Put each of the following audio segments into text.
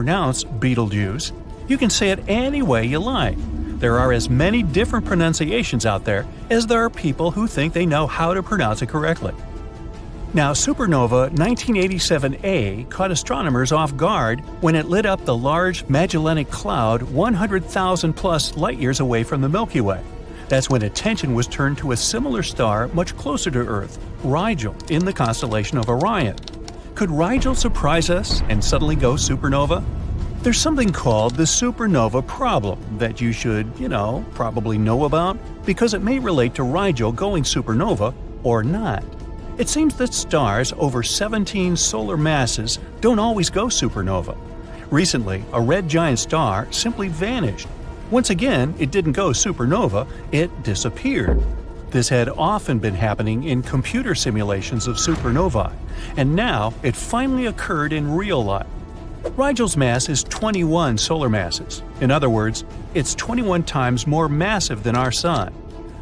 pronounce Betelgeuse, you can say it any way you like. There are as many different pronunciations out there as there are people who think they know how to pronounce it correctly. Now, supernova 1987A caught astronomers off guard when it lit up the large Magellanic Cloud 100,000-plus light-years away from the Milky Way. That's when attention was turned to a similar star much closer to Earth, Rigel, in the constellation of Orion. Could Rigel surprise us and suddenly go supernova? There's something called the supernova problem that you should, probably know about because it may relate to Rigel going supernova or not. It seems that stars over 17 solar masses don't always go supernova. Recently, a red giant star simply vanished. Once again, it didn't go supernova, it disappeared. This had often been happening in computer simulations of supernovae, and now it finally occurred in real life. Rigel's mass is 21 solar masses. In other words, it's 21 times more massive than our Sun.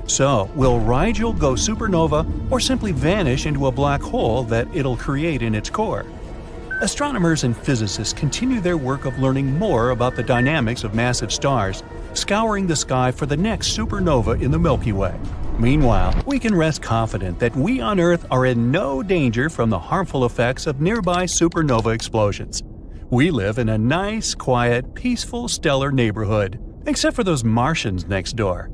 So, will Rigel go supernova or simply vanish into a black hole that it'll create in its core? Astronomers and physicists continue their work of learning more about the dynamics of massive stars, scouring the sky for the next supernova in the Milky Way. Meanwhile, we can rest confident that we on Earth are in no danger from the harmful effects of nearby supernova explosions. We live in a nice, quiet, peaceful, stellar neighborhood, except for those Martians next door.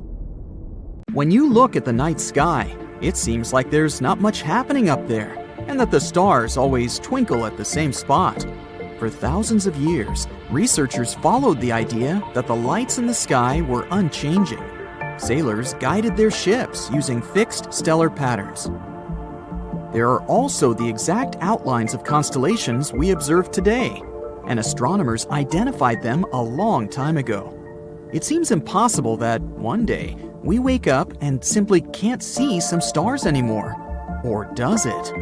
When you look at the night sky, it seems like there's not much happening up there, and that the stars always twinkle at the same spot. For thousands of years, researchers followed the idea that the lights in the sky were unchanging. Sailors guided their ships using fixed stellar patterns. There are also the exact outlines of constellations we observe today, and astronomers identified them a long time ago. It seems impossible that one day we wake up and simply can't see some stars anymore. Or does it?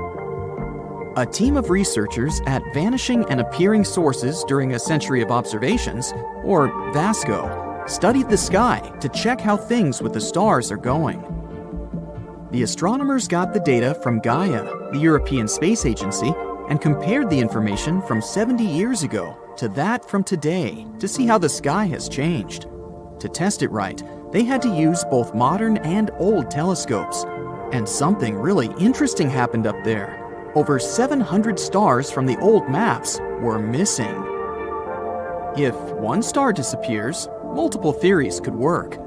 A team of researchers at Vanishing and Appearing Sources During a Century of Observations, or VASCO, studied the sky to check how things with the stars are going. The astronomers got the data from Gaia, the European Space Agency, and compared the information from 70 years ago to that from today to see how the sky has changed. To test it right, they had to use both modern and old telescopes. And something really interesting happened up there. Over 700 stars from the old maps were missing. If one star disappears, multiple theories could work.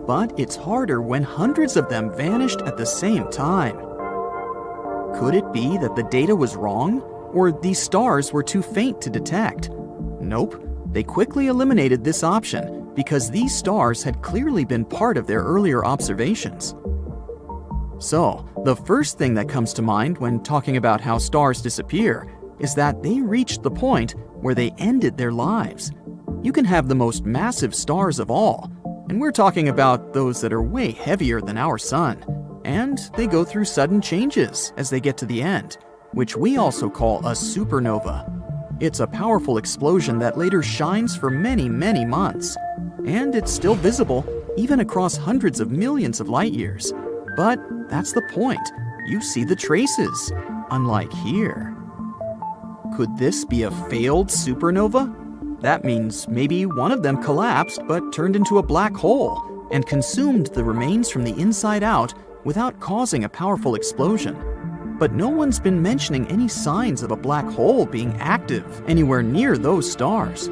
But it's harder when hundreds of them vanished at the same time. Could it be that the data was wrong, or these stars were too faint to detect? Nope, they quickly eliminated this option because these stars had clearly been part of their earlier observations. So, the first thing that comes to mind when talking about how stars disappear is that they reached the point where they ended their lives. You can have the most massive stars of all, and we're talking about those that are way heavier than our Sun, and they go through sudden changes as they get to the end, which we also call a supernova. It's a powerful explosion that later shines for many, many months, and it's still visible even across hundreds of millions of light years. But that's the point. You see the traces, unlike here. Could this be a failed supernova? That means maybe one of them collapsed but turned into a black hole and consumed the remains from the inside out without causing a powerful explosion. But no one's been mentioning any signs of a black hole being active anywhere near those stars.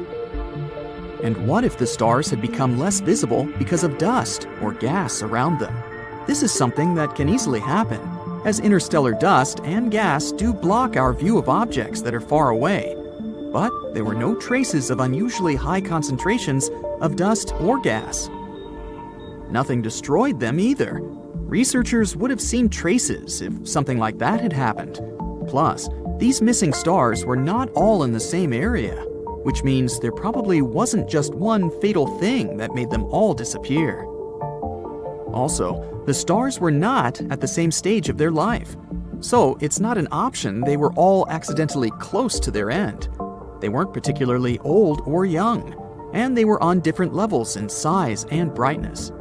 And what if the stars had become less visible because of dust or gas around them? This is something that can easily happen, as interstellar dust and gas do block our view of objects that are far away. But there were no traces of unusually high concentrations of dust or gas. Nothing destroyed them either. Researchers would have seen traces if something like that had happened. Plus, these missing stars were not all in the same area, which means there probably wasn't just one fatal thing that made them all disappear. Also, the stars were not at the same stage of their life, so it's not an option they were all accidentally close to their end. They weren't particularly old or young, and they were on different levels in size and brightness.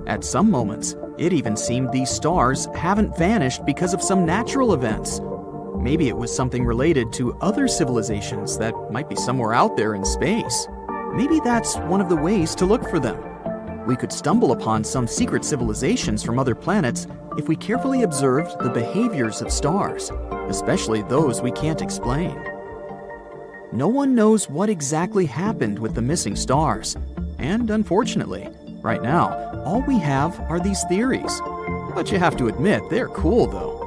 At some moments, it even seemed these stars haven't vanished because of some natural events. Maybe it was something related to other civilizations that might be somewhere out there in space. Maybe that's one of the ways to look for them. We could stumble upon some secret civilizations from other planets if we carefully observed the behaviors of stars, especially those we can't explain. No one knows what exactly happened with the missing stars, and unfortunately, right now, all we have are these theories. But you have to admit, they're cool though.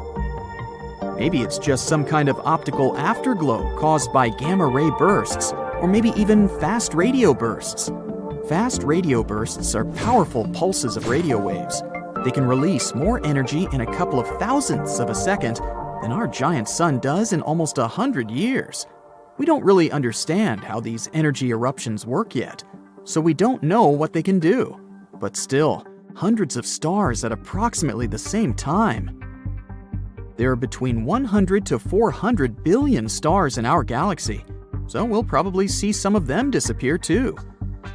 Maybe it's just some kind of optical afterglow caused by gamma-ray bursts, or maybe even fast radio bursts. Fast radio bursts are powerful pulses of radio waves. They can release more energy in a couple of thousandths of a second than our giant sun does in almost 100 years. We don't really understand how these energy eruptions work yet, so we don't know what they can do. But still, hundreds of stars at approximately the same time. There are between 100 to 400 billion stars in our galaxy, so we'll probably see some of them disappear too.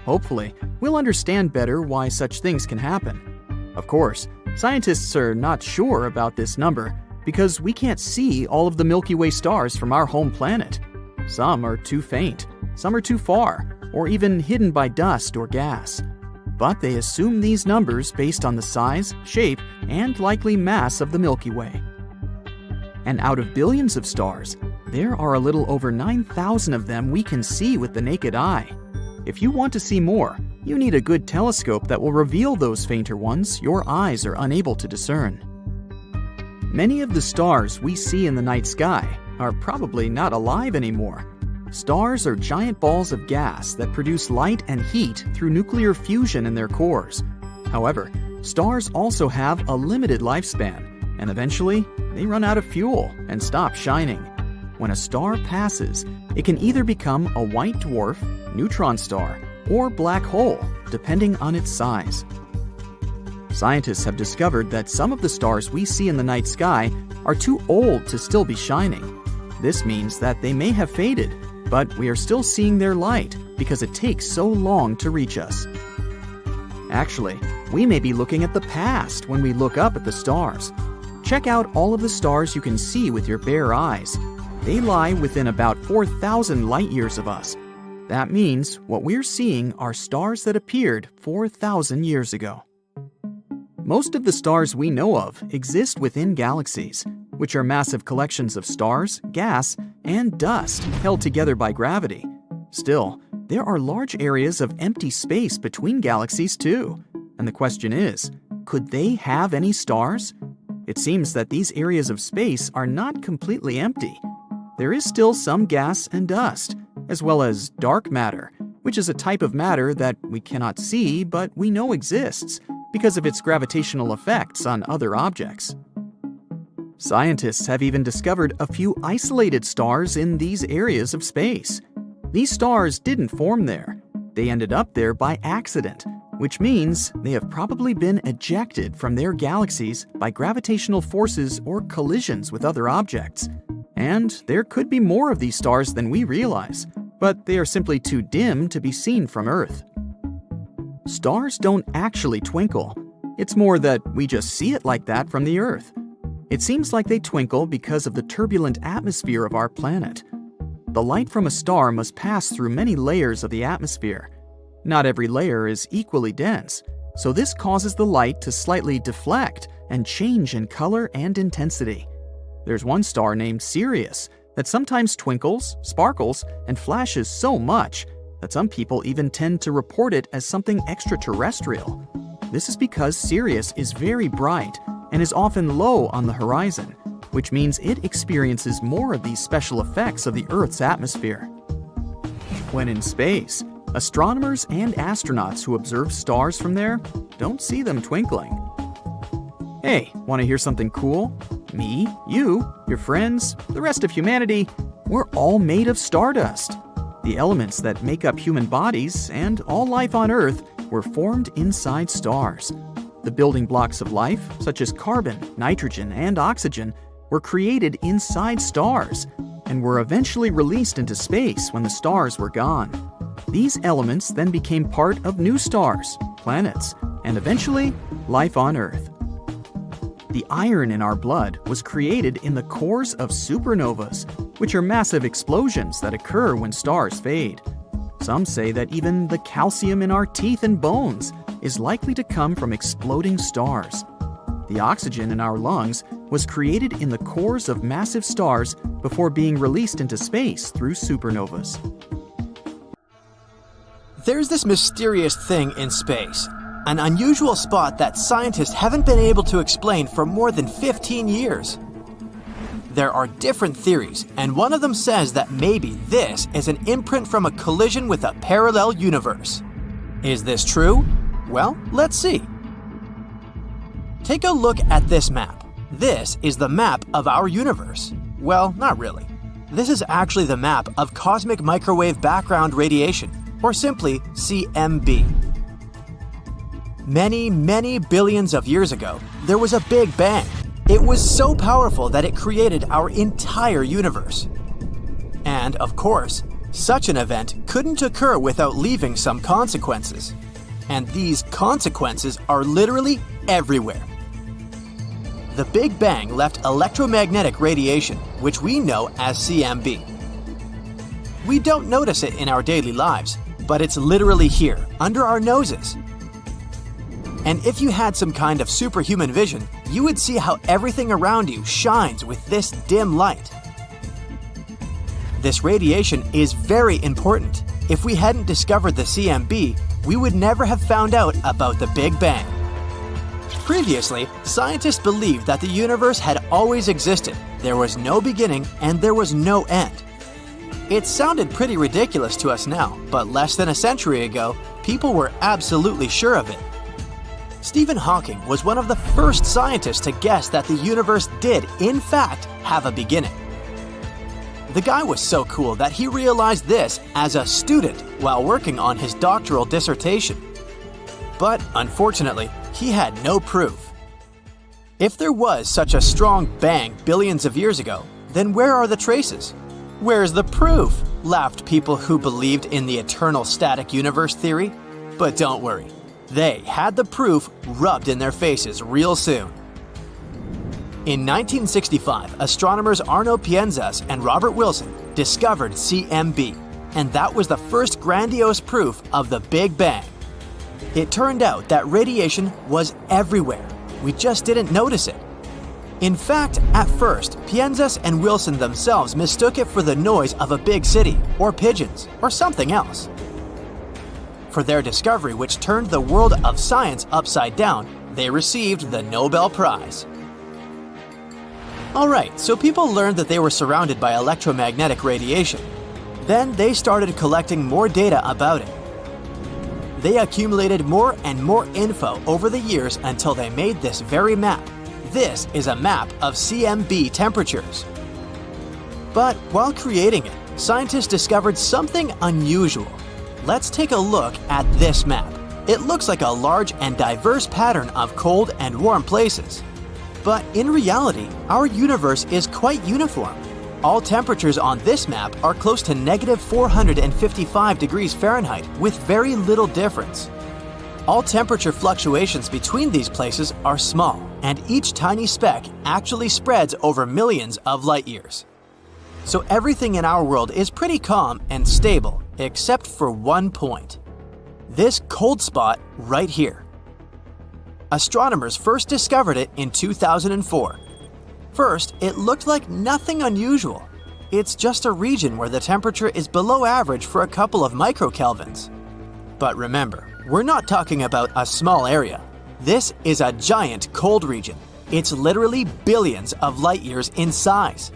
Hopefully, we'll understand better why such things can happen. Of course, scientists are not sure about this number because we can't see all of the Milky Way stars from our home planet. Some are too faint, some are too far, or even hidden by dust or gas. But they assume these numbers based on the size, shape, and likely mass of the Milky Way. And out of billions of stars, there are a little over 9,000 of them we can see with the naked eye. If you want to see more, you need a good telescope that will reveal those fainter ones your eyes are unable to discern. Many of the stars we see in the night sky are probably not alive anymore. Stars are giant balls of gas that produce light and heat through nuclear fusion in their cores. However, stars also have a limited lifespan, and eventually, they run out of fuel and stop shining. When a star passes, it can either become a white dwarf, neutron star, or black hole, depending on its size. Scientists have discovered that some of the stars we see in the night sky are too old to still be shining. This means that they may have faded, but we are still seeing their light because it takes so long to reach us. Actually, we may be looking at the past when we look up at the stars. Check out all of the stars you can see with your bare eyes. They lie within about 4,000 light years of us. That means what we're seeing are stars that appeared 4,000 years ago. Most of the stars we know of exist within galaxies, which are massive collections of stars, gas, and dust held together by gravity. Still, there are large areas of empty space between galaxies too. And the question is, could they have any stars? It seems that these areas of space are not completely empty. There is still some gas and dust, as well as dark matter, which is a type of matter that we cannot see but we know exists because of its gravitational effects on other objects. Scientists have even discovered a few isolated stars in these areas of space. These stars didn't form there. They ended up there by accident, which means they have probably been ejected from their galaxies by gravitational forces or collisions with other objects. And there could be more of these stars than we realize, but they are simply too dim to be seen from Earth. Stars don't actually twinkle. It's more that we just see it like that from the Earth. It seems like they twinkle because of the turbulent atmosphere of our planet. The light from a star must pass through many layers of the atmosphere. Not every layer is equally dense, so this causes the light to slightly deflect and change in color and intensity. There's one star named Sirius that sometimes twinkles, sparkles, and flashes so much that some people even tend to report it as something extraterrestrial. This is because Sirius is very bright and is often low on the horizon, which means it experiences more of these special effects of the Earth's atmosphere. When in space, astronomers and astronauts who observe stars from there don't see them twinkling. Hey, want to hear something cool? Me, you, your friends, the rest of humanity, we're all made of stardust. The elements that make up human bodies and all life on Earth were formed inside stars. The building blocks of life, such as carbon, nitrogen, and oxygen, were created inside stars and were eventually released into space when the stars were gone. These elements then became part of new stars, planets, and eventually, life on Earth. The iron in our blood was created in the cores of supernovas, which are massive explosions that occur when stars fade. Some say that even the calcium in our teeth and bones is likely to come from exploding stars. The oxygen in our lungs was created in the cores of massive stars before being released into space through supernovas. There's this mysterious thing in space, an unusual spot that scientists haven't been able to explain for more than 15 years. There are different theories, and one of them says that maybe this is an imprint from a collision with a parallel universe. Is this true? Well, let's see. Take a look at this map. This is the map of our universe. Well, not really. This is actually the map of cosmic microwave background radiation, or simply CMB. Many billions of years ago, there was a Big Bang. It was so powerful that it created our entire universe. And, of course, such an event couldn't occur without leaving some consequences. And these consequences are literally everywhere. The Big Bang left electromagnetic radiation, which we know as CMB. We don't notice it in our daily lives, but it's literally here, under our noses. And if you had some kind of superhuman vision, you would see how everything around you shines with this dim light. This radiation is very important. If we hadn't discovered the CMB, we would never have found out about the Big Bang. Previously, scientists believed that the universe had always existed. There was no beginning and there was no end. It sounded pretty ridiculous to us now, but less than a century ago, people were absolutely sure of it. Stephen Hawking was one of the first scientists to guess that the universe did, in fact, have a beginning. The guy was so cool that he realized this as a student while working on his doctoral dissertation. But unfortunately, he had no proof. If there was such a strong bang billions of years ago, then where are the traces? Where's the proof? Laughed people who believed in the eternal static universe theory. But don't worry. They had the proof rubbed in their faces real soon. In 1965, astronomers Arno Pienzas and Robert Wilson discovered CMB, and that was the first grandiose proof of the Big Bang. It turned out that radiation was everywhere. We just didn't notice it. In fact, at first, Pienzas and Wilson themselves mistook it for the noise of a big city, or pigeons, or something else. For their discovery, which turned the world of science upside down, they received the Nobel Prize. Alright, so people learned that they were surrounded by electromagnetic radiation. Then they started collecting more data about it. They accumulated more and more info over the years until they made this very map. This is a map of CMB temperatures. But while creating it, scientists discovered something unusual. Let's take a look at this map. It looks like a large and diverse pattern of cold and warm places. But in reality, our universe is quite uniform. All temperatures on this map are close to -455 degrees Fahrenheit with very little difference. All temperature fluctuations between these places are small, and each tiny speck actually spreads over millions of light years. So everything in our world is pretty calm and stable, except for one point. This cold spot right here. Astronomers first discovered it in 2004. First, it looked like nothing unusual. It's just a region where the temperature is below average for a couple of microkelvins. But remember, we're not talking about a small area. This is a giant cold region. It's literally billions of light years in size.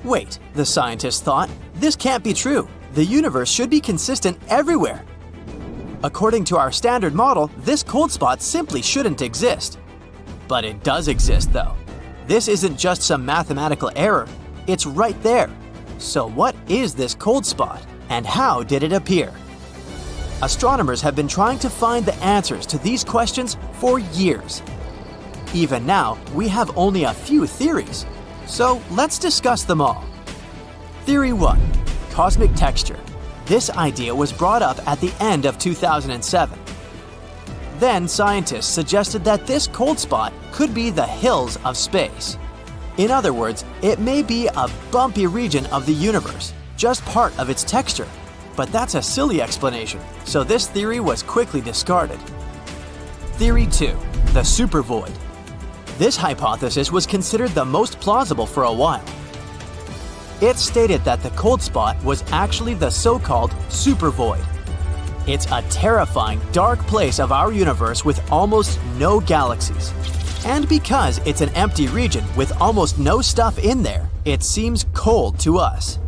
Wait, the scientists thought, this can't be true. The universe should be consistent everywhere. According to our standard model, this cold spot simply shouldn't exist. But it does exist though. This isn't just some mathematical error, it's right there. So what is this cold spot, and how did it appear? Astronomers have been trying to find the answers to these questions for years. Even now, we have only a few theories. So let's discuss them all. Theory 1. Cosmic texture. This idea was brought up at the end of 2007. Then scientists suggested that this cold spot could be the hills of space. In other words, it may be a bumpy region of the universe, just part of its texture. But that's a silly explanation, so this theory was quickly discarded. Theory 2. The supervoid. This hypothesis was considered the most plausible for a while. It stated that the cold spot was actually the so-called supervoid. It's a terrifying, dark place of our universe with almost no galaxies. And because it's an empty region with almost no stuff in there, it seems cold to us.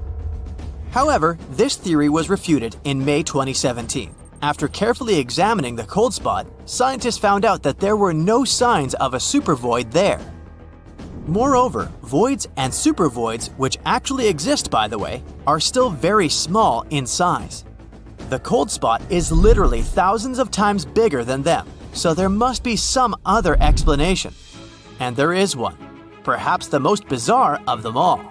However, this theory was refuted in May 2017. After carefully examining the cold spot, scientists found out that there were no signs of a supervoid there. Moreover, voids and supervoids, which actually exist by the way, are still very small in size. The cold spot is literally thousands of times bigger than them, so there must be some other explanation. And there is one, perhaps the most bizarre of them all.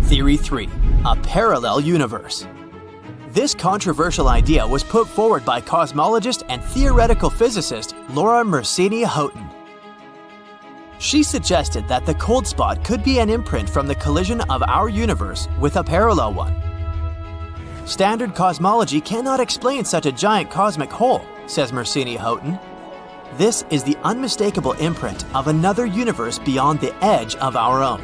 Theory 3. A parallel universe. This controversial idea was put forward by cosmologist and theoretical physicist Laura Mersini-Houghton. She suggested that the cold spot could be an imprint from the collision of our universe with a parallel one. Standard cosmology cannot explain such a giant cosmic hole, says Mersini-Houghton. This is the unmistakable imprint of another universe beyond the edge of our own.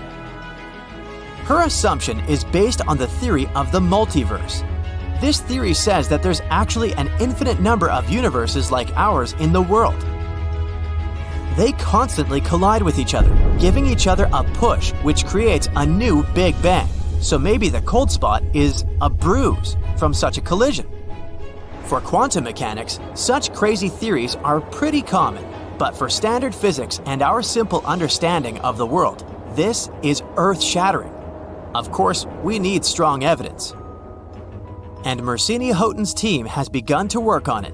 Her assumption is based on the theory of the multiverse. This theory says that there's actually an infinite number of universes like ours in the world. They constantly collide with each other, giving each other a push which creates a new Big Bang. So maybe the cold spot is a bruise from such a collision. For quantum mechanics, such crazy theories are pretty common, but for standard physics and our simple understanding of the world, this is earth-shattering. Of course, we need strong evidence. And Mersini-Houghton's team has begun to work on it.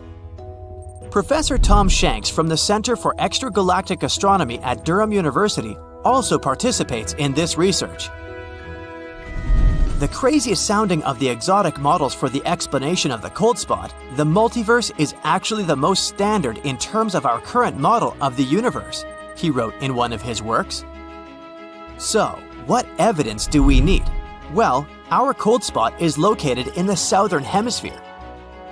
Professor Tom Shanks from the Center for Extragalactic Astronomy at Durham University also participates in this research. The craziest sounding of the exotic models for the explanation of the cold spot, the multiverse is actually the most standard in terms of our current model of the universe, he wrote in one of his works. So, what evidence do we need? Well, our cold spot is located in the southern hemisphere.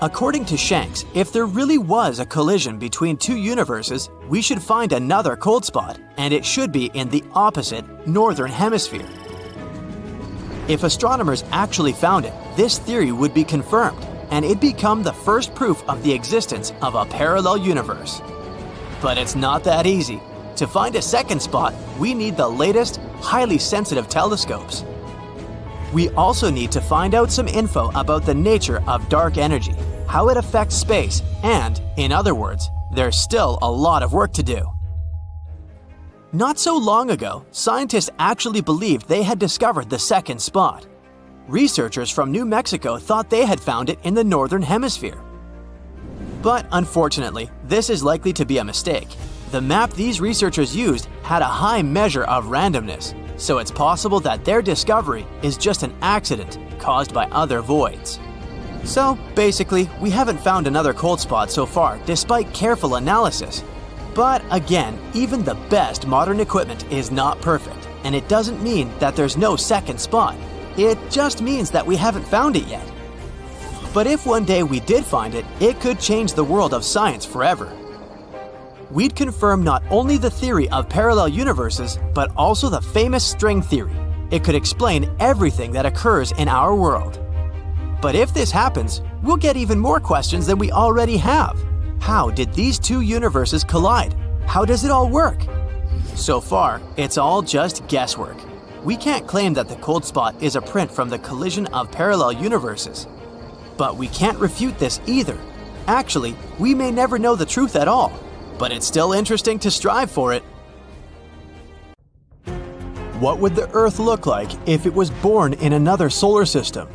According to Shanks, if there really was a collision between two universes, we should find another cold spot, and it should be in the opposite northern hemisphere. If astronomers actually found it, this theory would be confirmed, and it'd become the first proof of the existence of a parallel universe. But it's not that easy. To find a second spot, we need the latest, highly sensitive telescopes. We also need to find out some info about the nature of dark energy, how it affects space, and, in other words, there's still a lot of work to do. Not so long ago, scientists actually believed they had discovered the second spot. Researchers from New Mexico thought they had found it in the northern hemisphere. But unfortunately, this is likely to be a mistake. The map these researchers used had a high measure of randomness, so it's possible that their discovery is just an accident caused by other voids. So basically, we haven't found another cold spot so far despite careful analysis. But again, even the best modern equipment is not perfect, and it doesn't mean that there's no second spot. It just means that we haven't found it yet. But if one day we did find it, it could change the world of science forever. We'd confirm not only the theory of parallel universes, but also the famous string theory. It could explain everything that occurs in our world. But if this happens, we'll get even more questions than we already have. How did these two universes collide? How does it all work? So far, it's all just guesswork. We can't claim that the cold spot is a print from the collision of parallel universes. But we can't refute this either. Actually, we may never know the truth at all. But it's still interesting to strive for it. What would the Earth look like if it was born in another solar system?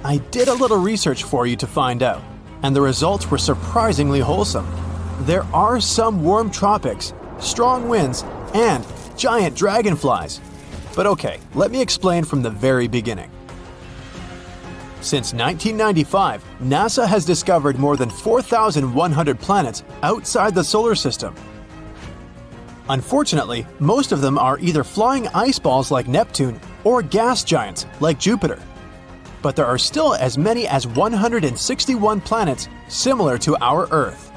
I did a little research for you to find out, and the results were surprisingly wholesome. There are some warm tropics, strong winds, and giant dragonflies. But okay, let me explain from the very beginning. Since 1995, NASA has discovered more than 4,100 planets outside the solar system. Unfortunately, most of them are either flying ice balls like Neptune or gas giants like Jupiter. But there are still as many as 161 planets similar to our Earth.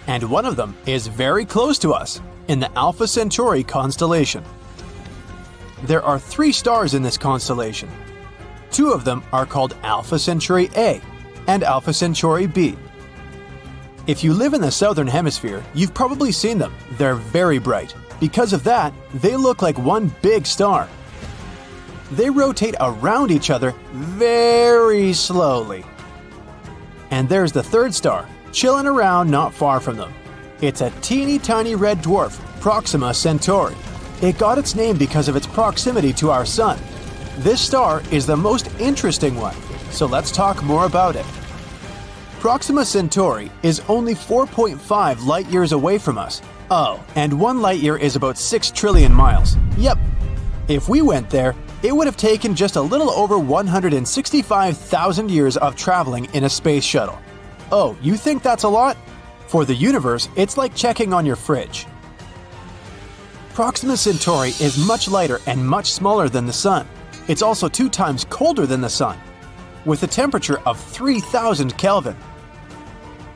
And one of them is very close to us, in the Alpha Centauri constellation. There are 3 stars in this constellation. 2 of them are called Alpha Centauri A and Alpha Centauri B. If you live in the southern hemisphere, you've probably seen them. They're very bright. Because of that, they look like one big star. They rotate around each other very slowly. And there's the 3rd star, chilling around not far from them. It's a teeny tiny red dwarf, Proxima Centauri. It got its name because of its proximity to our Sun. This star is the most interesting one, so let's talk more about it. Proxima Centauri is only 4.5 light-years away from us. Oh, and 1 light-year is about 6 trillion miles. Yep. If we went there, it would have taken just a little over 165,000 years of traveling in a space shuttle. Oh, you think that's a lot? For the universe, it's like checking on your fridge. Proxima Centauri is much lighter and much smaller than the Sun. It's also 2 times colder than the Sun, with a temperature of 3,000 Kelvin.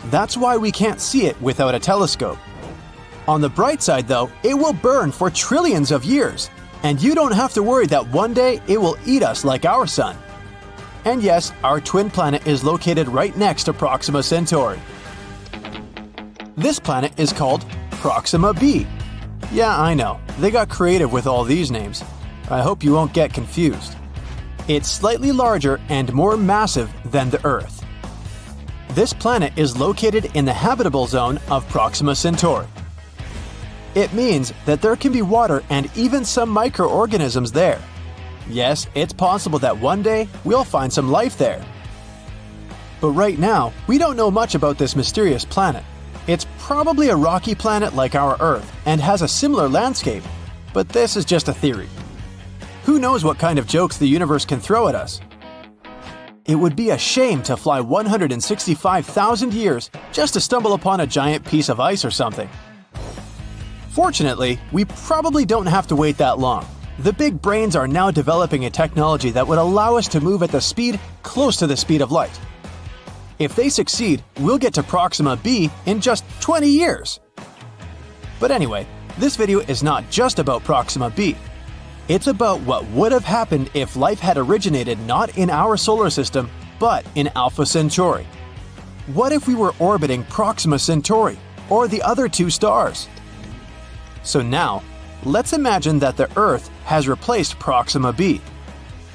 That's why we can't see it without a telescope. On the bright side though, it will burn for trillions of years, and you don't have to worry that one day it will eat us like our Sun. And yes, our twin planet is located right next to Proxima Centauri. This planet is called Proxima b. Yeah, I know, they got creative with all these names. I hope you won't get confused. It's slightly larger and more massive than the Earth. This planet is located in the habitable zone of Proxima Centauri. It means that there can be water and even some microorganisms there. Yes, it's possible that one day we'll find some life there. But right now, we don't know much about this mysterious planet. It's probably a rocky planet like our Earth and has a similar landscape, but this is just a theory. Who knows what kind of jokes the universe can throw at us? It would be a shame to fly 165,000 years just to stumble upon a giant piece of ice or something. Fortunately, we probably don't have to wait that long. The big brains are now developing a technology that would allow us to move at the speed close to the speed of light. If they succeed, we'll get to Proxima b in just 20 years. But anyway, this video is not just about Proxima b. It's about what would have happened if life had originated not in our solar system, but in Alpha Centauri. What if we were orbiting Proxima Centauri, or the other 2 stars? So now, let's imagine that the Earth has replaced Proxima b.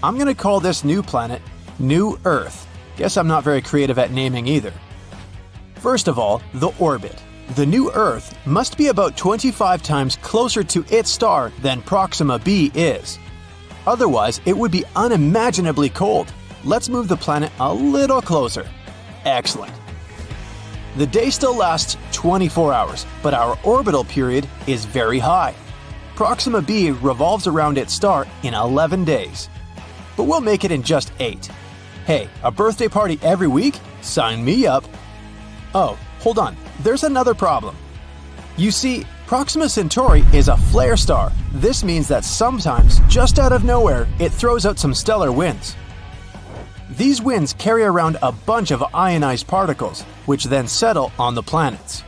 I'm going to call this new planet New Earth. Guess I'm not very creative at naming either. First of all, the orbit. The new Earth must be about 25 times closer to its star than Proxima b is. Otherwise, it would be unimaginably cold. Let's move the planet a little closer. Excellent. The day still lasts 24 hours, but our orbital period is very high. Proxima b revolves around its star in 11 days. But we'll make it in just 8. Hey, a birthday party every week? Sign me up. Oh, hold on. There's another problem. You see, Proxima Centauri is a flare star. This means that sometimes, just out of nowhere, it throws out some stellar winds. These winds carry around a bunch of ionized particles, which then settle on the planets.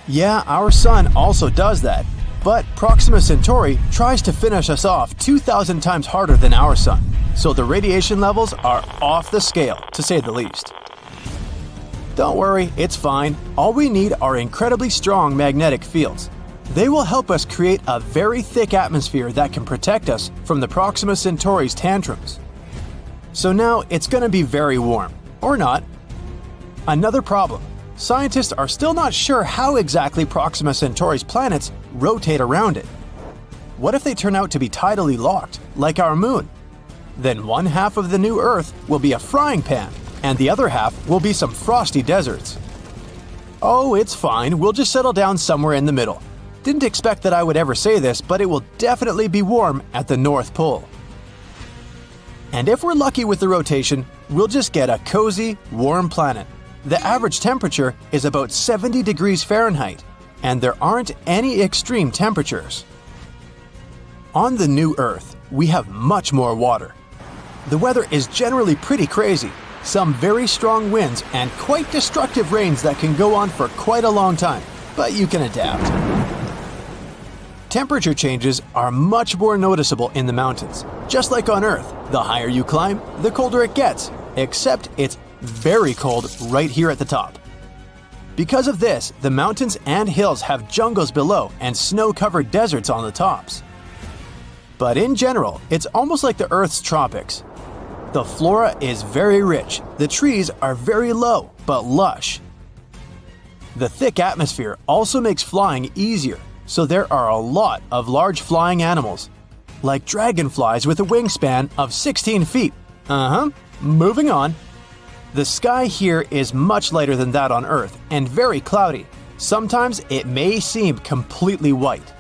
Yeah, our Sun also does that, but Proxima Centauri tries to finish us off 2,000 times harder than our Sun, so the radiation levels are off the scale, to say the least. Don't worry, it's fine. All we need are incredibly strong magnetic fields. They will help us create a very thick atmosphere that can protect us from the Proxima Centauri's tantrums. So now it's going to be very warm. Or not. Another problem. Scientists are still not sure how exactly Proxima Centauri's planets rotate around it. What if they turn out to be tidally locked, like our Moon? Then one half of the new Earth will be a frying pan, and the other half will be some frosty deserts. Oh, it's fine, we'll just settle down somewhere in the middle. Didn't expect that I would ever say this, but it will definitely be warm at the North Pole. And if we're lucky with the rotation, we'll just get a cozy, warm planet. The average temperature is about 70 degrees Fahrenheit, and there aren't any extreme temperatures. On the new Earth, we have much more water. The weather is generally pretty crazy, some very strong winds and quite destructive rains that can go on for quite a long time, but you can adapt. Temperature changes are much more noticeable in the mountains. Just like on Earth, the higher you climb, the colder it gets, except it's very cold right here at the top. Because of this, the mountains and hills have jungles below and snow-covered deserts on the tops. But in general, it's almost like the Earth's tropics. The flora is very rich, the trees are very low but lush. The thick atmosphere also makes flying easier, so there are a lot of large flying animals, like dragonflies with a wingspan of 16 feet. Moving on. The sky here is much lighter than that on Earth and very cloudy. Sometimes it may seem completely white.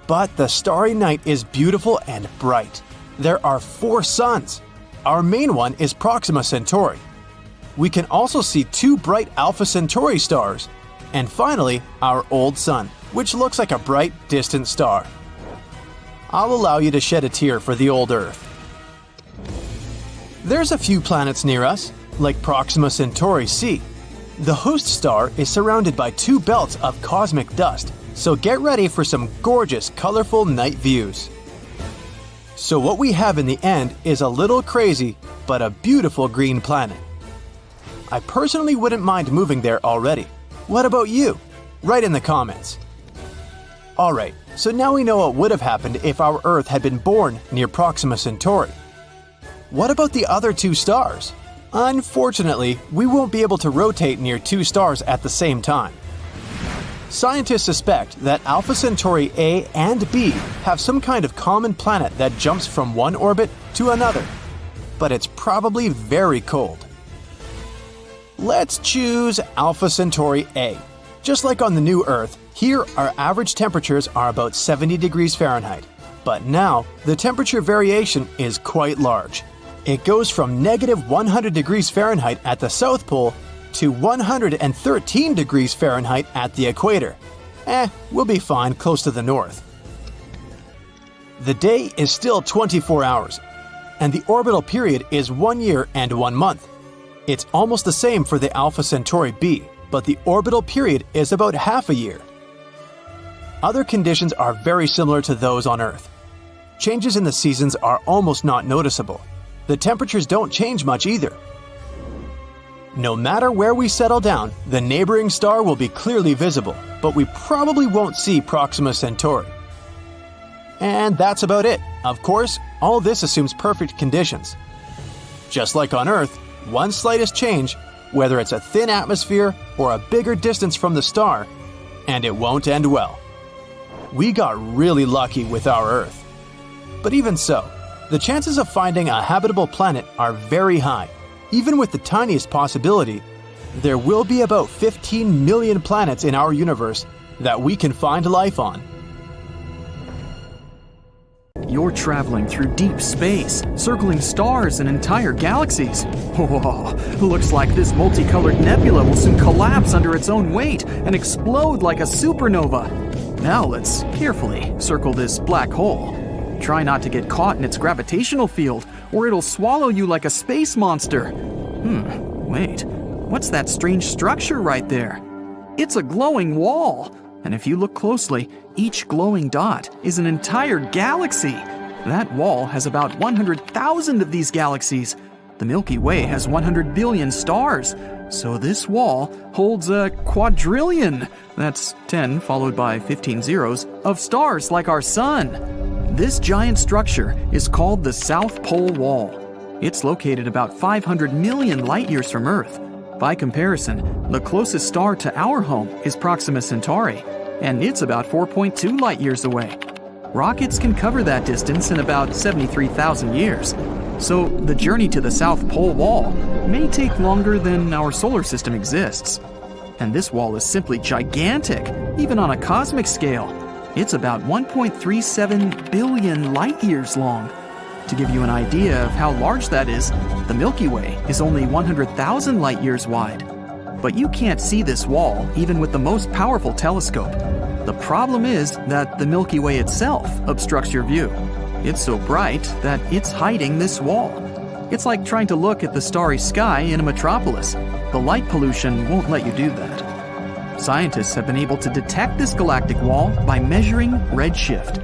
But the starry night is beautiful and bright. There are 4 suns. Our main one is Proxima Centauri. We can also see 2 bright Alpha Centauri stars. And finally, our old sun, which looks like a bright, distant star. I'll allow you to shed a tear for the old Earth. There's a few planets near us, like Proxima Centauri c. The host star is surrounded by 2 belts of cosmic dust, so get ready for some gorgeous, colorful night views. So what we have in the end is a little crazy, but a beautiful green planet. I personally wouldn't mind moving there already. What about you? Write in the comments. Alright, so now we know what would have happened if our Earth had been born near Proxima Centauri. What about the other 2 stars? Unfortunately, we won't be able to rotate near 2 stars at the same time. Scientists suspect that Alpha Centauri A and B have some kind of common planet that jumps from one orbit to another, but it's probably very cold. Let's choose Alpha Centauri A. Just like on the new Earth, here our average temperatures are about 70 degrees Fahrenheit, but now the temperature variation is quite large. It goes from negative 100 degrees Fahrenheit at the South Pole to 113 degrees Fahrenheit at the equator. We'll be fine close to the north. The day is still 24 hours, and the orbital period is 1 year and 1 month. It's almost the same for the Alpha Centauri B, but the orbital period is about half a year. Other conditions are very similar to those on Earth. Changes in the seasons are almost not noticeable. The temperatures don't change much either. No matter where we settle down, the neighboring star will be clearly visible, but we probably won't see Proxima Centauri. And that's about it. Of course, all this assumes perfect conditions. Just like on Earth, one slightest change, whether it's a thin atmosphere or a bigger distance from the star, and it won't end well. We got really lucky with our Earth. But even so, the chances of finding a habitable planet are very high. Even with the tiniest possibility, there will be about 15 million planets in our universe that we can find life on. You're traveling through deep space, circling stars and entire galaxies. Whoa, looks like this multicolored nebula will soon collapse under its own weight and explode like a supernova. Now let's carefully circle this black hole. Try not to get caught in its gravitational field, or it'll swallow you like a space monster. Wait, what's that strange structure right there? It's a glowing wall. And if you look closely, each glowing dot is an entire galaxy. That wall has about 100,000 of these galaxies. The Milky Way has 100 billion stars. So this wall holds a quadrillion, that's 10 followed by 15 zeros, of stars like our sun. This giant structure is called the South Pole Wall. It's located about 500 million light-years from Earth. By comparison, the closest star to our home is Proxima Centauri, and it's about 4.2 light-years away. Rockets can cover that distance in about 73,000 years. So the journey to the South Pole Wall may take longer than our solar system exists. And this wall is simply gigantic, even on a cosmic scale. It's about 1.37 billion light-years long. To give you an idea of how large that is, the Milky Way is only 100,000 light-years wide. But you can't see this wall even with the most powerful telescope. The problem is that the Milky Way itself obstructs your view. It's so bright that it's hiding this wall. It's like trying to look at the starry sky in a metropolis. The light pollution won't let you do that. Scientists have been able to detect this galactic wall by measuring redshift.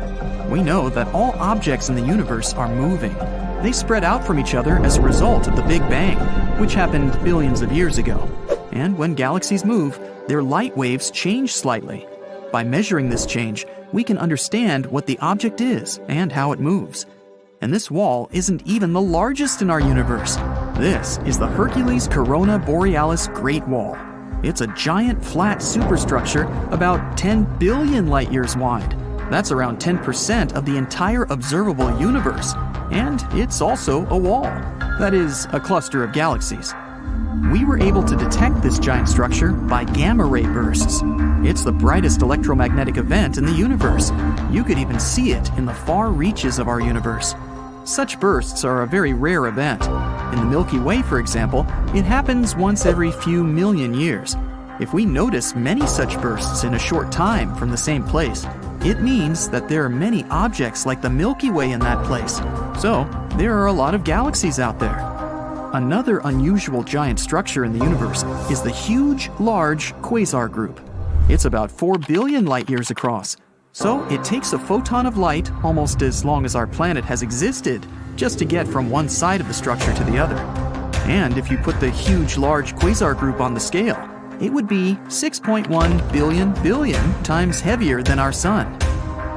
We know that all objects in the universe are moving. They spread out from each other as a result of the Big Bang, which happened billions of years ago. And when galaxies move, their light waves change slightly. By measuring this change, we can understand what the object is and how it moves. And this wall isn't even the largest in our universe. This is the Hercules Corona Borealis Great Wall. It's a giant flat superstructure about 10 billion light-years wide. That's around 10% of the entire observable universe. And it's also a wall. That is, a cluster of galaxies. We were able to detect this giant structure by gamma-ray bursts. It's the brightest electromagnetic event in the universe. You could even see it in the far reaches of our universe. Such bursts are a very rare event. In the Milky Way, for example, it happens once every few million years. If we notice many such bursts in a short time from the same place, it means that there are many objects like the Milky Way in that place. So, there are a lot of galaxies out there. Another unusual giant structure in the universe is the huge, large quasar group. It's about 4 billion light-years across. So it takes a photon of light almost as long as our planet has existed just to get from one side of the structure to the other. And if you put the huge, large quasar group on the scale, it would be 6.1 billion times heavier than our Sun.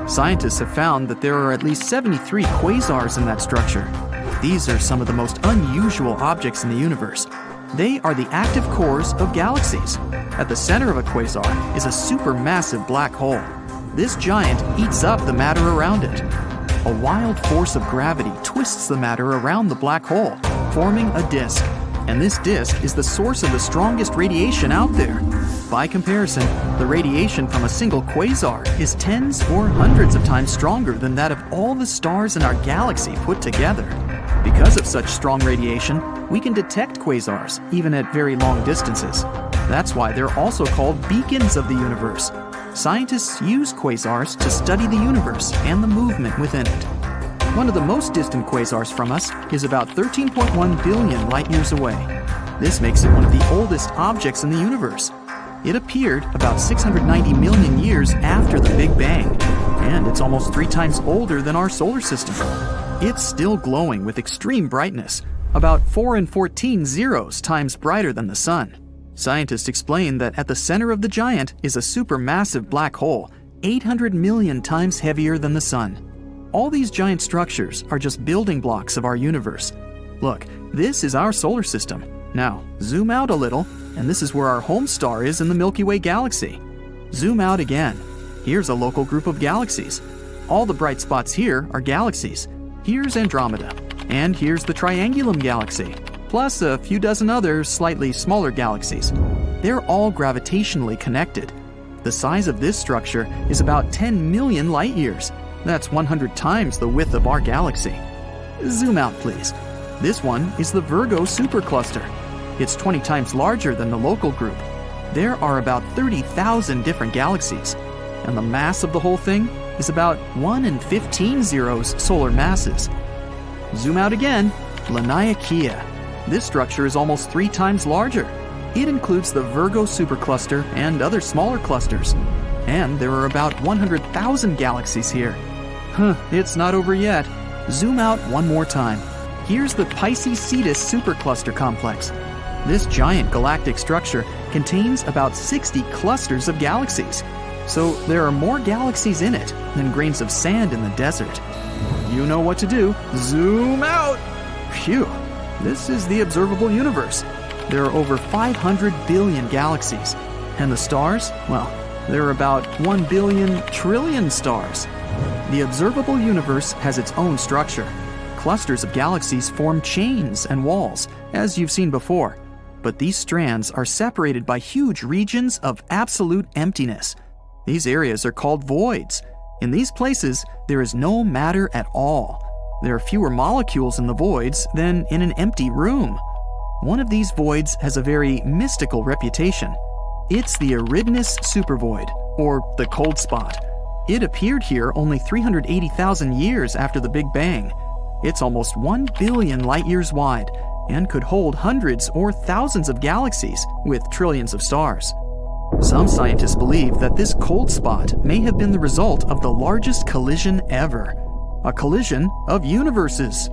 Scientists have found that there are at least 73 quasars in that structure. These are some of the most unusual objects in the universe. They are the active cores of galaxies. At the center of a quasar is a supermassive black hole. This giant eats up the matter around it. A wild force of gravity twists the matter around the black hole, forming a disk. And this disk is the source of the strongest radiation out there. By comparison, the radiation from a single quasar is tens or hundreds of times stronger than that of all the stars in our galaxy put together. Because of such strong radiation, we can detect quasars, even at very long distances. That's why they're also called beacons of the universe. Scientists use quasars to study the universe and the movement within it. One of the most distant quasars from us is about 13.1 billion light-years away. This makes it one of the oldest objects in the universe. It appeared about 690 million years after the Big Bang, and it's almost 3 times older than our solar system. It's still glowing with extreme brightness, about 4 and 14 zeros times brighter than the Sun. Scientists explain that at the center of the giant is a supermassive black hole, 800 million times heavier than the Sun. All these giant structures are just building blocks of our universe. Look, this is our solar system. Now, zoom out a little, and this is where our home star is in the Milky Way galaxy. Zoom out again. Here's a local group of galaxies. All the bright spots here are galaxies. Here's Andromeda, and here's the Triangulum galaxy, plus a few dozen other slightly smaller galaxies. They're all gravitationally connected. The size of this structure is about 10 million light-years. That's 100 times the width of our galaxy. Zoom out, please. This one is the Virgo supercluster. It's 20 times larger than the local group. There are about 30,000 different galaxies, and the mass of the whole thing is about 1 in 15 zeros solar masses. Zoom out again. Laniakea. This structure is almost 3 times larger. It includes the Virgo supercluster and other smaller clusters. And there are about 100,000 galaxies here. It's not over yet. Zoom out one more time. Here's the Pisces Cetus supercluster complex. This giant galactic structure contains about 60 clusters of galaxies. So there are more galaxies in it than grains of sand in the desert. You know what to do. Zoom out! Phew! This is the observable universe. There are over 500 billion galaxies. And the stars? Well, there are about 1 billion trillion stars. The observable universe has its own structure. Clusters of galaxies form chains and walls, as you've seen before. But these strands are separated by huge regions of absolute emptiness. These areas are called voids. In these places, there is no matter at all. There are fewer molecules in the voids than in an empty room. One of these voids has a very mystical reputation. It's the Eridanus supervoid, or the cold spot. It appeared here only 380,000 years after the Big Bang. It's almost 1 billion light-years wide and could hold hundreds or thousands of galaxies with trillions of stars. Some scientists believe that this cold spot may have been the result of the largest collision ever, a collision of universes.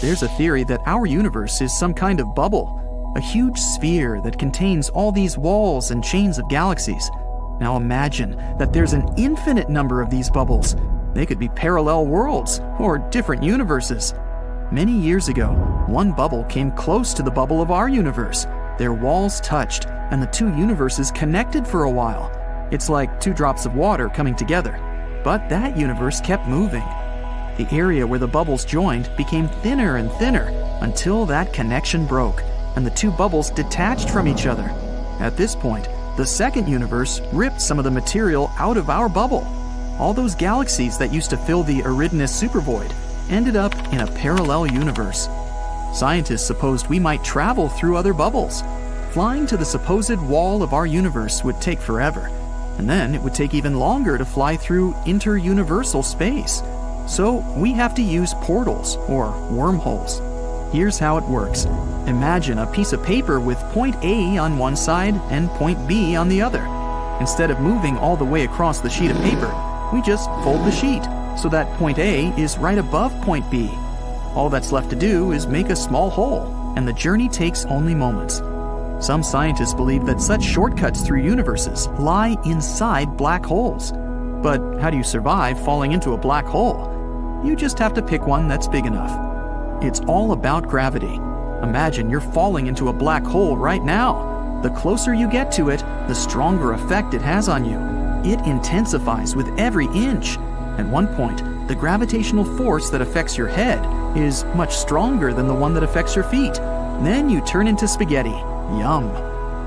There's a theory that our universe is some kind of bubble, a huge sphere that contains all these walls and chains of galaxies. Now imagine that there's an infinite number of these bubbles. They could be parallel worlds or different universes. Many years ago, one bubble came close to the bubble of our universe. Their walls touched, and the two universes connected for a while. It's like two drops of water coming together. But that universe kept moving. The area where the bubbles joined became thinner and thinner until that connection broke, and the two bubbles detached from each other. At this point, the second universe ripped some of the material out of our bubble. All those galaxies that used to fill the Eridanus supervoid ended up in a parallel universe. Scientists supposed we might travel through other bubbles. Flying to the supposed wall of our universe would take forever, and then it would take even longer to fly through interuniversal space. So we have to use portals, or wormholes. Here's how it works. Imagine a piece of paper with point A on one side and point B on the other. Instead of moving all the way across the sheet of paper, we just fold the sheet so that point A is right above point B. All that's left to do is make a small hole, and the journey takes only moments. Some scientists believe that such shortcuts through universes lie inside black holes. But how do you survive falling into a black hole? You just have to pick one that's big enough. It's all about gravity. Imagine you're falling into a black hole right now. The closer you get to it, the stronger effect it has on you. It intensifies with every inch. At one point, the gravitational force that affects your head is much stronger than the one that affects your feet. Then you turn into spaghetti. Yum.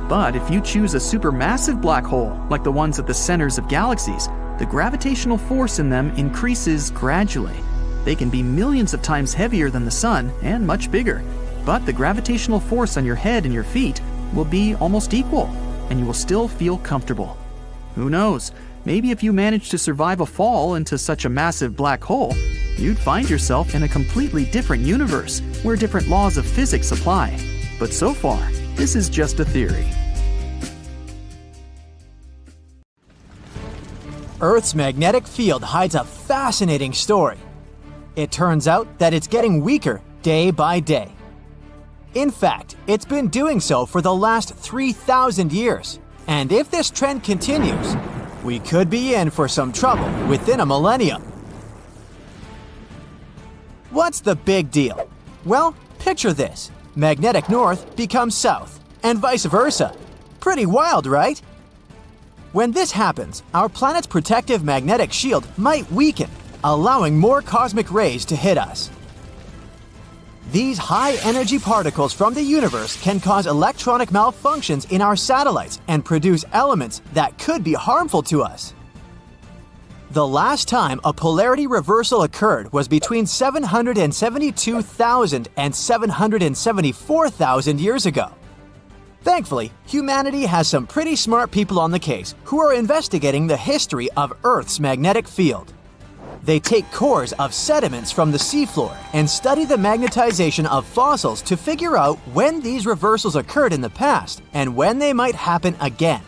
But if you choose a supermassive black hole, like the ones at the centers of galaxies, the gravitational force in them increases gradually. They can be millions of times heavier than the sun and much bigger, but the gravitational force on your head and your feet will be almost equal, and you will still feel comfortable. Who knows? Maybe if you manage to survive a fall into such a massive black hole, you'd find yourself in a completely different universe where different laws of physics apply. But so far, this is just a theory. Earth's magnetic field hides a fascinating story. It turns out that it's getting weaker day by day. In fact, it's been doing so for the last 3,000 years. And if this trend continues, we could be in for some trouble within a millennium. What's the big deal? Well, picture this. Magnetic north becomes south, and vice versa. Pretty wild, right? When this happens, our planet's protective magnetic shield might weaken, allowing more cosmic rays to hit us. These high-energy particles from the universe can cause electronic malfunctions in our satellites and produce elements that could be harmful to us. The last time a polarity reversal occurred was between 772,000 and 774,000 years ago. Thankfully, humanity has some pretty smart people on the case who are investigating the history of Earth's magnetic field. They take cores of sediments from the seafloor and study the magnetization of fossils to figure out when these reversals occurred in the past and when they might happen again.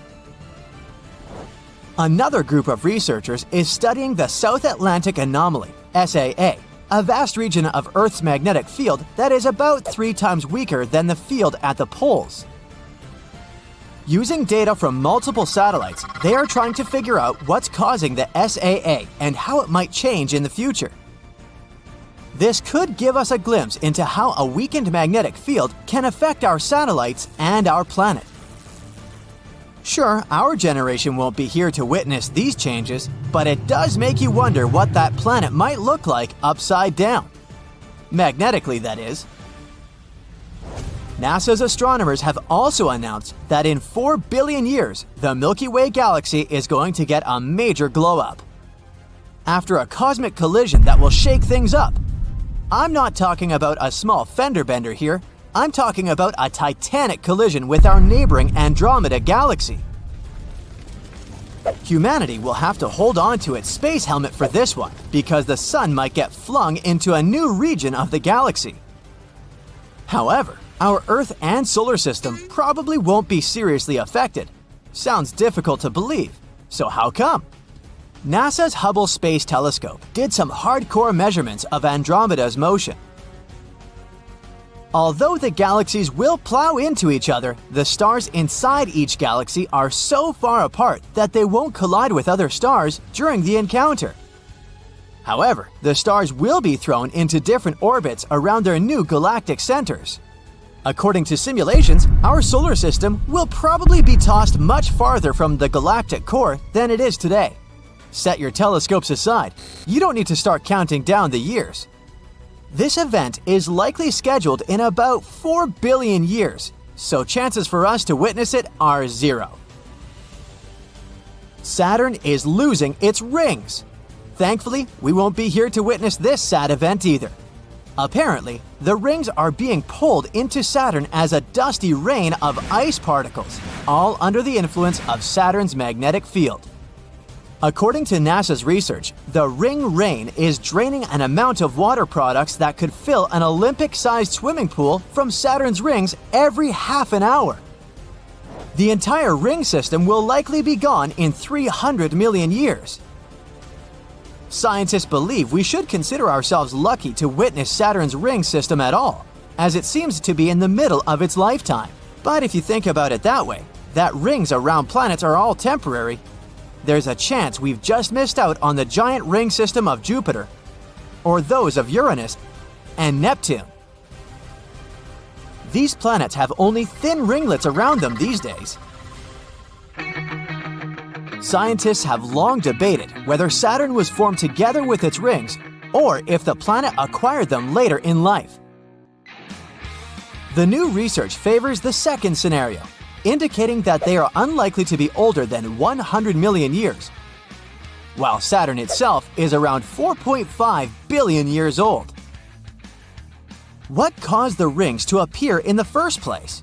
Another group of researchers is studying the South Atlantic Anomaly, SAA, a vast region of Earth's magnetic field that is about 3 times weaker than the field at the poles. Using data from multiple satellites, they are trying to figure out what's causing the SAA and how it might change in the future. This could give us a glimpse into how a weakened magnetic field can affect our satellites and our planet. Sure, our generation won't be here to witness these changes, but it does make you wonder what that planet might look like upside down. Magnetically, that is. NASA's astronomers have also announced that in 4 billion years, the Milky Way galaxy is going to get a major glow-up. After a cosmic collision that will shake things up, I'm not talking about a small fender bender here. I'm talking about a titanic collision with our neighboring Andromeda galaxy. Humanity will have to hold on to its space helmet for this one, because the sun might get flung into a new region of the galaxy. However, our Earth and solar system probably won't be seriously affected. Sounds difficult to believe, so how come? NASA's Hubble Space Telescope did some hardcore measurements of Andromeda's motion. Although the galaxies will plow into each other, the stars inside each galaxy are so far apart that they won't collide with other stars during the encounter. However, the stars will be thrown into different orbits around their new galactic centers. According to simulations, our solar system will probably be tossed much farther from the galactic core than it is today. Set your telescopes aside. You don't need to start counting down the years. This event is likely scheduled in about 4 billion years, so chances for us to witness it are 0. Saturn is losing its rings. Thankfully, we won't be here to witness this sad event either. Apparently, the rings are being pulled into Saturn as a dusty rain of ice particles, all under the influence of Saturn's magnetic field. According to NASA's research, the ring rain is draining an amount of water products that could fill an Olympic-sized swimming pool from Saturn's rings every half an hour. The entire ring system will likely be gone in 300 million years. Scientists believe we should consider ourselves lucky to witness Saturn's ring system at all, as it seems to be in the middle of its lifetime. But if you think about it that way, that rings around planets are all temporary, there's a chance we've just missed out on the giant ring system of Jupiter, or those of Uranus and Neptune. These planets have only thin ringlets around them these days. Scientists have long debated whether Saturn was formed together with its rings or if the planet acquired them later in life. The new research favors the second scenario, indicating that they are unlikely to be older than 100 million years, while Saturn itself is around 4.5 billion years old. What caused the rings to appear in the first place?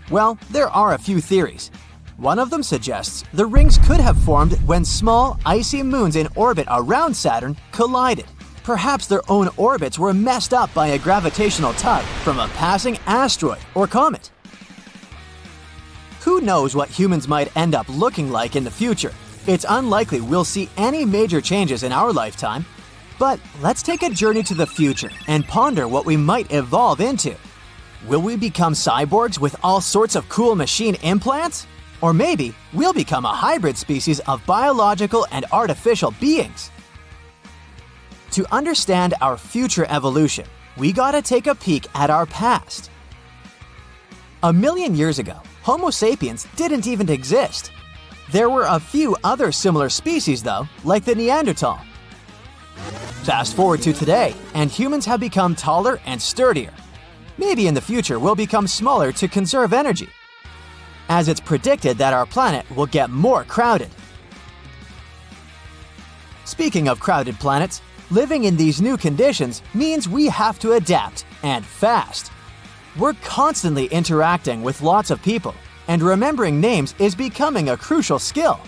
Well, there are a few theories. One of them suggests the rings could have formed when small, icy moons in orbit around Saturn collided. Perhaps their own orbits were messed up by a gravitational tug from a passing asteroid or comet. Who knows what humans might end up looking like in the future? It's unlikely we'll see any major changes in our lifetime. But let's take a journey to the future and ponder what we might evolve into. Will we become cyborgs with all sorts of cool machine implants? Or maybe we'll become a hybrid species of biological and artificial beings. To understand our future evolution, we gotta take a peek at our past. 1 million years ago, Homo sapiens didn't even exist. There were a few other similar species though, like the Neanderthal. Fast forward to today, and humans have become taller and sturdier. Maybe in the future we'll become smaller to conserve energy, as it's predicted that our planet will get more crowded. Speaking of crowded planets, living in these new conditions means we have to adapt, and fast. We're constantly interacting with lots of people, and remembering names is becoming a crucial skill.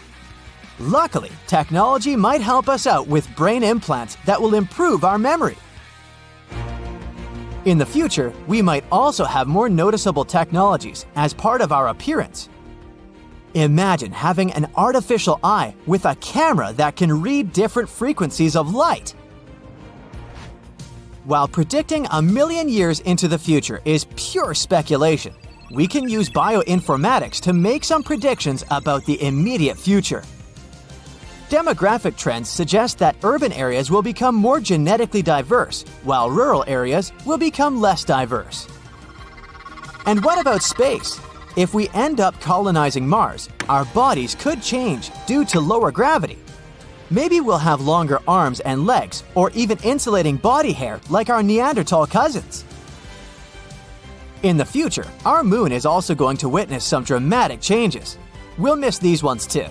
Luckily, technology might help us out with brain implants that will improve our memory. In the future, we might also have more noticeable technologies as part of our appearance. Imagine having an artificial eye with a camera that can read different frequencies of light. While predicting 1 million years into the future is pure speculation, we can use bioinformatics to make some predictions about the immediate future. Demographic trends suggest that urban areas will become more genetically diverse, while rural areas will become less diverse. And what about space? If we end up colonizing Mars, our bodies could change due to lower gravity. Maybe we'll have longer arms and legs, or even insulating body hair like our Neanderthal cousins. In the future, our moon is also going to witness some dramatic changes. We'll miss these ones too.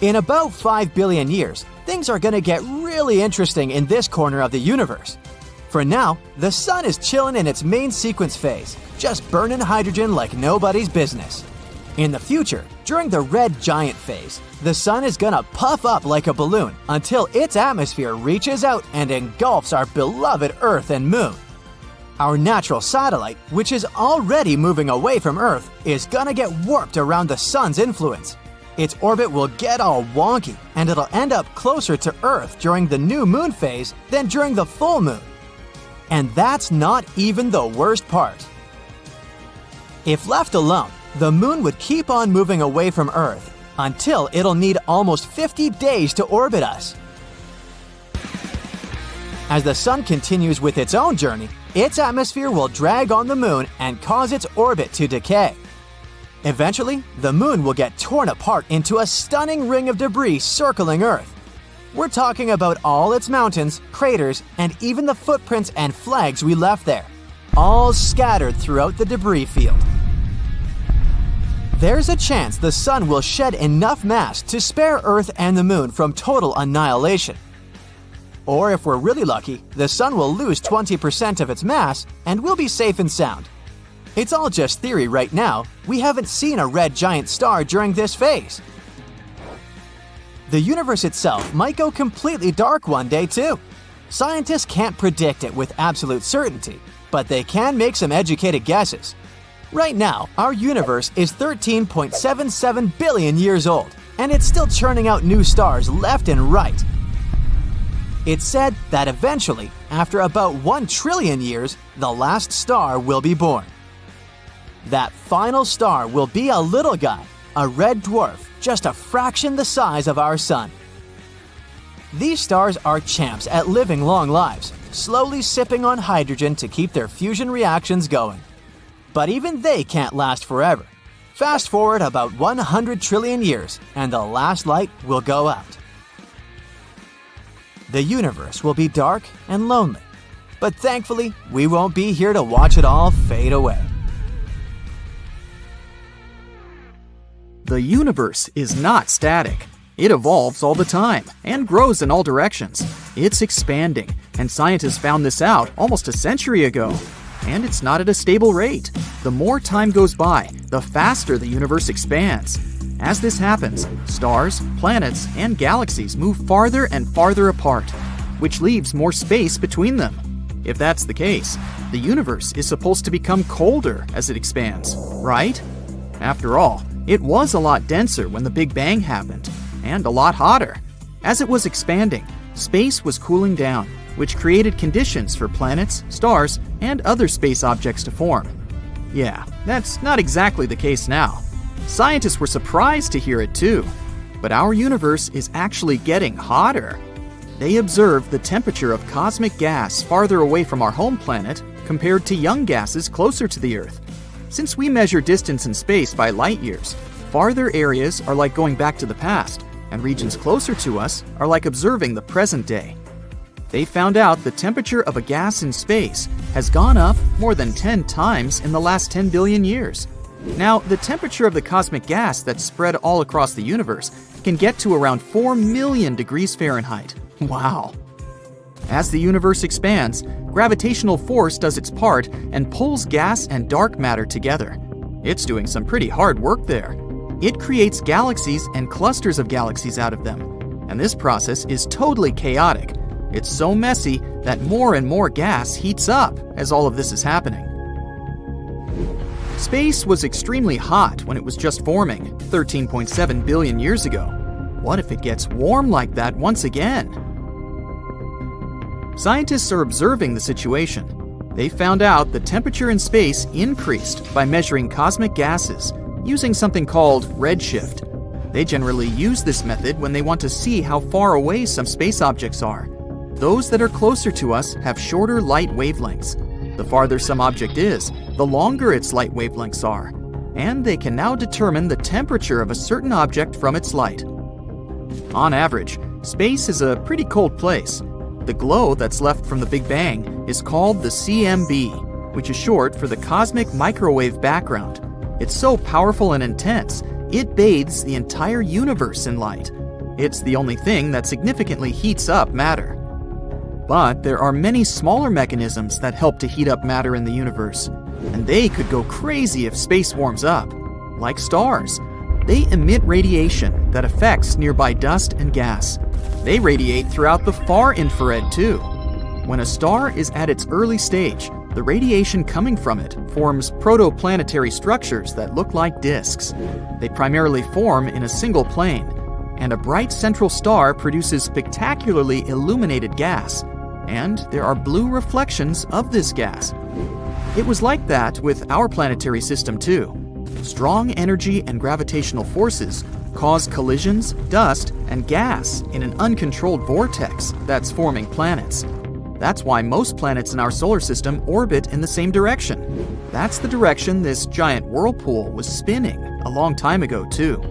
In about 5 billion years, things are going to get really interesting in this corner of the universe. For now, the sun is chilling in its main sequence phase, just burning hydrogen like nobody's business. In the future, during the red giant phase, the sun is gonna puff up like a balloon until its atmosphere reaches out and engulfs our beloved Earth and Moon. Our natural satellite, which is already moving away from Earth, is gonna get warped around the sun's influence. Its orbit will get all wonky, and it'll end up closer to Earth during the new moon phase than during the full moon. And that's not even the worst part. If left alone, the moon would keep on moving away from Earth until it'll need almost 50 days to orbit us. As the sun continues with its own journey, its atmosphere will drag on the moon and cause its orbit to decay. Eventually, the moon will get torn apart into a stunning ring of debris circling Earth. We're talking about all its mountains, craters, and even the footprints and flags we left there, all scattered throughout the debris field. There's a chance the sun will shed enough mass to spare Earth and the moon from total annihilation. Or if we're really lucky, the sun will lose 20% of its mass and we'll be safe and sound. It's all just theory right now. We haven't seen a red giant star during this phase. The universe itself might go completely dark one day too. Scientists can't predict it with absolute certainty, but they can make some educated guesses. Right now, our universe is 13.77 billion years old, and it's still churning out new stars left and right. It's said that eventually, after about 1 trillion years, the last star will be born. That final star will be a little guy, a red dwarf, just a fraction the size of our sun. These stars are champs at living long lives, slowly sipping on hydrogen to keep their fusion reactions going. But even they can't last forever. Fast forward about 100 trillion years, and the last light will go out. The universe will be dark and lonely, but thankfully, we won't be here to watch it all fade away. The universe is not static. It evolves all the time and grows in all directions. It's expanding, and scientists found this out almost a century ago. And it's not at a stable rate. The more time goes by, the faster the universe expands. As this happens, stars, planets, and galaxies move farther and farther apart, which leaves more space between them. If that's the case, the universe is supposed to become colder as it expands, right? After all, it was a lot denser when the Big Bang happened, and a lot hotter. As it was expanding, space was cooling down, which created conditions for planets, stars, and other space objects to form. Yeah, that's not exactly the case now. Scientists were surprised to hear it too. But our universe is actually getting hotter. They observed the temperature of cosmic gas farther away from our home planet compared to young gases closer to the Earth. Since we measure distance in space by light years, farther areas are like going back to the past, and regions closer to us are like observing the present day. They found out the temperature of a gas in space has gone up more than 10 times in the last 10 billion years. Now, the temperature of the cosmic gas that's spread all across the universe can get to around 4 million degrees Fahrenheit. Wow! As the universe expands, gravitational force does its part and pulls gas and dark matter together. It's doing some pretty hard work there. It creates galaxies and clusters of galaxies out of them. And this process is totally chaotic. It's so messy that more and more gas heats up as all of this is happening. Space was extremely hot when it was just forming 13.7 billion years ago. What if it gets warm like that once again? Scientists are observing the situation. They found out the temperature in space increased by measuring cosmic gases using something called redshift. They generally use this method when they want to see how far away some space objects are. Those that are closer to us have shorter light wavelengths. The farther some object is, the longer its light wavelengths are. And they can now determine the temperature of a certain object from its light. On average, space is a pretty cold place. The glow that's left from the Big Bang is called the CMB, which is short for the cosmic microwave background. It's so powerful and intense, it bathes the entire universe in light. It's the only thing that significantly heats up matter. But there are many smaller mechanisms that help to heat up matter in the universe, and they could go crazy if space warms up. Like stars. They emit radiation that affects nearby dust and gas. They radiate throughout the far infrared too. When a star is at its early stage, the radiation coming from it forms protoplanetary structures that look like disks. They primarily form in a single plane, and a bright central star produces spectacularly illuminated gas, and there are blue reflections of this gas. It was like that with our planetary system too. Strong energy and gravitational forces cause collisions, dust, and gas in an uncontrolled vortex that's forming planets. That's why most planets in our solar system orbit in the same direction. That's the direction this giant whirlpool was spinning a long time ago too.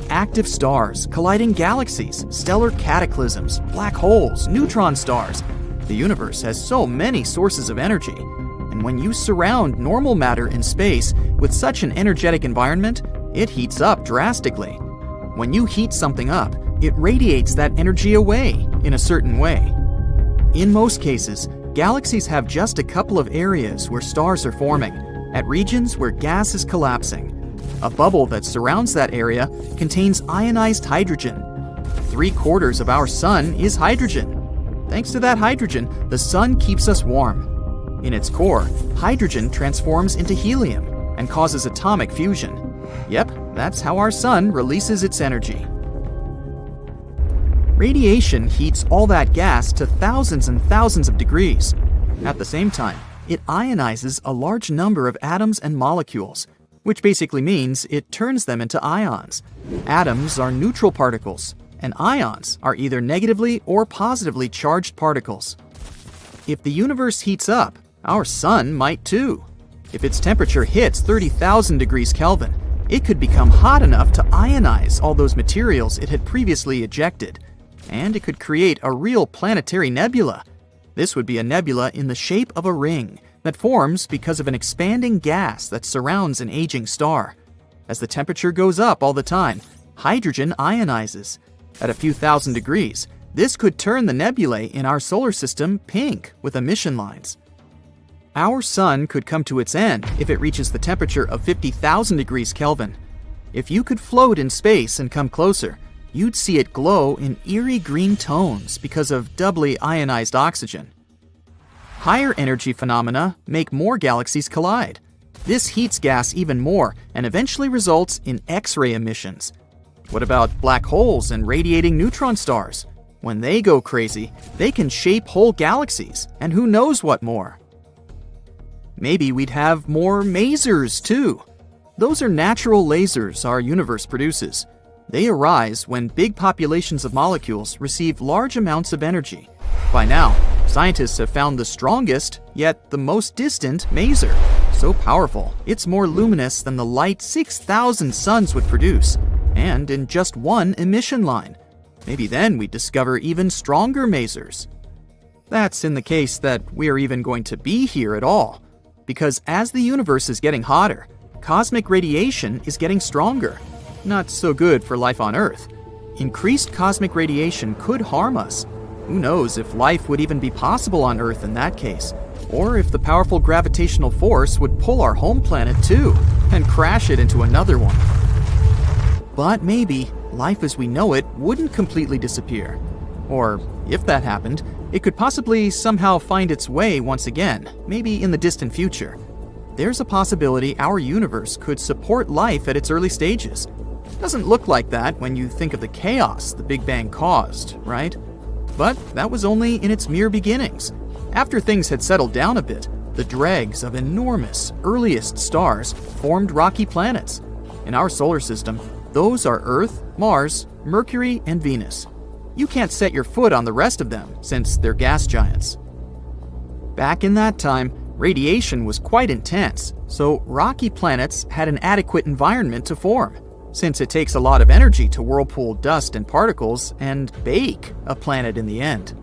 Active stars, colliding galaxies, stellar cataclysms, black holes, neutron stars. The universe has so many sources of energy. And when you surround normal matter in space with such an energetic environment, it heats up drastically. When you heat something up, it radiates that energy away in a certain way. In most cases, galaxies have just a couple of areas where stars are forming, at regions where gas is collapsing. A bubble that surrounds that area contains ionized hydrogen. 3/4 of our sun is hydrogen. Thanks to that hydrogen, the sun keeps us warm. In its core, hydrogen transforms into helium and causes atomic fusion. Yep, that's how our sun releases its energy. Radiation heats all that gas to thousands and thousands of degrees. At the same time, it ionizes a large number of atoms and molecules, which basically means it turns them into ions. Atoms are neutral particles, and ions are either negatively or positively charged particles. If the universe heats up, our sun might too. If its temperature hits 30,000 degrees Kelvin, it could become hot enough to ionize all those materials it had previously ejected, and it could create a real planetary nebula. This would be a nebula in the shape of a ring that forms because of an expanding gas that surrounds an aging star. As the temperature goes up all the time, hydrogen ionizes. At a few thousand degrees, this could turn the nebulae in our solar system pink with emission lines. Our sun could come to its end if it reaches the temperature of 50,000 degrees Kelvin. If you could float in space and come closer, you'd see it glow in eerie green tones because of doubly ionized oxygen. Higher energy phenomena make more galaxies collide. This heats gas even more and eventually results in X-ray emissions. What about black holes and radiating neutron stars? When they go crazy, they can shape whole galaxies, and who knows what more. Maybe we'd have more masers too. Those are natural lasers our universe produces. They arise when big populations of molecules receive large amounts of energy. By now, scientists have found the strongest, yet the most distant maser. So powerful, it's more luminous than the light 6,000 suns would produce, and in just one emission line. Maybe then we'd discover even stronger masers. That's in the case that we're even going to be here at all. Because as the universe is getting hotter, cosmic radiation is getting stronger. Not so good for life on Earth. Increased cosmic radiation could harm us. Who knows if life would even be possible on Earth in that case, or if the powerful gravitational force would pull our home planet too, and crash it into another one. But maybe life as we know it wouldn't completely disappear. Or, if that happened, it could possibly somehow find its way once again, maybe in the distant future. There's a possibility our universe could support life at its early stages. Doesn't look like that when you think of the chaos the Big Bang caused, right? But that was only in its mere beginnings. After things had settled down a bit, the dregs of enormous, earliest stars formed rocky planets. In our solar system, those are Earth, Mars, Mercury, and Venus. You can't set your foot on the rest of them since they're gas giants. Back in that time, radiation was quite intense, so rocky planets had an adequate environment to form, since it takes a lot of energy to whirlpool dust and particles and bake a planet in the end.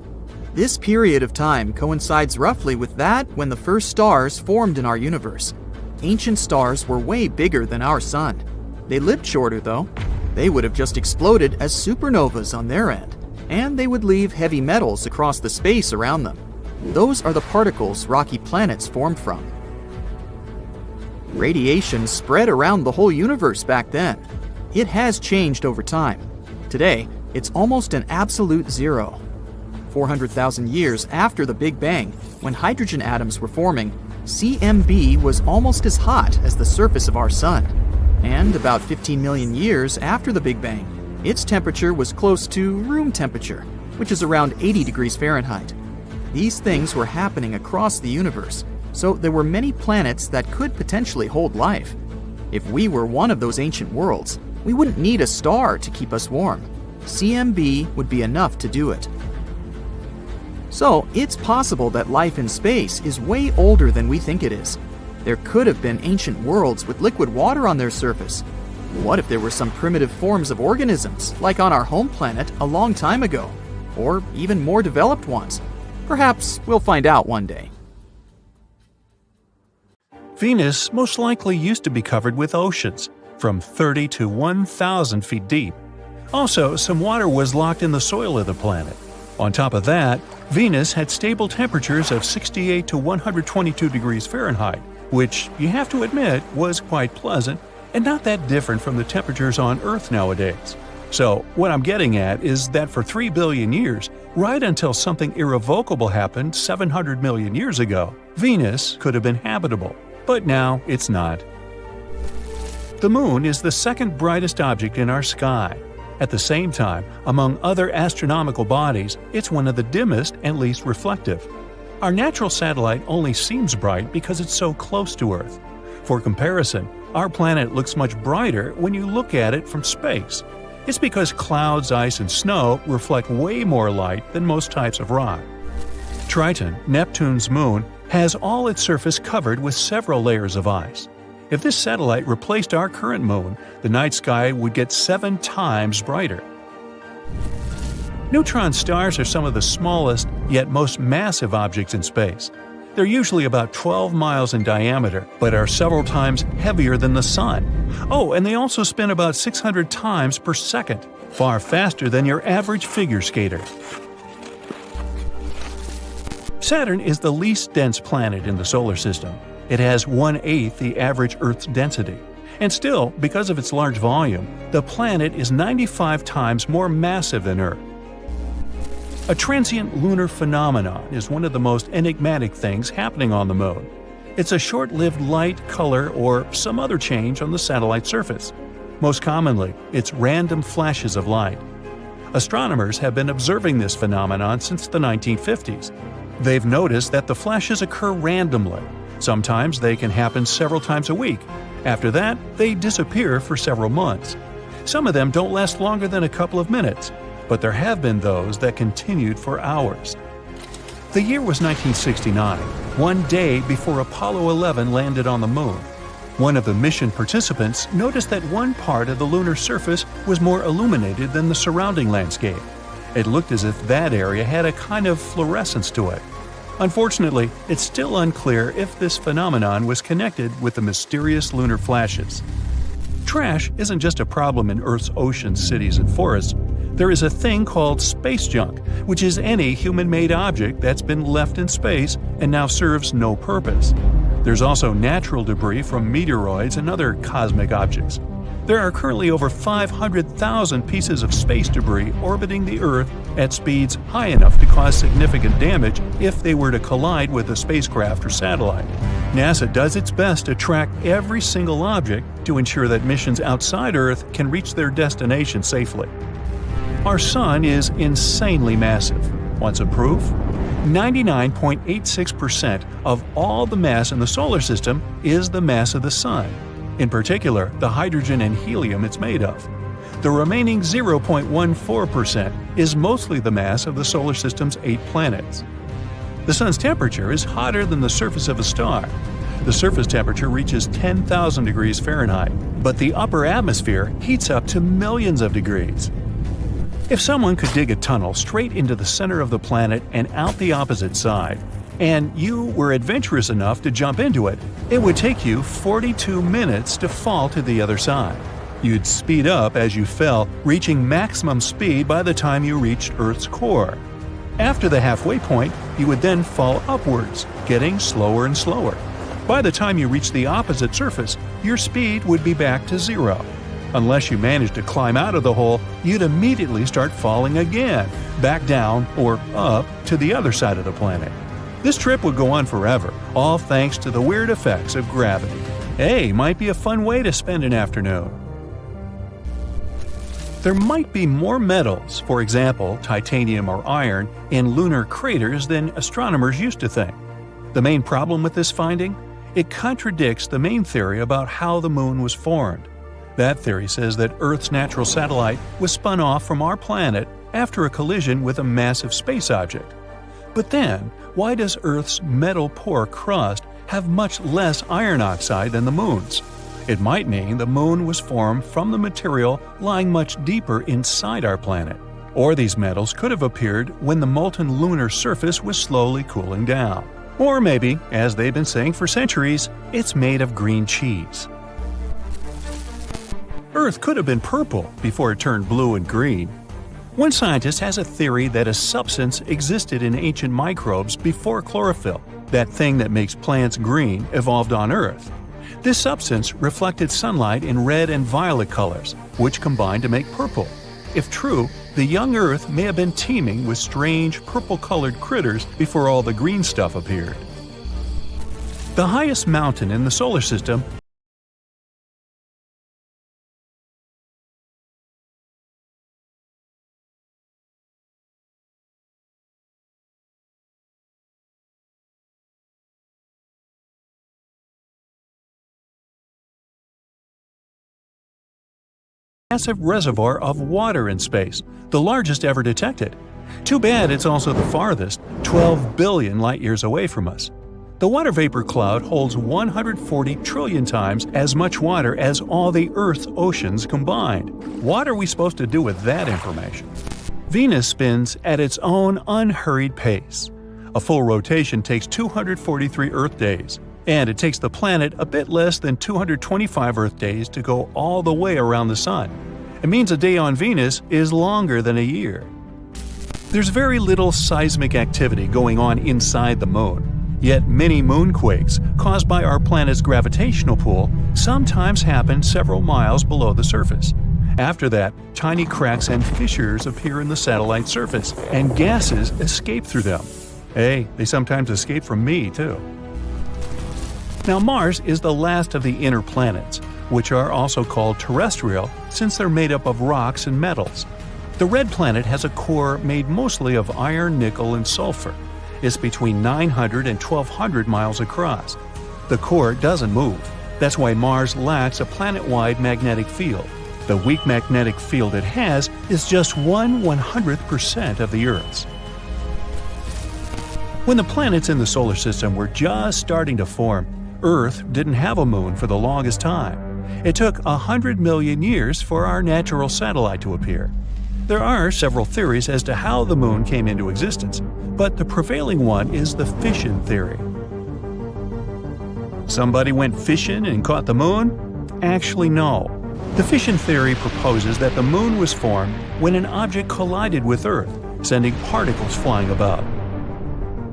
This period of time coincides roughly with that when the first stars formed in our universe. Ancient stars were way bigger than our sun. They lived shorter though. They would have just exploded as supernovas on their end. and they would leave heavy metals across the space around them. Those are the particles rocky planets formed from. Radiation spread around the whole universe back then. It has changed over time. Today, it's almost an absolute zero. 400,000 years after the Big Bang, when hydrogen atoms were forming, CMB was almost as hot as the surface of our Sun. And about 15 million years after the Big Bang, its temperature was close to room temperature, which is around 80 degrees Fahrenheit. These things were happening across the universe, so there were many planets that could potentially hold life. If we were one of those ancient worlds, we wouldn't need a star to keep us warm. CMB would be enough to do it. So, it's possible that life in space is way older than we think it is. There could have been ancient worlds with liquid water on their surface. What if there were some primitive forms of organisms, like on our home planet a long time ago? Or even more developed ones? Perhaps we'll find out one day. Venus most likely used to be covered with oceans, from 30 to 1,000 feet deep. Also, some water was locked in the soil of the planet. On top of that, Venus had stable temperatures of 68 to 122 degrees Fahrenheit, which, you have to admit, was quite pleasant and not that different from the temperatures on Earth nowadays. So, what I'm getting at is that for 3 billion years, right until something irrevocable happened 700 million years ago, Venus could have been habitable. But now it's not. The Moon is the second brightest object in our sky. At the same time, among other astronomical bodies, it's one of the dimmest and least reflective. Our natural satellite only seems bright because it's so close to Earth. For comparison, our planet looks much brighter when you look at it from space. It's because clouds, ice, and snow reflect way more light than most types of rock. Triton, Neptune's moon, has all its surface covered with several layers of ice. If this satellite replaced our current moon, the night sky would get 7 times brighter. Neutron stars are some of the smallest, yet most massive objects in space. They're usually about 12 miles in diameter, but are several times heavier than the Sun. Oh, and they also spin about 600 times per second, far faster than your average figure skater. Saturn is the least dense planet in the solar system. It has 1/8 the average Earth's density. And still, because of its large volume, the planet is 95 times more massive than Earth. A transient lunar phenomenon is one of the most enigmatic things happening on the Moon. It's a short-lived light, color, or some other change on the satellite surface. Most commonly, it's random flashes of light. Astronomers have been observing this phenomenon since the 1950s. They've noticed that the flashes occur randomly. Sometimes they can happen several times a week. After that, they disappear for several months. Some of them don't last longer than a couple of minutes, but there have been those that continued for hours. The year was 1969, one day before Apollo 11 landed on the Moon. One of the mission participants noticed that one part of the lunar surface was more illuminated than the surrounding landscape. It looked as if that area had a kind of fluorescence to it. Unfortunately, it's still unclear if this phenomenon was connected with the mysterious lunar flashes. Trash isn't just a problem in Earth's oceans, cities, and forests. There is a thing called space junk, which is any human-made object that's been left in space and now serves no purpose. There's also natural debris from meteoroids and other cosmic objects. There are currently over 500,000 pieces of space debris orbiting the Earth at speeds high enough to cause significant damage if they were to collide with a spacecraft or satellite. NASA does its best to track every single object to ensure that missions outside Earth can reach their destination safely. Our Sun is insanely massive. Want some proof? 99.86% of all the mass in the solar system is the mass of the Sun. In particular, the hydrogen and helium it's made of. The remaining 0.14% is mostly the mass of the solar system's 8 planets. The Sun's temperature is hotter than the surface of a star. The surface temperature reaches 10,000 degrees Fahrenheit, but the upper atmosphere heats up to millions of degrees. If someone could dig a tunnel straight into the center of the planet and out the opposite side, and you were adventurous enough to jump into it, it would take you 42 minutes to fall to the other side. You'd speed up as you fell, reaching maximum speed by the time you reached Earth's core. After the halfway point, you would then fall upwards, getting slower and slower. By the time you reached the opposite surface, your speed would be back to zero. Unless you managed to climb out of the hole, you'd immediately start falling again, back down or up to the other side of the planet. This trip would go on forever, all thanks to the weird effects of gravity. Hey, might be a fun way to spend an afternoon. There might be more metals, for example, titanium or iron, in lunar craters than astronomers used to think. The main problem with this finding? It contradicts the main theory about how the moon was formed. That theory says that Earth's natural satellite was spun off from our planet after a collision with a massive space object. But then, why does Earth's metal-poor crust have much less iron oxide than the moon's? It might mean the moon was formed from the material lying much deeper inside our planet. Or these metals could have appeared when the molten lunar surface was slowly cooling down. Or maybe, as they've been saying for centuries, it's made of green cheese. Earth could have been purple before it turned blue and green. One scientist has a theory that a substance existed in ancient microbes before chlorophyll. That thing that makes plants green evolved on Earth. This substance reflected sunlight in red and violet colors, which combined to make purple. If true, the young Earth may have been teeming with strange purple-colored critters before all the green stuff appeared. The highest mountain in the solar system massive reservoir of water in space, the largest ever detected. Too bad it's also the farthest, 12 billion light-years away from us. The water vapor cloud holds 140 trillion times as much water as all the Earth's oceans combined. What are we supposed to do with that information? Venus spins at its own unhurried pace. A full rotation takes 243 Earth days. And it takes the planet a bit less than 225 Earth days to go all the way around the Sun. It means a day on Venus is longer than a year. There's very little seismic activity going on inside the Moon, yet many moonquakes, caused by our planet's gravitational pull, sometimes happen several miles below the surface. After that, tiny cracks and fissures appear in the satellite surface, and gases escape through them. Hey, they sometimes escape from me, too. Now, Mars is the last of the inner planets, which are also called terrestrial since they're made up of rocks and metals. The red planet has a core made mostly of iron, nickel, and sulfur. It's between 900 and 1200 miles across. The core doesn't move. That's why Mars lacks a planet-wide magnetic field. The weak magnetic field it has is just 1/100% of the Earth's. When the planets in the solar system were just starting to form, Earth didn't have a moon for the longest time. It took 100 million years for our natural satellite to appear. There are several theories as to how the moon came into existence, but the prevailing one is the fission theory. Somebody went fishing and caught the moon? Actually, no. The fission theory proposes that the moon was formed when an object collided with Earth, sending particles flying about.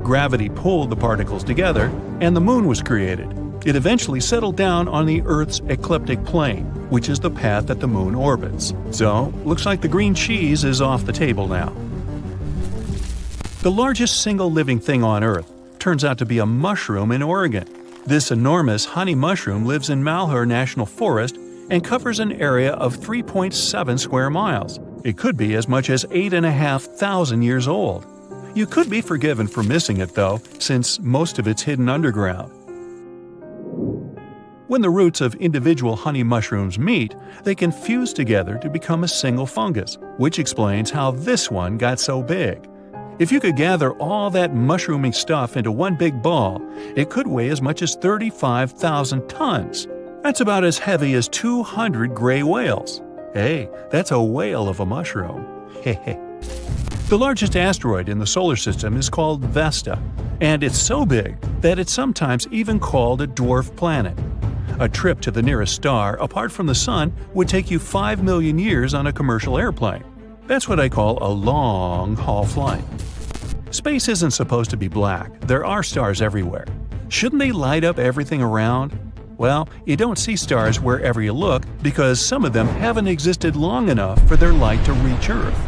Gravity pulled the particles together, and the moon was created. It eventually settled down on the Earth's ecliptic plane, which is the path that the moon orbits. So, looks like the green cheese is off the table now. The largest single living thing on Earth turns out to be a mushroom in Oregon. This enormous honey mushroom lives in Malheur National Forest and covers an area of 3.7 square miles. It could be as much as 8,500 years old. You could be forgiven for missing it, though, since most of it's hidden underground. When the roots of individual honey mushrooms meet, they can fuse together to become a single fungus, which explains how this one got so big. If you could gather all that mushrooming stuff into one big ball, it could weigh as much as 35,000 tons. That's about as heavy as 200 gray whales. Hey, that's a whale of a mushroom. Hehe. The largest asteroid in the solar system is called Vesta, and it's so big that it's sometimes even called a dwarf planet. A trip to the nearest star, apart from the Sun, would take you 5 million years on a commercial airplane. That's what I call a long-haul flight. Space isn't supposed to be black. There are stars everywhere. Shouldn't they light up everything around? Well, you don't see stars wherever you look because some of them haven't existed long enough for their light to reach Earth.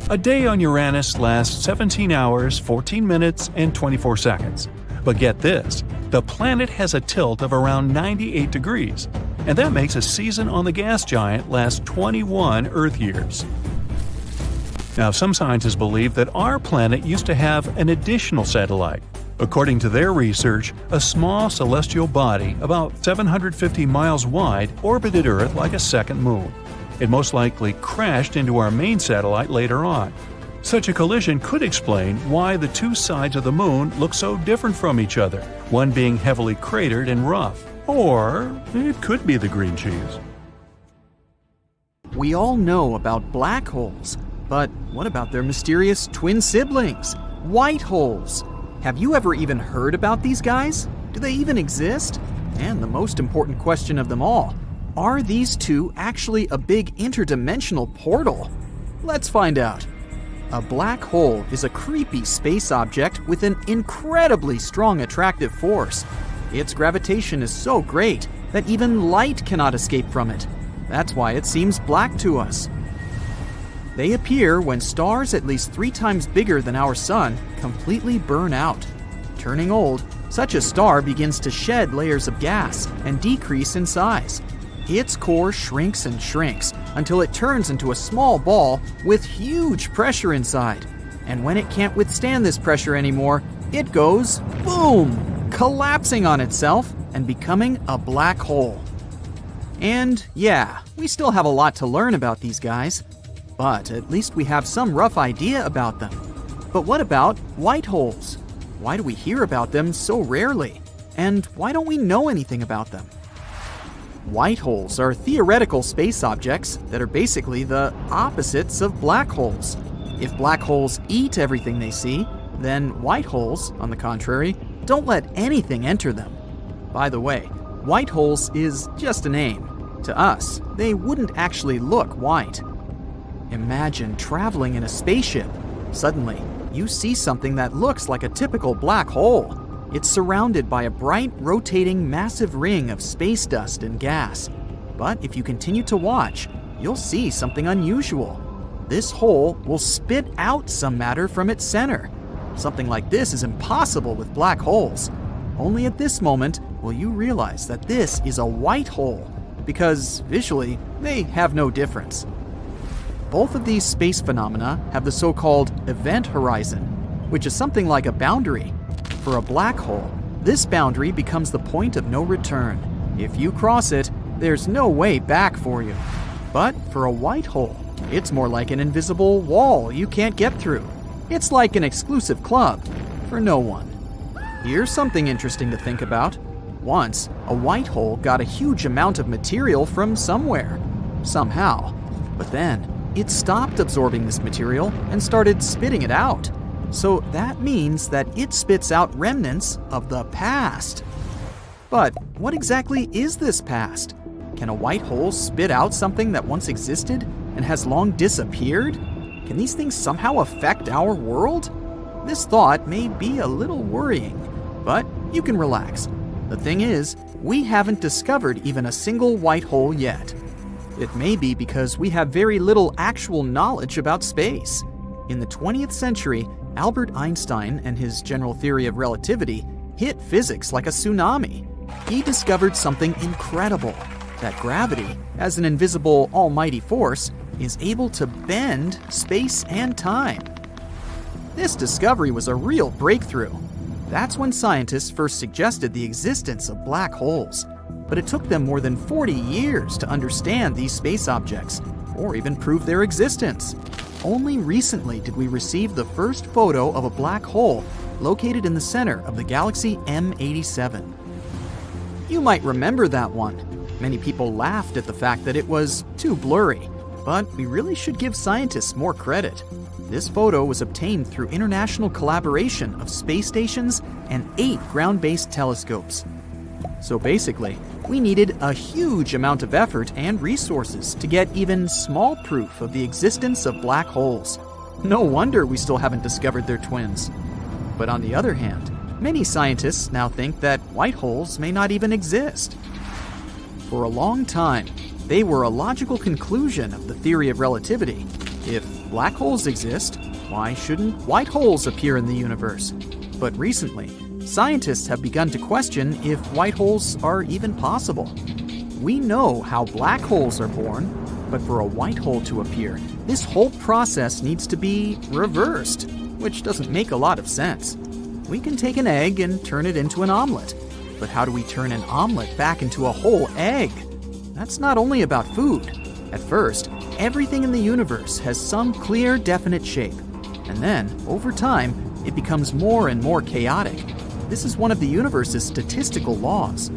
A day on Uranus lasts 17 hours, 14 minutes, and 24 seconds. But get this, the planet has a tilt of around 98 degrees, and that makes a season on the gas giant last 21 Earth years. Now, some scientists believe that our planet used to have an additional satellite. According to their research, a small celestial body about 750 miles wide orbited Earth like a second moon. It most likely crashed into our main satellite later on. Such a collision could explain why the two sides of the moon look so different from each other, one being heavily cratered and rough. Or it could be the green cheese. We all know about black holes, but what about their mysterious twin siblings, white holes? Have you ever even heard about these guys? Do they even exist? And the most important question of them all, are these two actually a big interdimensional portal? Let's find out. A black hole is a creepy space object with an incredibly strong attractive force. Its gravitation is so great that even light cannot escape from it. That's why it seems black to us. They appear when stars at least 3 times bigger than our Sun completely burn out. Turning old, such a star begins to shed layers of gas and decrease in size. Its core shrinks and shrinks until it turns into a small ball with huge pressure inside. And when it can't withstand this pressure anymore, it goes boom, collapsing on itself and becoming a black hole. And yeah, we still have a lot to learn about these guys, but at least we have some rough idea about them. But what about white holes? Why do we hear about them so rarely? And why don't we know anything about them? White holes are theoretical space objects that are basically the opposites of black holes. If black holes eat everything they see, then white holes, on the contrary, don't let anything enter them. By the way, white holes is just a name. To us, they wouldn't actually look white. Imagine traveling in a spaceship. Suddenly, you see something that looks like a typical black hole. It's surrounded by a bright, rotating, massive ring of space dust and gas. But if you continue to watch, you'll see something unusual. This hole will spit out some matter from its center. Something like this is impossible with black holes. Only at this moment will you realize that this is a white hole, because visually, they have no difference. Both of these space phenomena have the so-called event horizon, which is something like a boundary. For a black hole, this boundary becomes the point of no return. If you cross it, there's no way back for you. But for a white hole, it's more like an invisible wall you can't get through. It's like an exclusive club for no one. Here's something interesting to think about. Once, a white hole got a huge amount of material from somewhere, somehow. But then, it stopped absorbing this material and started spitting it out. So that means that it spits out remnants of the past. But what exactly is this past? Can a white hole spit out something that once existed and has long disappeared? Can these things somehow affect our world? This thought may be a little worrying, but you can relax. The thing is, we haven't discovered even a single white hole yet. It may be because we have very little actual knowledge about space. In the 20th century, Albert Einstein and his general theory of relativity hit physics like a tsunami. He discovered something incredible, that gravity, as an invisible almighty force, is able to bend space and time. This discovery was a real breakthrough. That's when scientists first suggested the existence of black holes. But it took them more than 40 years to understand these space objects, or even prove their existence. Only recently did we receive the first photo of a black hole located in the center of the galaxy M87. You might remember that one. Many people laughed at the fact that it was too blurry, but we really should give scientists more credit. This photo was obtained through international collaboration of space stations and 8 ground-based telescopes. So basically, we needed a huge amount of effort and resources to get even small proof of the existence of black holes. No wonder we still haven't discovered their twins. But on the other hand, many scientists now think that white holes may not even exist. For a long time, they were a logical conclusion of the theory of relativity. If black holes exist, why shouldn't white holes appear in the universe? But recently, scientists have begun to question if white holes are even possible. We know how black holes are born, but for a white hole to appear, this whole process needs to be reversed, which doesn't make a lot of sense. We can take an egg and turn it into an omelet, but how do we turn an omelet back into a whole egg? That's not only about food. At first, everything in the universe has some clear, definite shape, and then, over time, it becomes more and more chaotic. This is one of the universe's statistical laws.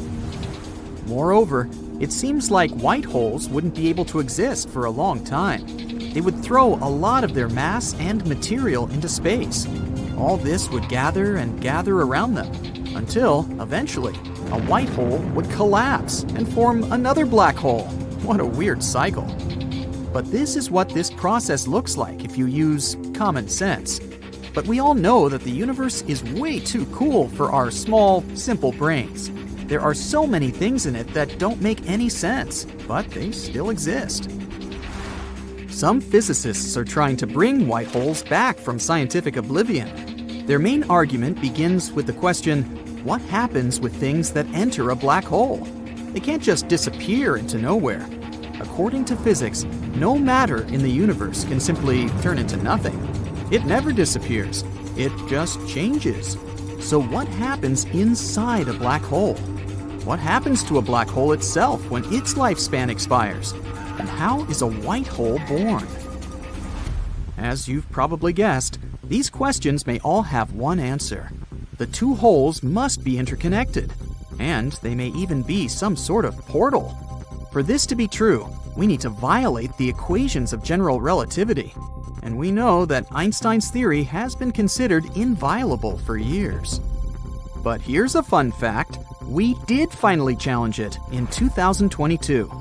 Moreover, it seems like white holes wouldn't be able to exist for a long time. They would throw a lot of their mass and material into space. All this would gather and gather around them, until, eventually, a white hole would collapse and form another black hole. What a weird cycle. But this is what this process looks like if you use common sense. But we all know that the universe is way too cool for our small, simple brains. There are so many things in it that don't make any sense, but they still exist. Some physicists are trying to bring white holes back from scientific oblivion. Their main argument begins with the question, what happens with things that enter a black hole? They can't just disappear into nowhere. According to physics, no matter in the universe can simply turn into nothing. It never disappears. It just changes. So what happens inside a black hole? What happens to a black hole itself when its lifespan expires? And how is a white hole born? As you've probably guessed, these questions may all have one answer. The two holes must be interconnected, and they may even be some sort of portal. For this to be true, we need to violate the equations of general relativity. And we know that Einstein's theory has been considered inviolable for years. But here's a fun fact. We did finally challenge it in 2022.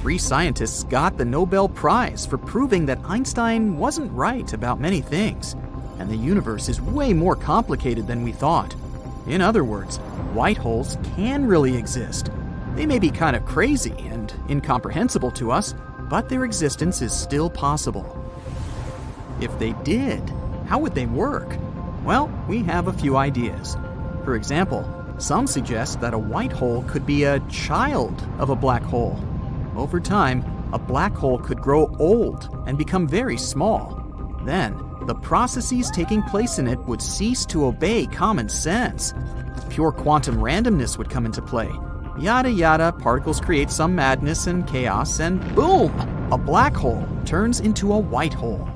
3 scientists got the Nobel Prize for proving that Einstein wasn't right about many things, and the universe is way more complicated than we thought. In other words, white holes can really exist. They may be kind of crazy and incomprehensible to us, but their existence is still possible. If they did, how would they work? Well, we have a few ideas. For example, some suggest that a white hole could be a child of a black hole. Over time, a black hole could grow old and become very small. Then, the processes taking place in it would cease to obey common sense. Pure quantum randomness would come into play. Yada yada, particles create some madness and chaos, and boom! A black hole turns into a white hole.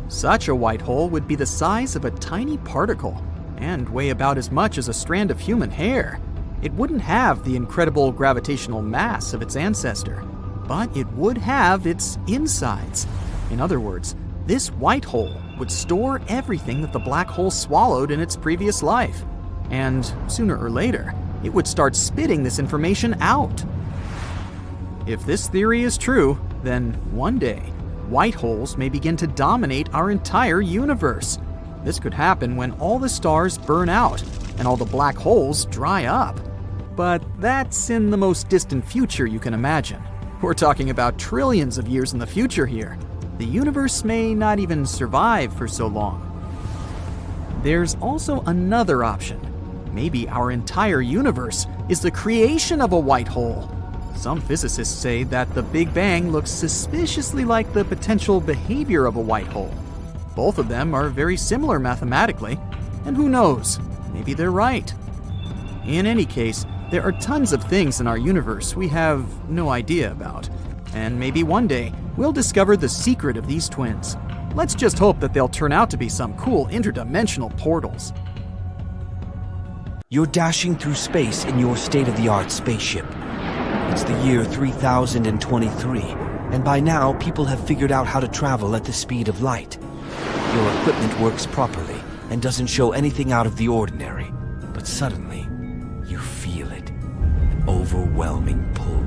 Such a white hole would be the size of a tiny particle and weigh about as much as a strand of human hair. It wouldn't have the incredible gravitational mass of its ancestor, but it would have its insides. In other words, this white hole would store everything that the black hole swallowed in its previous life. And sooner or later, it would start spitting this information out. If this theory is true, then one day, white holes may begin to dominate our entire universe. This could happen when all the stars burn out and all the black holes dry up. But that's in the most distant future you can imagine. We're talking about trillions of years in the future here. The universe may not even survive for so long. There's also another option. Maybe our entire universe is the creation of a white hole. Some physicists say that the Big Bang looks suspiciously like the potential behavior of a white hole. Both of them are very similar mathematically, and who knows, maybe they're right. In any case, there are tons of things in our universe we have no idea about, and maybe one day we'll discover the secret of these twins. Let's just hope that they'll turn out to be some cool interdimensional portals. You're dashing through space in your state-of-the-art spaceship. It's the year 3023, and by now people have figured out how to travel at the speed of light. Your equipment works properly and doesn't show anything out of the ordinary, but suddenly, you feel overwhelming pull.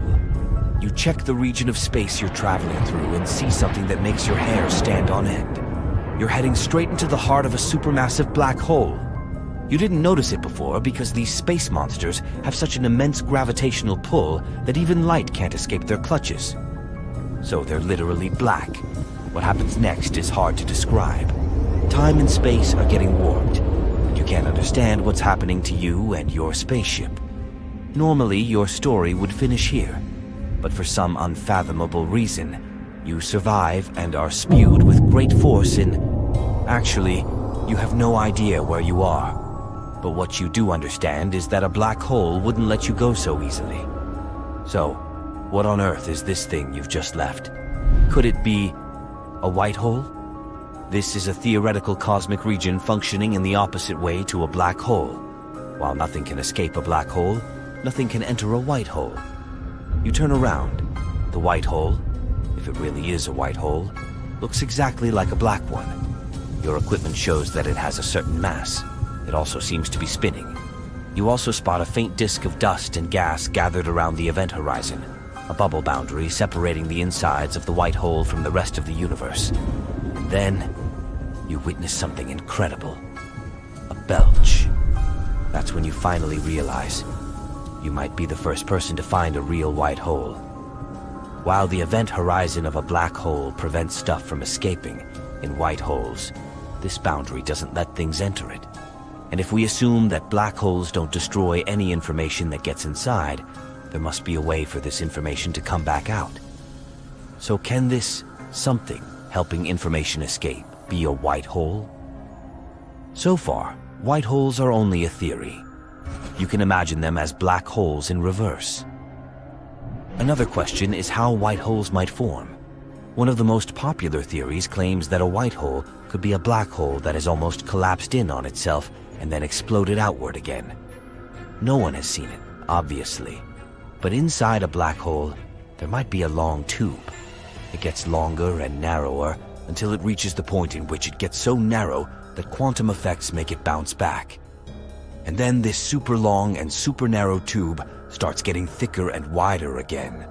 You check the region of space you're traveling through and see something that makes your hair stand on end. You're heading straight into the heart of a supermassive black hole. You didn't notice it before because these space monsters have such an immense gravitational pull that even light can't escape their clutches. So they're literally black. What happens next is hard to describe. Time and space are getting warped, and you can't understand what's happening to you and your spaceship. Normally, your story would finish here, but for some unfathomable reason, you survive and are spewed with great force in... Actually, you have no idea where you are. But what you do understand is that a black hole wouldn't let you go so easily. So, what on earth is this thing you've just left? Could it be a white hole? This is a theoretical cosmic region functioning in the opposite way to a black hole. While nothing can escape a black hole, nothing can enter a white hole. You turn around. The white hole, if it really is a white hole, looks exactly like a black one. Your equipment shows that it has a certain mass. It also seems to be spinning. You also spot a faint disk of dust and gas gathered around the event horizon, a bubble boundary separating the insides of the white hole from the rest of the universe. And then, you witness something incredible. A belch. That's when you finally realize you might be the first person to find a real white hole. While the event horizon of a black hole prevents stuff from escaping, in white holes, this boundary doesn't let things enter it. And if we assume that black holes don't destroy any information that gets inside, there must be a way for this information to come back out. So can this something helping information escape be a white hole? So far, white holes are only a theory. You can imagine them as black holes in reverse. Another question is how white holes might form. One of the most popular theories claims that a white hole could be a black hole that has almost collapsed in on itself and then exploded outward again. No one has seen it, obviously. But inside a black hole, there might be a long tube. It gets longer and narrower until it reaches the point in which it gets so narrow that quantum effects make it bounce back. And then this super long and super narrow tube starts getting thicker and wider again.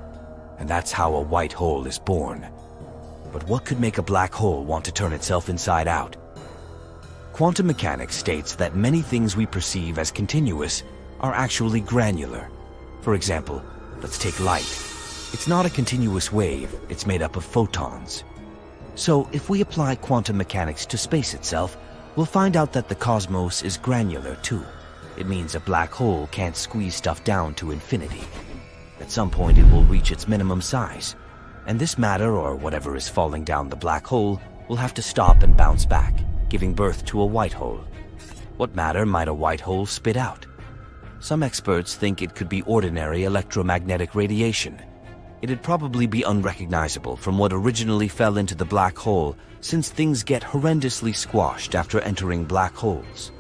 And that's how a white hole is born. But what could make a black hole want to turn itself inside out? Quantum mechanics states that many things we perceive as continuous are actually granular. For example, let's take light. It's not a continuous wave, it's made up of photons. So if we apply quantum mechanics to space itself, we'll find out that the cosmos is granular too. It means a black hole can't squeeze stuff down to infinity. At some point it will reach its minimum size, and this matter, or whatever is falling down the black hole, will have to stop and bounce back, giving birth to a white hole. What matter might a white hole spit out? Some experts think it could be ordinary electromagnetic radiation. It'd probably be unrecognizable from what originally fell into the black hole, since things get horrendously squashed after entering black holes.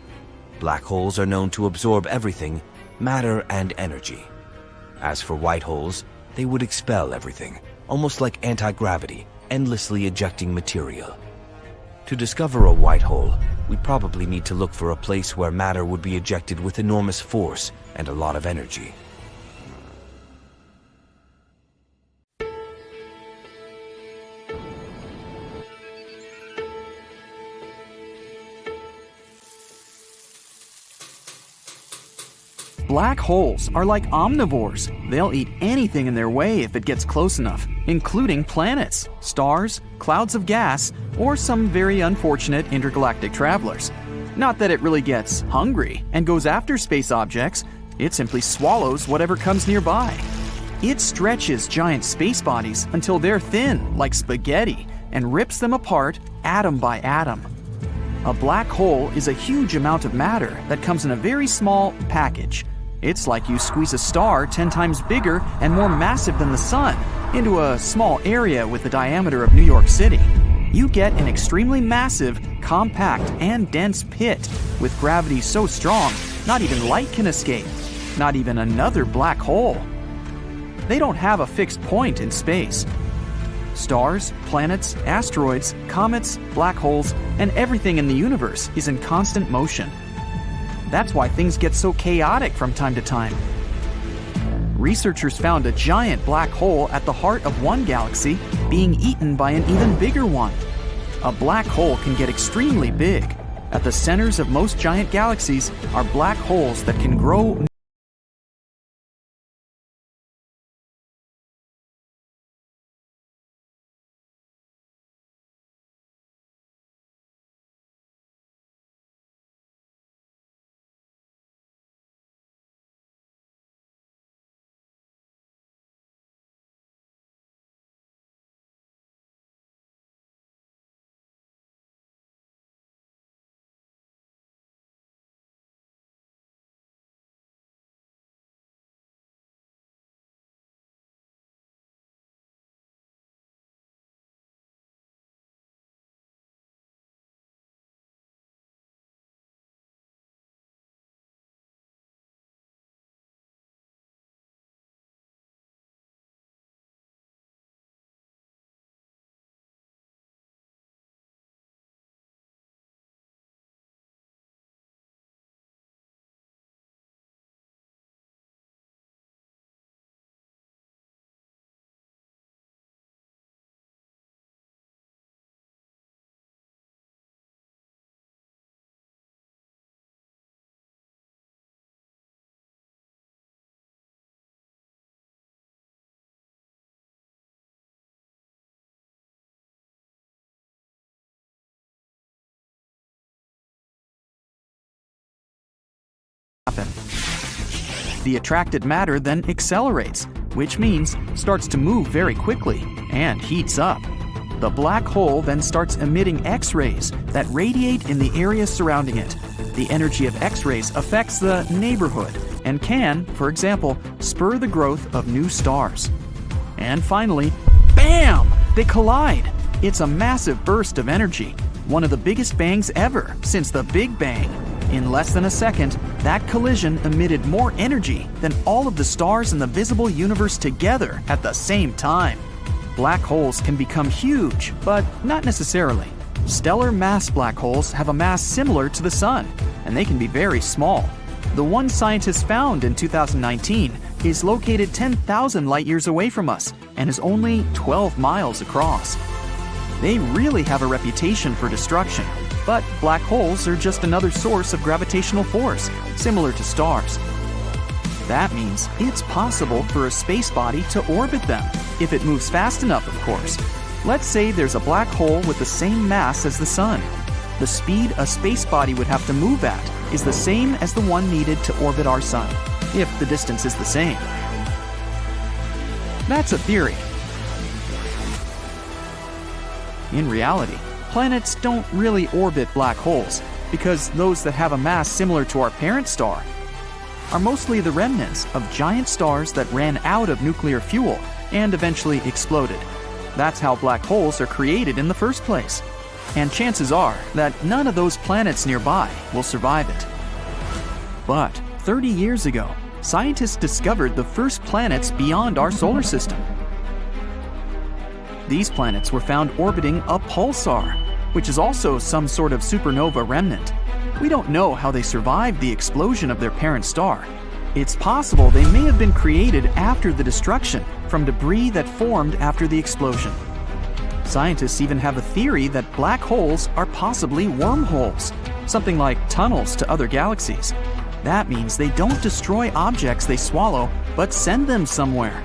Black holes are known to absorb everything, matter and energy. As for white holes, they would expel everything, almost like anti-gravity, endlessly ejecting material. To discover a white hole, we'd probably need to look for a place where matter would be ejected with enormous force and a lot of energy. Black holes are like omnivores. They'll eat anything in their way if it gets close enough, including planets, stars, clouds of gas, or some very unfortunate intergalactic travelers. Not that it really gets hungry and goes after space objects, it simply swallows whatever comes nearby. It stretches giant space bodies until they're thin, like spaghetti, and rips them apart atom by atom. A black hole is a huge amount of matter that comes in a very small package. It's like you squeeze a star 10 times bigger and more massive than the sun into a small area with the diameter of New York City. You get an extremely massive, compact, and dense pit with gravity so strong, not even light can escape, not even another black hole. They don't have a fixed point in space. Stars, planets, asteroids, comets, black holes, and everything in the universe is in constant motion. That's why things get so chaotic from time to time. researchers found a giant black hole at the heart of one galaxy being eaten by an even bigger one. A black hole can get extremely big. At the centers of most giant galaxies are black holes that can grow happen. The attracted matter then accelerates, which means starts to move very quickly and heats up. The black hole then starts emitting X-rays that radiate in the area surrounding it. The energy of X-rays affects the neighborhood and can, for example, spur the growth of new stars. And finally, BAM! They collide. It's a massive burst of energy, one of the biggest bangs ever since the Big Bang. In less than a second, that collision emitted more energy than all of the stars in the visible universe together at the same time. Black holes can become huge, but not necessarily. Stellar mass black holes have a mass similar to the Sun, and they can be very small. The one scientists found in 2019 is located 10,000 light years away from us and is only 12 miles across. They really have a reputation for destruction, but black holes are just another source of gravitational force, similar to stars. That means it's possible for a space body to orbit them, if it moves fast enough, of course. Let's say there's a black hole with the same mass as the Sun. The speed a space body would have to move at is the same as the one needed to orbit our Sun, if the distance is the same. That's a theory. In reality, planets don't really orbit black holes, because those that have a mass similar to our parent star are mostly the remnants of giant stars that ran out of nuclear fuel and eventually exploded. That's how black holes are created in the first place. And chances are that none of those planets nearby will survive it. But 30 years ago, scientists discovered the first planets beyond our solar system. These planets were found orbiting a pulsar, which is also some sort of supernova remnant. We don't know how they survived the explosion of their parent star. It's possible they may have been created after the destruction from debris that formed after the explosion. Scientists even have a theory that black holes are possibly wormholes, something like tunnels to other galaxies. That means they don't destroy objects they swallow, but send them somewhere.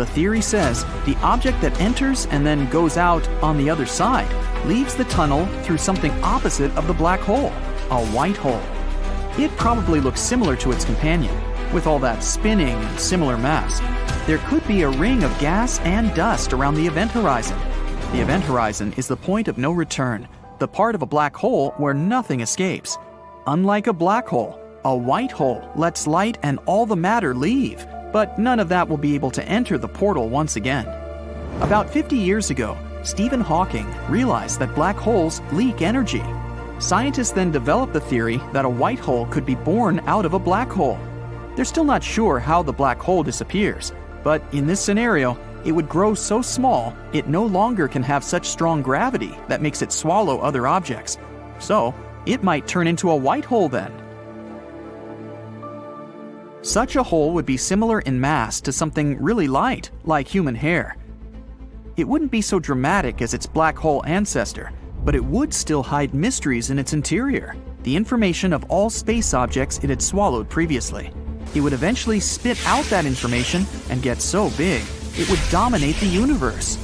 The theory says the object that enters and then goes out on the other side leaves the tunnel through something opposite of the black hole, a white hole. It probably looks similar to its companion, with all that spinning and similar mass. There could be a ring of gas and dust around the event horizon. The event horizon is the point of no return, the part of a black hole where nothing escapes. Unlike a black hole, a white hole lets light and all the matter leave, but none of that will be able to enter the portal once again. About 50 years ago, Stephen Hawking realized that black holes leak energy. Scientists then developed the theory that a white hole could be born out of a black hole. They're still not sure how the black hole disappears, but in this scenario, it would grow so small it no longer can have such strong gravity that makes it swallow other objects. So, it might turn into a white hole then. Such a hole would be similar in mass to something really light, like human hair. It wouldn't be so dramatic as its black hole ancestor, but it would still hide mysteries in its interior, the information of all space objects it had swallowed previously. It would eventually spit out that information and get so big, it would dominate the universe.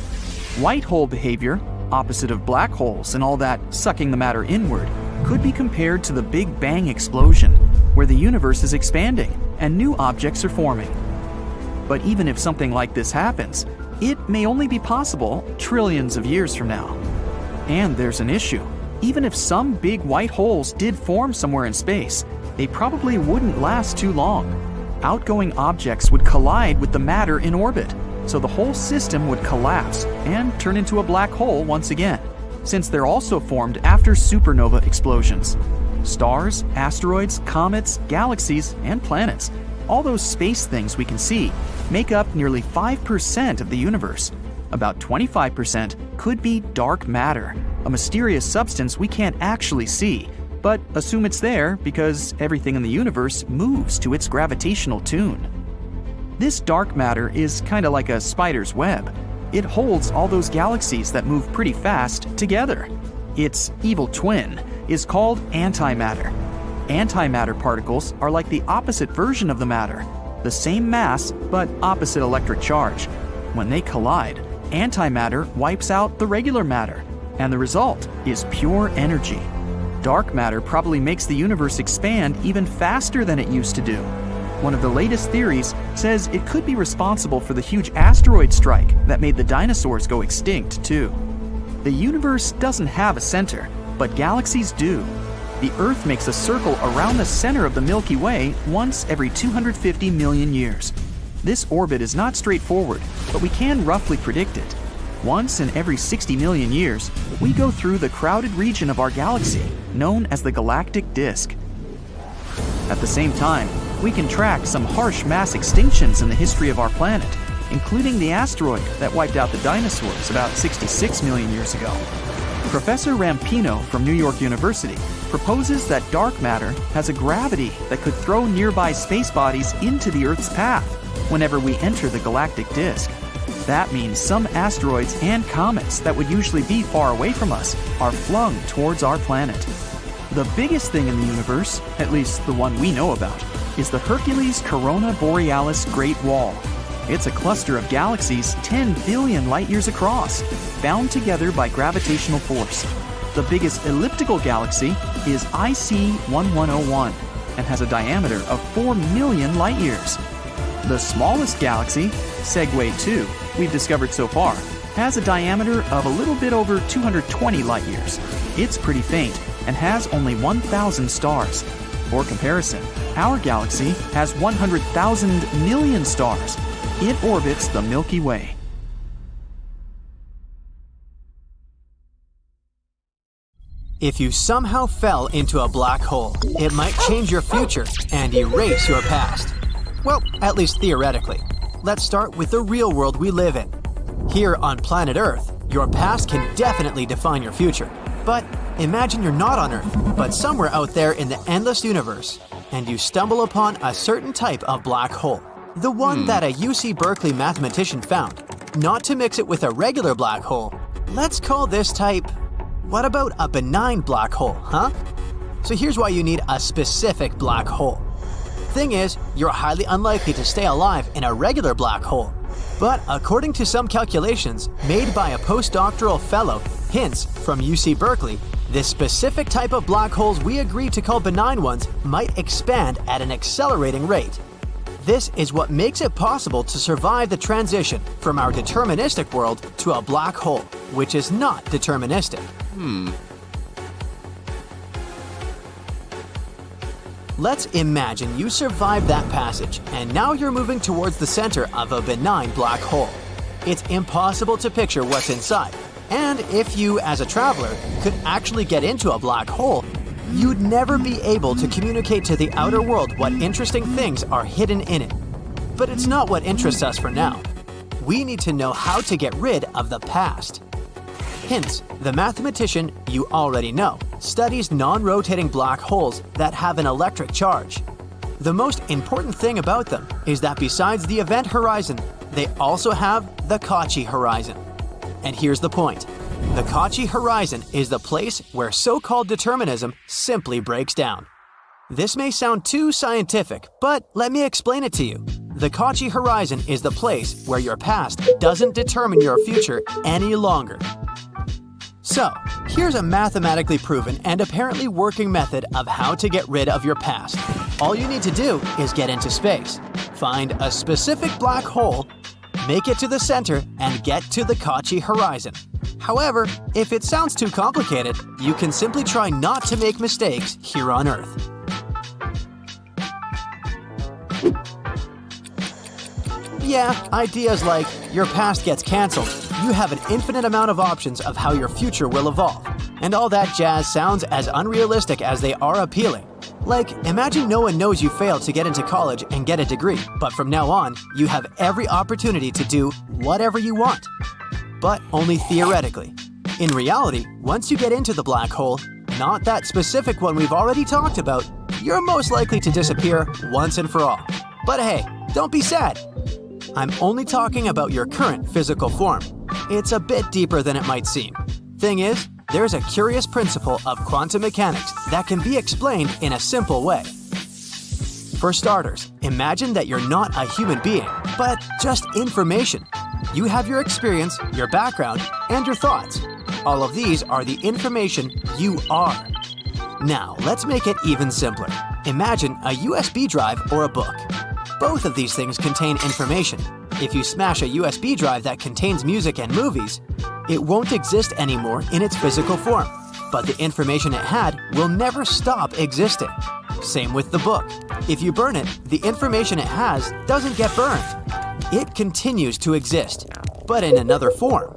White hole behavior, opposite of black holes and all that sucking the matter inward, could be compared to the Big Bang explosion, where the universe is expanding and new objects are forming. But even if something like this happens, it may only be possible trillions of years from now. And there's an issue. Even if some big white holes did form somewhere in space, they probably wouldn't last too long. Outgoing objects would collide with the matter in orbit, so the whole system would collapse and turn into a black hole once again, since they're also formed after supernova explosions. Stars, asteroids, comets, galaxies, and planets, all those space things we can see, make up nearly 5% of the universe. About 25% could be dark matter, a mysterious substance we can't actually see, but assume it's there because everything in the universe moves to its gravitational tune. This dark matter is kind of like a spider's web. It holds all those galaxies that move pretty fast together. Its evil twin is called antimatter. Antimatter particles are like the opposite version of the matter, the same mass but opposite electric charge. When they collide, antimatter wipes out the regular matter, and the result is pure energy. Dark matter probably makes the universe expand even faster than it used to do. One of the latest theories says it could be responsible for the huge asteroid strike that made the dinosaurs go extinct, too. The universe doesn't have a center, but galaxies do. The Earth makes a circle around the center of the Milky Way once every 250 million years. This orbit is not straightforward, but we can roughly predict it. Once in every 60 million years, we go through the crowded region of our galaxy, known as the galactic disk. At the same time, we can track some harsh mass extinctions in the history of our planet, including the asteroid that wiped out the dinosaurs about 66 million years ago. Professor Rampino from New York University proposes that dark matter has a gravity that could throw nearby space bodies into the Earth's path whenever we enter the galactic disk. That means some asteroids and comets that would usually be far away from us are flung towards our planet. The biggest thing in the universe, at least the one we know about, is the Hercules Corona Borealis Great Wall. It's a cluster of galaxies 10 billion light-years across, bound together by gravitational force. The biggest elliptical galaxy is IC 1101 and has a diameter of 4 million light-years. The smallest galaxy, Segway 2, we've discovered so far, has a diameter of a little bit over 220 light-years. It's pretty faint and has only 1,000 stars. For comparison, our galaxy has 100,000 million stars. It orbits the Milky Way. If you somehow fell into a black hole, it might change your future and erase your past. Well, at least theoretically. Let's start with the real world we live in. Here on planet Earth, your past can definitely define your future. But imagine you're not on Earth, but somewhere out there in the endless universe, and you stumble upon a certain type of black hole. The one that a UC Berkeley mathematician found. Not to mix it with a regular black hole. Let's call this type, what about a benign black hole, huh? So here's why you need a specific black hole. Thing is, you're highly unlikely to stay alive in a regular black hole. But according to some calculations made by a postdoctoral fellow, Hinz, from UC Berkeley, this specific type of black holes we agreed to call benign ones might expand at an accelerating rate. This is what makes it possible to survive the transition from our deterministic world to a black hole, which is not deterministic. Let's imagine you survived that passage, and now you're moving towards the center of a benign black hole. It's impossible to picture what's inside, and if you, as a traveler, could actually get into a black hole, you'd never be able to communicate to the outer world what interesting things are hidden in it. But it's not what interests us for now. We need to know how to get rid of the past. Hinz, the mathematician you already know, studies non-rotating black holes that have an electric charge. The most important thing about them is that besides the event horizon, they also have the Kachi horizon. And here's the point. The Kachi horizon is the place where so-called determinism simply breaks down. This may sound too scientific, but let me explain it to you. The Kachi horizon is the place where your past doesn't determine your future any longer. So, here's a mathematically proven and apparently working method of how to get rid of your past. All you need to do is get into space, find a specific black hole, make it to the center, and get to the Kachi horizon. However, if it sounds too complicated, you can simply try not to make mistakes here on Earth. Yeah, ideas like your past gets cancelled, you have an infinite amount of options of how your future will evolve, and all that jazz sounds as unrealistic as they are appealing. Like, imagine no one knows you failed to get into college and get a degree, but from now on, you have every opportunity to do whatever you want. But only theoretically. In reality, once you get into the black hole, not that specific one we've already talked about, you're most likely to disappear once and for all. But hey, don't be sad. I'm only talking about your current physical form. It's a bit deeper than it might seem. Thing is, there's a curious principle of quantum mechanics that can be explained in a simple way. For starters, imagine that you're not a human being, but just information. You have your experience, your background, and your thoughts. All of these are the information you are. Now, let's make it even simpler. Imagine a USB drive or a book. Both of these things contain information. If you smash a USB drive that contains music and movies, it won't exist anymore in its physical form, but the information it had will never stop existing. Same with the book. If you burn it, the information it has doesn't get burned. It continues to exist, but in another form.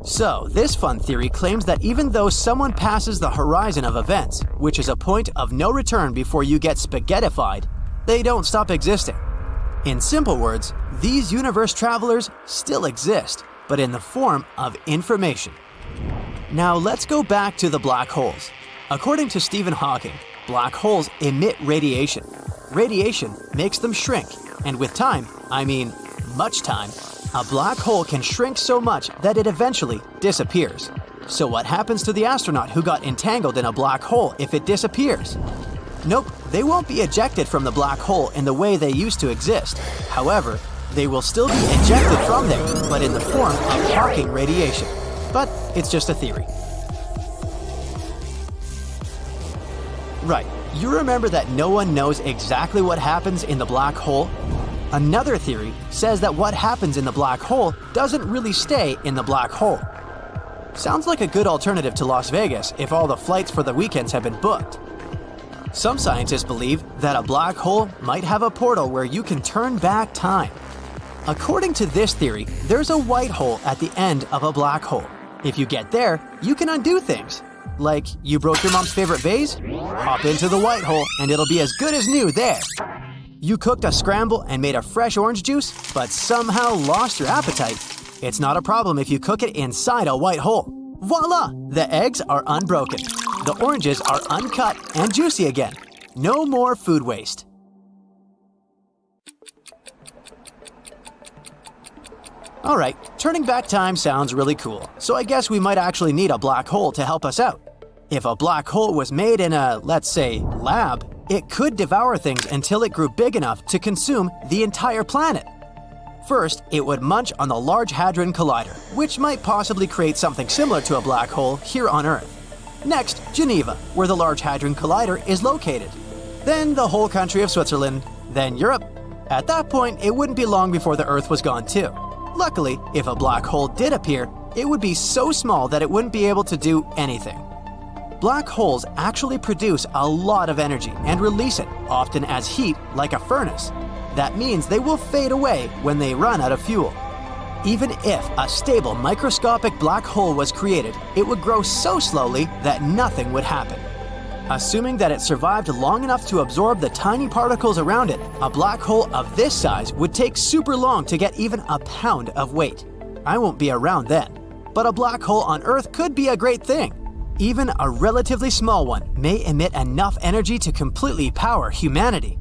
So, this fun theory claims that even though someone passes the horizon of events, which is a point of no return before you get spaghettified, they don't stop existing. In simple words, these universe travelers still exist, but in the form of information. Now let's go back to the black holes. According to Stephen Hawking, black holes emit radiation. Radiation makes them shrink, and with time, I mean much time, a black hole can shrink so much that it eventually disappears. So what happens to the astronaut who got entangled in a black hole if it disappears? Nope, they won't be ejected from the black hole in the way they used to exist. However, they will still be ejected from there, but in the form of Hawking radiation. But it's just a theory. Right, you remember that no one knows exactly what happens in the black hole? Another theory says that what happens in the black hole doesn't really stay in the black hole. Sounds like a good alternative to Las Vegas if all the flights for the weekends have been booked. Some scientists believe that a black hole might have a portal where you can turn back time. According to this theory, there's a white hole at the end of a black hole. If you get there, you can undo things. Like, you broke your mom's favorite vase? Hop into the white hole and it'll be as good as new there. You cooked a scramble and made a fresh orange juice, but somehow lost your appetite. It's not a problem if you cook it inside a white hole. Voila! The eggs are unbroken. The oranges are uncut and juicy again. No more food waste. Alright, turning back time sounds really cool, so I guess we might actually need a black hole to help us out. If a black hole was made in a, let's say, lab, it could devour things until it grew big enough to consume the entire planet. First, it would munch on the Large Hadron Collider, which might possibly create something similar to a black hole here on Earth. Next, Geneva, where the Large Hadron Collider is located. Then the whole country of Switzerland, then Europe. At that point, it wouldn't be long before the Earth was gone too. Luckily, if a black hole did appear, it would be so small that it wouldn't be able to do anything. Black holes actually produce a lot of energy and release it, often as heat, like a furnace. That means they will fade away when they run out of fuel. Even if a stable microscopic black hole was created, it would grow so slowly that nothing would happen. Assuming that it survived long enough to absorb the tiny particles around it, a black hole of this size would take super long to get even a pound of weight. I won't be around then. But a black hole on Earth could be a great thing. Even a relatively small one may emit enough energy to completely power humanity.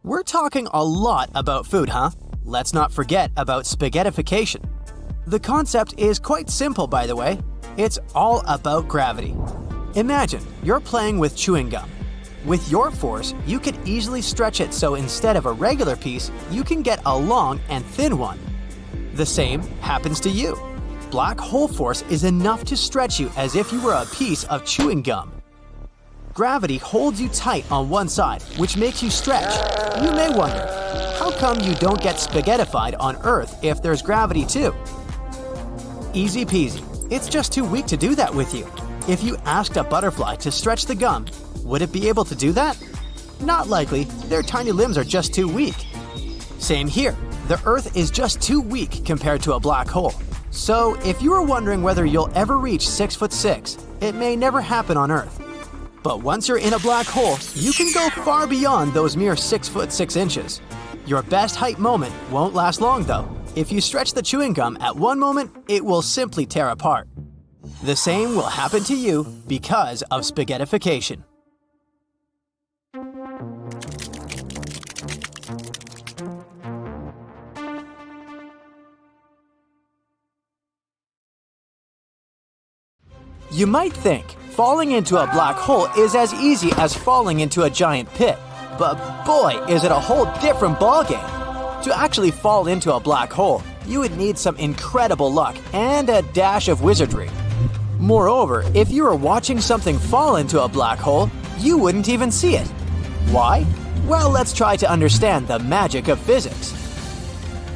We're talking a lot about food, huh? Let's not forget about spaghettification. The concept is quite simple, by the way. It's all about gravity. Imagine you're playing with chewing gum. With your force, you could easily stretch it so instead of a regular piece, you can get a long and thin one. The same happens to you. Black hole force is enough to stretch you as if you were a piece of chewing gum. Gravity holds you tight on one side, which makes you stretch. You may wonder, how come you don't get spaghettified on Earth if there's gravity too? Easy peasy. It's just too weak to do that with you. If you asked a butterfly to stretch the gum, would it be able to do that? Not likely. Their tiny limbs are just too weak. Same here. The Earth is just too weak compared to a black hole. So, if you were wondering whether you'll ever reach 6'6", it may never happen on Earth. But once you're in a black hole, you can go far beyond those mere 6'6". Your best height moment won't last long though. If you stretch the chewing gum at one moment, it will simply tear apart. The same will happen to you because of spaghettification. You might think falling into a black hole is as easy as falling into a giant pit, but boy, is it a whole different ballgame. To actually fall into a black hole, you would need some incredible luck and a dash of wizardry. Moreover, if you were watching something fall into a black hole, you wouldn't even see it. Why? Well, let's try to understand the magic of physics.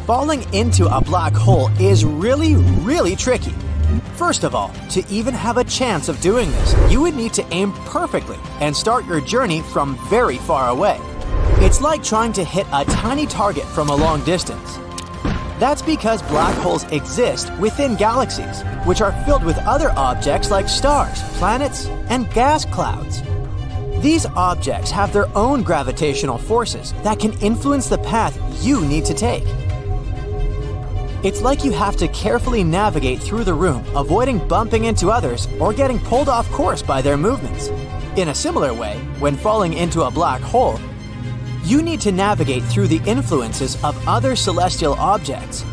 Falling into a black hole is really tricky. First of all, to even have a chance of doing this, you would need to aim perfectly and start your journey from very far away. It's like trying to hit a tiny target from a long distance. That's because black holes exist within galaxies, which are filled with other objects like stars, planets, and gas clouds. These objects have their own gravitational forces that can influence the path you need to take. It's like you have to carefully navigate through the room, avoiding bumping into others or getting pulled off course by their movements. In a similar way, when falling into a black hole, you need to navigate through the influences of other celestial objects.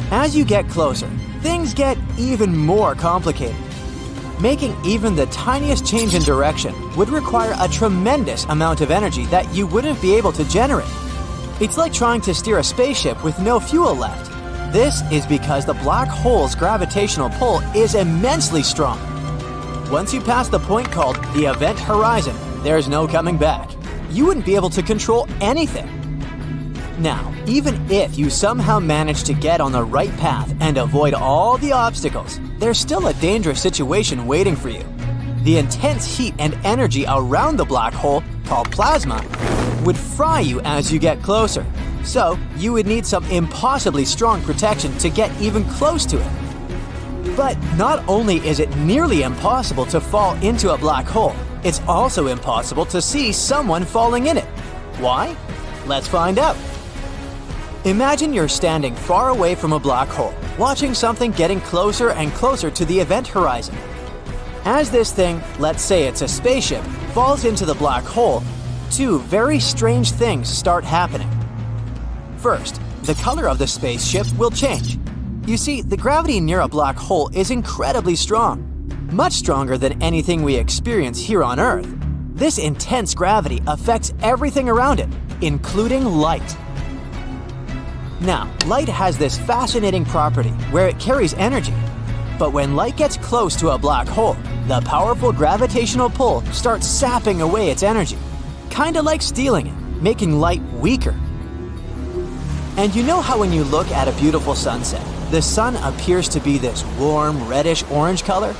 As you get closer, things get even more complicated. Making even the tiniest change in direction would require a tremendous amount of energy that you wouldn't be able to generate. It's like trying to steer a spaceship with no fuel left. This is because the black hole's gravitational pull is immensely strong. Once you pass the point called the event horizon, there's no coming back. You wouldn't be able to control anything. Now, even if you somehow manage to get on the right path and avoid all the obstacles, there's still a dangerous situation waiting for you. The intense heat and energy around the black hole, called plasma, would fry you as you get closer. So, you would need some impossibly strong protection to get even close to it. But not only is it nearly impossible to fall into a black hole, it's also impossible to see someone falling in it. Why? Let's find out. Imagine you're standing far away from a black hole, watching something getting closer and closer to the event horizon. As this thing, let's say it's a spaceship, falls into the black hole, two very strange things start happening. First, the color of the spaceship will change. You see, the gravity near a black hole is incredibly strong, much stronger than anything we experience here on Earth. This intense gravity affects everything around it, including light. Now, light has this fascinating property where it carries energy. But when light gets close to a black hole, the powerful gravitational pull starts sapping away its energy, kinda like stealing it, making light weaker. And you know how when you look at a beautiful sunset, the sun appears to be this warm, reddish-orange color?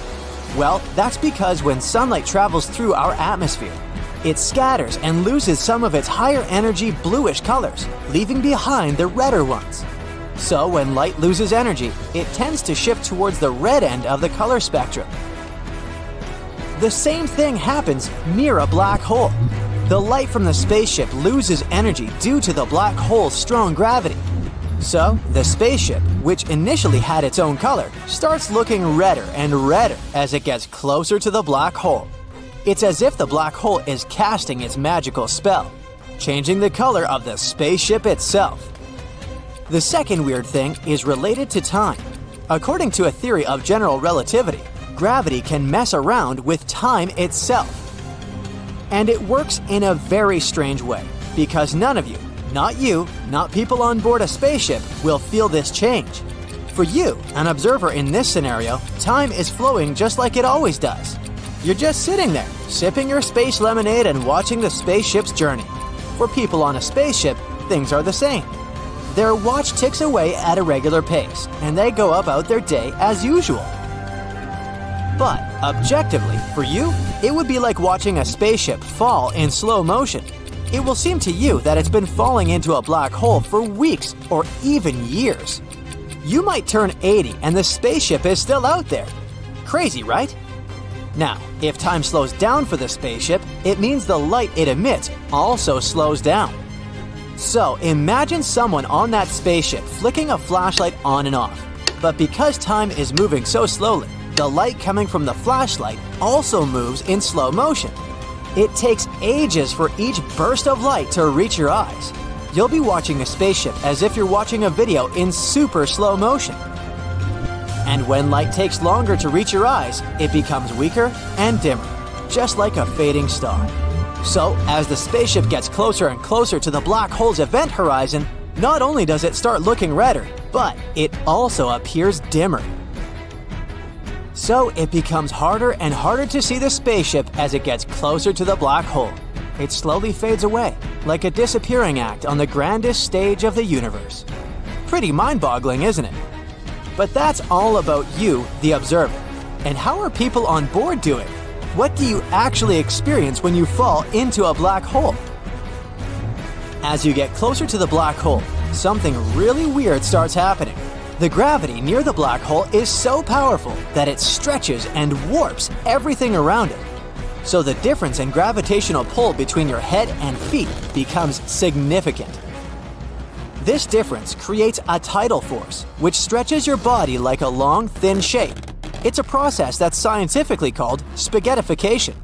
Well, that's because when sunlight travels through our atmosphere, it scatters and loses some of its higher energy bluish colors, leaving behind the redder ones. So when light loses energy, it tends to shift towards the red end of the color spectrum. The same thing happens near a black hole. The light from the spaceship loses energy due to the black hole's strong gravity. So, the spaceship, which initially had its own color, starts looking redder and redder as it gets closer to the black hole. It's as if the black hole is casting its magical spell, changing the color of the spaceship itself. The second weird thing is related to time. According to a theory of general relativity, gravity can mess around with time itself. And it works in a very strange way, because none of you, not people on board a spaceship, will feel this change. For you, an observer in this scenario, time is flowing just like it always does. You're just sitting there, sipping your space lemonade and watching the spaceship's journey. For people on a spaceship, things are the same. Their watch ticks away at a regular pace, and they go about their day as usual. But, objectively, for you, it would be like watching a spaceship fall in slow motion. It will seem to you that it's been falling into a black hole for weeks or even years. You might turn 80 and the spaceship is still out there. Crazy, right? Now, if time slows down for the spaceship, it means the light it emits also slows down. So, imagine someone on that spaceship flicking a flashlight on and off. But because time is moving so slowly, the light coming from the flashlight also moves in slow motion. It takes ages for each burst of light to reach your eyes. You'll be watching a spaceship as if you're watching a video in super slow motion. And when light takes longer to reach your eyes, it becomes weaker and dimmer, just like a fading star. So, as the spaceship gets closer and closer to the black hole's event horizon, not only does it start looking redder, but it also appears dimmer. So, it becomes harder and harder to see the spaceship as it gets closer to the black hole. It slowly fades away, like a disappearing act on the grandest stage of the universe. Pretty mind-boggling, isn't it? But that's all about you, the observer. And how are people on board doing? What do you actually experience when you fall into a black hole? As you get closer to the black hole, something really weird starts happening. The gravity near the black hole is so powerful that it stretches and warps everything around it. So the difference in gravitational pull between your head and feet becomes significant. This difference creates a tidal force, which stretches your body like a long, thin shape. It's a process that's scientifically called spaghettification.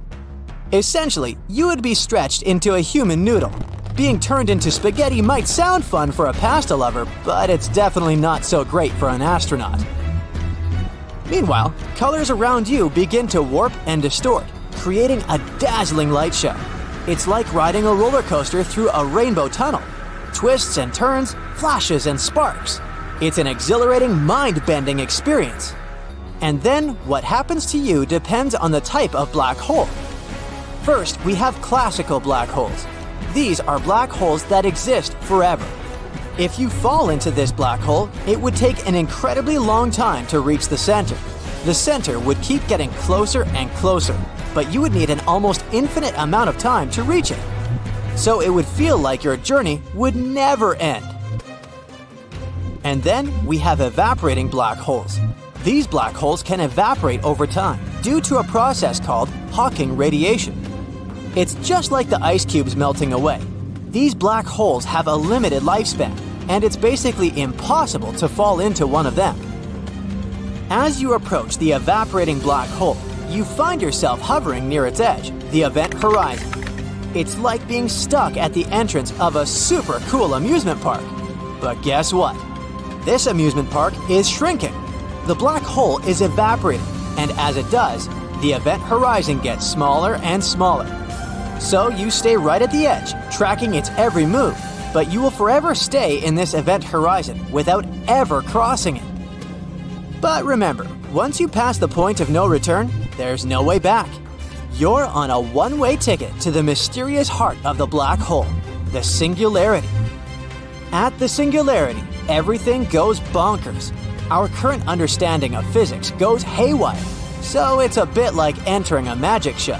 Essentially, you would be stretched into a human noodle. Being turned into spaghetti might sound fun for a pasta lover, but it's definitely not so great for an astronaut. Meanwhile, colors around you begin to warp and distort, creating a dazzling light show. It's like riding a roller coaster through a rainbow tunnel. Twists and turns, flashes and sparks. It's an exhilarating, mind-bending experience. And then, what happens to you depends on the type of black hole. First, we have classical black holes. These are black holes that exist forever. If you fall into this black hole, it would take an incredibly long time to reach the center. The center would keep getting closer and closer, but you would need an almost infinite amount of time to reach it. So it would feel like your journey would never end. And then we have evaporating black holes. These black holes can evaporate over time due to a process called Hawking radiation. It's just like the ice cubes melting away. These black holes have a limited lifespan, and it's basically impossible to fall into one of them. As you approach the evaporating black hole, you find yourself hovering near its edge, the event horizon. It's like being stuck at the entrance of a super cool amusement park. But guess what? This amusement park is shrinking. The black hole is evaporating, and as it does, the event horizon gets smaller and smaller. So you stay right at the edge, tracking its every move, but you will forever stay in this event horizon without ever crossing it. But remember, once you pass the point of no return, there's no way back. You're on a one-way ticket to the mysterious heart of the black hole, the singularity. At the singularity, everything goes bonkers. Our current understanding of physics goes haywire, so it's a bit like entering a magic show.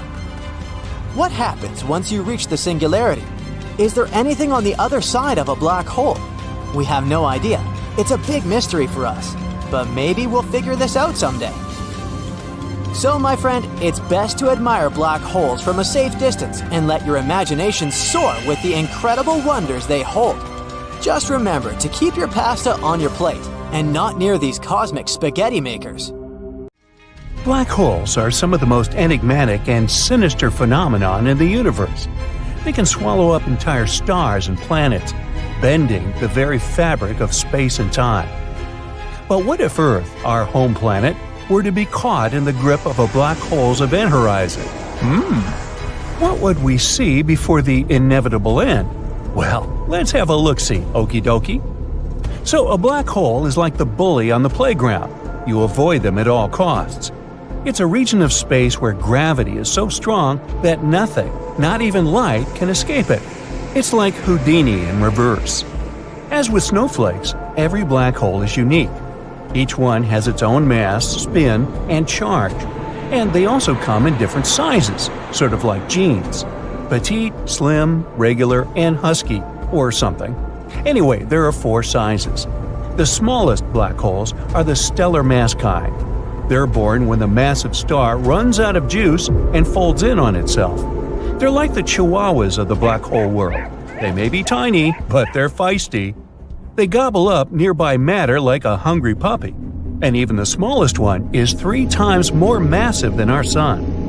What happens once you reach the singularity? Is there anything on the other side of a black hole? We have no idea. It's a big mystery for us, but maybe we'll figure this out someday. So, my friend, it's best to admire black holes from a safe distance and let your imagination soar with the incredible wonders they hold. Just remember to keep your pasta on your plate and not near these cosmic spaghetti makers. Black holes are some of the most enigmatic and sinister phenomenon in the universe. They can swallow up entire stars and planets, bending the very fabric of space and time. But what if Earth, our home planet, were to be caught in the grip of a black hole's event horizon? What would we see before the inevitable end? Well, let's have a look-see, okie dokie. So a black hole is like the bully on the playground. You avoid them at all costs. It's a region of space where gravity is so strong that nothing, not even light, can escape it. It's like Houdini in reverse. As with snowflakes, every black hole is unique. Each one has its own mass, spin, and charge. And they also come in different sizes, sort of like jeans. Petite, slim, regular, and husky, or something. Anyway, there are 4 sizes. The smallest black holes are the stellar mass kind. They're born when the massive star runs out of juice and folds in on itself. They're like the chihuahuas of the black hole world. They may be tiny, but they're feisty. They gobble up nearby matter like a hungry puppy. And even the smallest one is 3 times more massive than our Sun.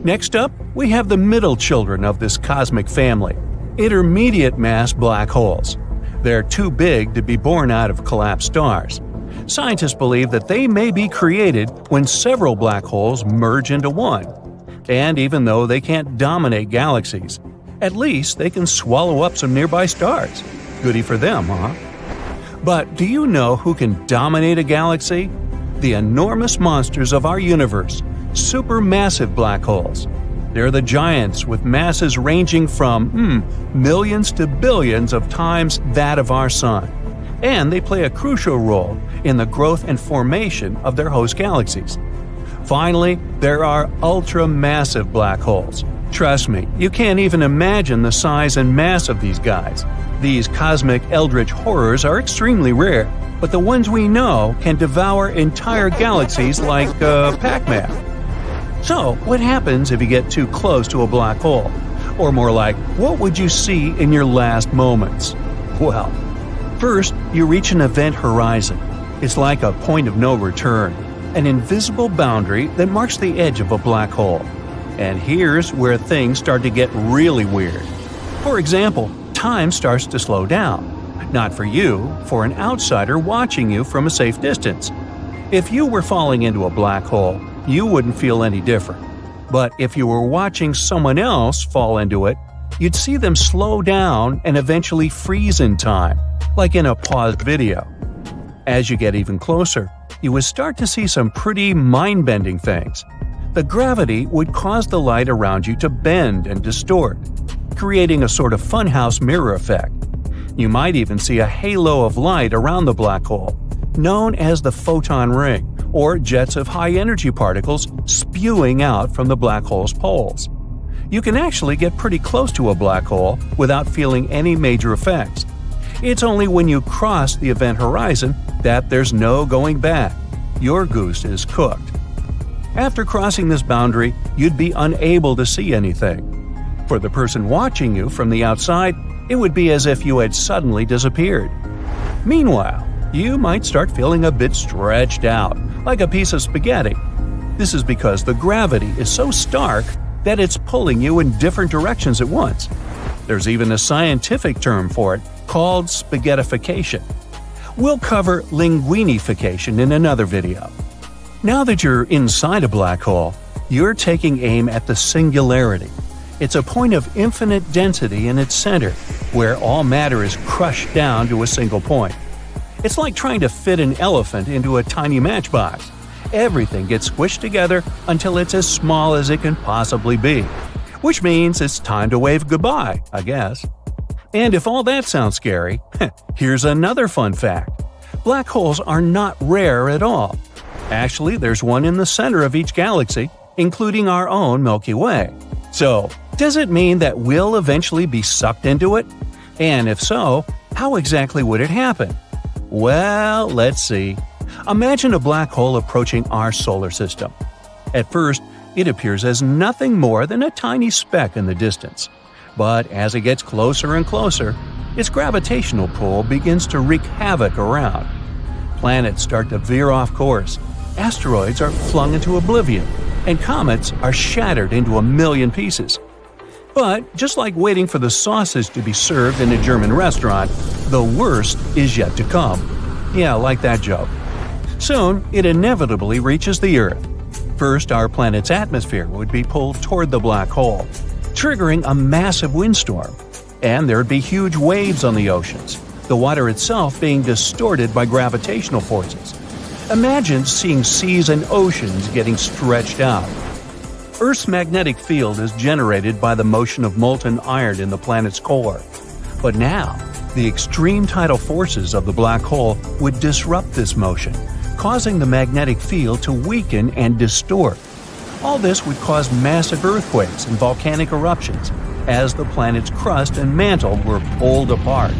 Next up, we have the middle children of this cosmic family, intermediate mass black holes. They're too big to be born out of collapsed stars. Scientists believe that they may be created when several black holes merge into one. And even though they can't dominate galaxies, at least they can swallow up some nearby stars. Goody for them, huh? But do you know who can dominate a galaxy? The enormous monsters of our universe, supermassive black holes. They're the giants with masses ranging from millions to billions of times that of our Sun. And they play a crucial role in the growth and formation of their host galaxies. Finally, there are ultra-massive black holes. Trust me, you can't even imagine the size and mass of these guys. These cosmic eldritch horrors are extremely rare, but the ones we know can devour entire galaxies like Pac-Man. So, what happens if you get too close to a black hole? Or more like, what would you see in your last moments? Well, first, you reach an event horizon. It's like a point of no return, an invisible boundary that marks the edge of a black hole. And here's where things start to get really weird. For example, time starts to slow down. Not for you, for an outsider watching you from a safe distance. If you were falling into a black hole, you wouldn't feel any different. But if you were watching someone else fall into it, you'd see them slow down and eventually freeze in time, like in a paused video. As you get even closer, you would start to see some pretty mind-bending things. The gravity would cause the light around you to bend and distort, creating a sort of funhouse mirror effect. You might even see a halo of light around the black hole, known as the photon ring, or jets of high-energy particles spewing out from the black hole's poles. You can actually get pretty close to a black hole without feeling any major effects. It's only when you cross the event horizon that there's no going back. Your goose is cooked. After crossing this boundary, you'd be unable to see anything. For the person watching you from the outside, it would be as if you had suddenly disappeared. Meanwhile, you might start feeling a bit stretched out, like a piece of spaghetti. This is because the gravity is so stark that it's pulling you in different directions at once. There's even a scientific term for it, called spaghettification. We'll cover linguinification in another video. Now that you're inside a black hole, you're taking aim at the singularity. It's a point of infinite density in its center, where all matter is crushed down to a single point. It's like trying to fit an elephant into a tiny matchbox. Everything gets squished together until it's as small as it can possibly be. Which means it's time to wave goodbye, I guess. And if all that sounds scary, here's another fun fact. Black holes are not rare at all. Actually, there's one in the center of each galaxy, including our own Milky Way. So, does it mean that we'll eventually be sucked into it? And if so, how exactly would it happen? Well, let's see. Imagine a black hole approaching our solar system. At first, it appears as nothing more than a tiny speck in the distance. But as it gets closer and closer, its gravitational pull begins to wreak havoc around. Planets start to veer off course, asteroids are flung into oblivion, and comets are shattered into a million pieces. But just like waiting for the sausage to be served in a German restaurant, the worst is yet to come. Yeah, like that joke. Soon, it inevitably reaches the Earth. First, our planet's atmosphere would be pulled toward the black hole, triggering a massive windstorm. And there'd be huge waves on the oceans, the water itself being distorted by gravitational forces. Imagine seeing seas and oceans getting stretched out. Earth's magnetic field is generated by the motion of molten iron in the planet's core. But now, the extreme tidal forces of the black hole would disrupt this motion, causing the magnetic field to weaken and distort. All this would cause massive earthquakes and volcanic eruptions as the planet's crust and mantle were pulled apart.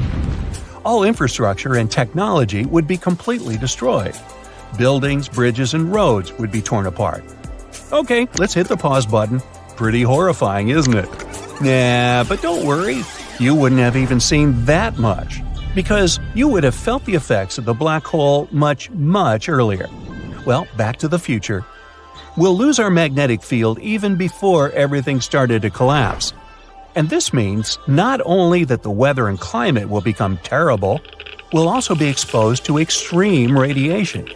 All infrastructure and technology would be completely destroyed. Buildings, bridges, and roads would be torn apart. Okay, let's hit the pause button. Pretty horrifying, isn't it? Nah, but don't worry. You wouldn't have even seen that much, because you would have felt the effects of the black hole much, much earlier. Well, back to the future. We'll lose our magnetic field even before everything started to collapse. And this means not only that the weather and climate will become terrible, we'll also be exposed to extreme radiation.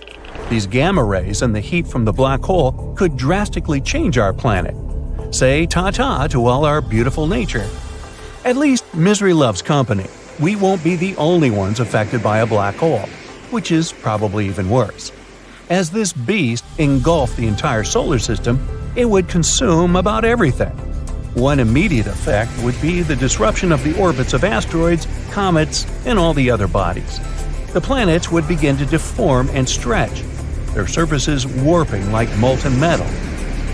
These gamma rays and the heat from the black hole could drastically change our planet. Say ta-ta to all our beautiful nature. At least misery loves company. We won't be the only ones affected by a black hole, which is probably even worse. As this beast engulfed the entire solar system, it would consume about everything. One immediate effect would be the disruption of the orbits of asteroids, comets, and all the other bodies. The planets would begin to deform and stretch, their surfaces warping like molten metal.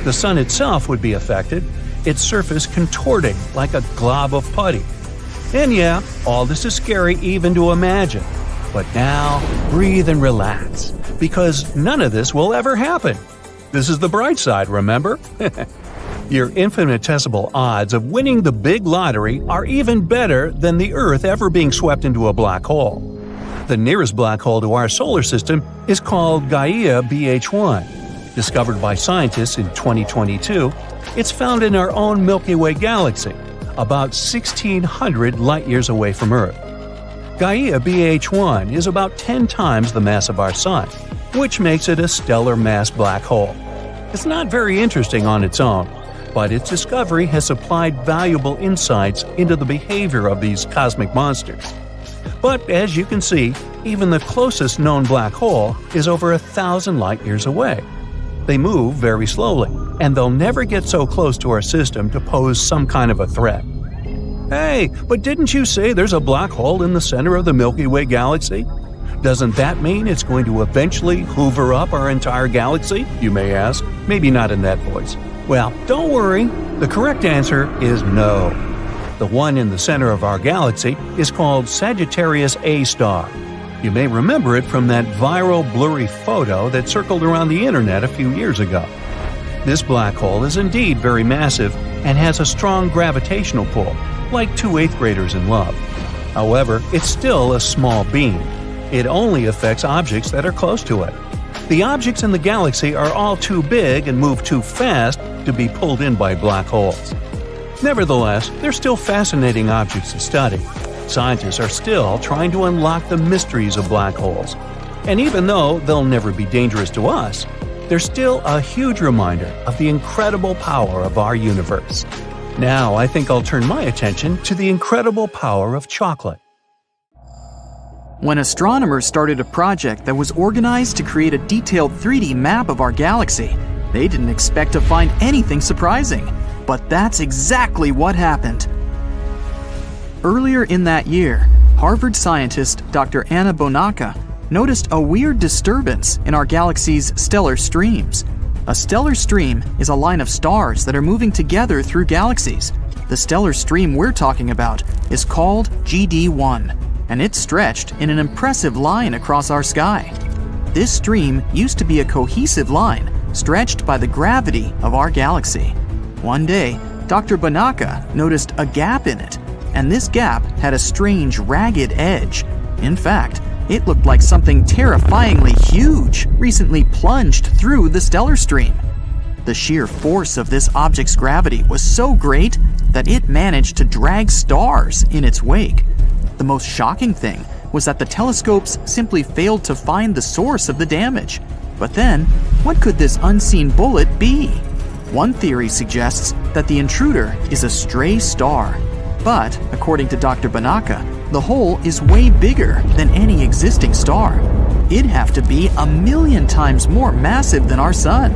The sun itself would be affected, its surface contorting like a glob of putty. And yeah, all this is scary even to imagine. But now, breathe and relax, because none of this will ever happen. This is the bright side, remember? Your infinitesimal odds of winning the big lottery are even better than the Earth ever being swept into a black hole. The nearest black hole to our solar system is called Gaia BH1. Discovered by scientists in 2022, it's found in our own Milky Way galaxy, about 1,600 light-years away from Earth. Gaia BH1 is about 10 times the mass of our Sun, which makes it a stellar mass black hole. It's not very interesting on its own, but its discovery has supplied valuable insights into the behavior of these cosmic monsters. But as you can see, even the closest known black hole is over 1,000 light-years away. They move very slowly, and they'll never get so close to our system to pose some kind of a threat. Hey, but didn't you say there's a black hole in the center of the Milky Way galaxy? Doesn't that mean it's going to eventually hoover up our entire galaxy, you may ask? Maybe not in that voice. Well, don't worry. The correct answer is no. The one in the center of our galaxy is called Sagittarius A star. You may remember it from that viral blurry photo that circled around the internet a few years ago. This black hole is indeed very massive and has a strong gravitational pull, like two 8th graders in love. However, it's still a small beam. It only affects objects that are close to it. The objects in the galaxy are all too big and move too fast to be pulled in by black holes. Nevertheless, they're still fascinating objects to study. Scientists are still trying to unlock the mysteries of black holes. And even though they'll never be dangerous to us, they're still a huge reminder of the incredible power of our universe. Now I think I'll turn my attention to the incredible power of chocolate. When astronomers started a project that was organized to create a detailed 3D map of our galaxy, they didn't expect to find anything surprising. But that's exactly what happened. Earlier in that year, Harvard scientist Dr. Anna Bonacca noticed a weird disturbance in our galaxy's stellar streams. A stellar stream is a line of stars that are moving together through galaxies. The stellar stream we're talking about is called GD1, and it's stretched in an impressive line across our sky. This stream used to be a cohesive line stretched by the gravity of our galaxy. One day, Dr. Bonacca noticed a gap in it. and this gap had a strange, ragged edge. In fact, it looked like something terrifyingly huge recently plunged through the stellar stream. The sheer force of this object's gravity was so great that it managed to drag stars in its wake. The most shocking thing was that the telescopes simply failed to find the source of the damage. But then, what could this unseen bullet be? One theory suggests that the intruder is a stray star. But, according to Dr. Banaka, the hole is way bigger than any existing star. It'd have to be 1,000,000 times more massive than our sun.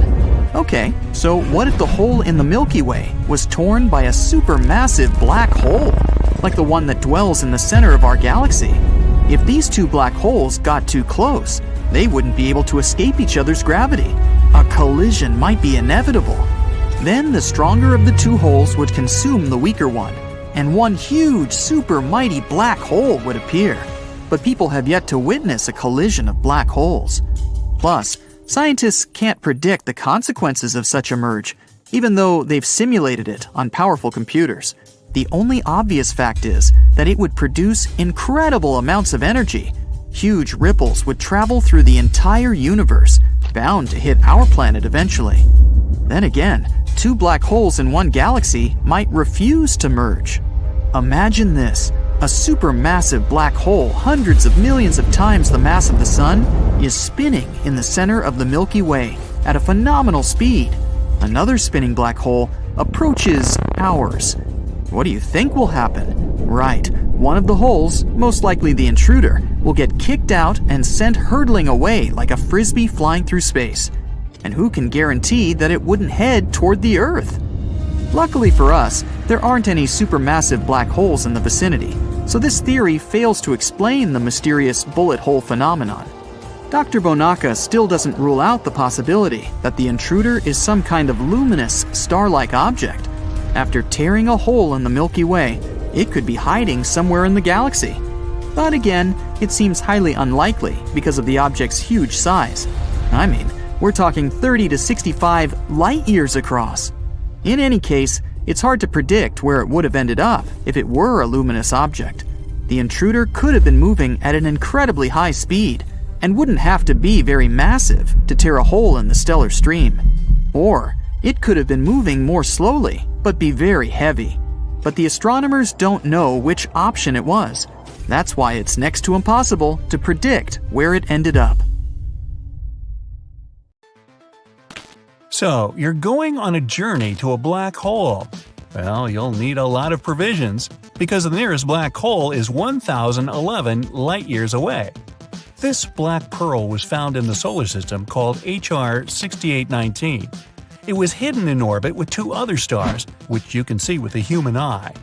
Okay, so what if the hole in the Milky Way was torn by a supermassive black hole, like the one that dwells in the center of our galaxy? If these two black holes got too close, they wouldn't be able to escape each other's gravity. A collision might be inevitable. Then the stronger of the two holes would consume the weaker one, and one huge, super mighty black hole would appear. But people have yet to witness a collision of black holes. Plus, scientists can't predict the consequences of such a merge, even though they've simulated it on powerful computers. The only obvious fact is that it would produce incredible amounts of energy. Huge ripples would travel through the entire universe, bound to hit our planet eventually. Then again, two black holes in one galaxy might refuse to merge. Imagine this. A supermassive black hole hundreds of millions of times the mass of the Sun is spinning in the center of the Milky Way at a phenomenal speed. Another spinning black hole approaches ours. What do you think will happen? Right, one of the holes, most likely the intruder, will get kicked out and sent hurtling away like a frisbee flying through space. And who can guarantee that it wouldn't head toward the Earth? Luckily for us, there aren't any supermassive black holes in the vicinity, so this theory fails to explain the mysterious bullet hole phenomenon. Dr. Bonacca still doesn't rule out the possibility that the intruder is some kind of luminous, star-like object. After tearing a hole in the Milky Way, it could be hiding somewhere in the galaxy. But again, it seems highly unlikely because of the object's huge size. I mean, we're talking 30 to 65 light-years across. In any case, it's hard to predict where it would have ended up if it were a luminous object. The intruder could have been moving at an incredibly high speed and wouldn't have to be very massive to tear a hole in the stellar stream. Or it could have been moving more slowly, but be very heavy. But the astronomers don't know which option it was. That's why it's next to impossible to predict where it ended up. So, you're going on a journey to a black hole. Well, you'll need a lot of provisions, because the nearest black hole is 1,011 light-years away. This black pearl was found in the solar system called HR 6819. It was hidden in orbit with two other stars, which you can see with the human eye.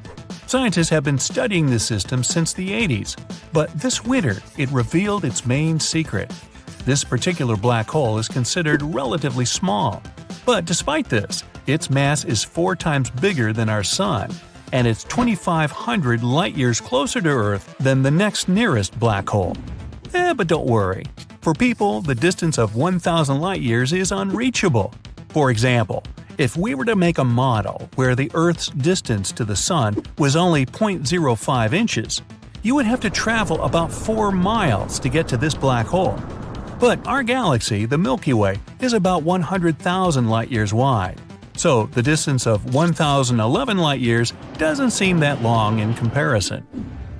Scientists have been studying this system since the 80s, but this winter it revealed its main secret. This particular black hole is considered relatively small. But despite this, its mass is 4 times bigger than our Sun, and it's 2,500 light-years closer to Earth than the next nearest black hole. But don't worry. For people, the distance of 1,000 light-years is unreachable. For example, if we were to make a model where the Earth's distance to the Sun was only 0.05 inches, you would have to travel about 4 miles to get to this black hole. But our galaxy, the Milky Way, is about 100,000 light-years wide. So the distance of 1,011 light-years doesn't seem that long in comparison.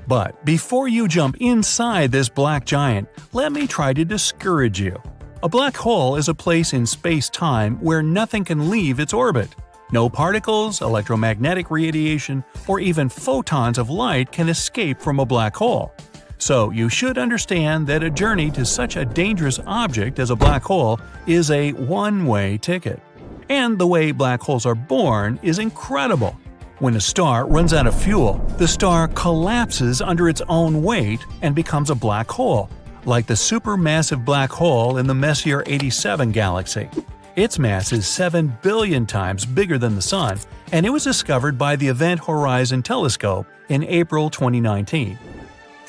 But before you jump inside this black giant, let me try to discourage you. A black hole is a place in space-time where nothing can leave its orbit. No particles, electromagnetic radiation, or even photons of light can escape from a black hole. So you should understand that a journey to such a dangerous object as a black hole is a one-way ticket. And the way black holes are born is incredible. When a star runs out of fuel, the star collapses under its own weight and becomes a black hole, like the supermassive black hole in the Messier 87 galaxy. Its mass is 7 billion times bigger than the Sun, and it was discovered by the Event Horizon Telescope in April 2019.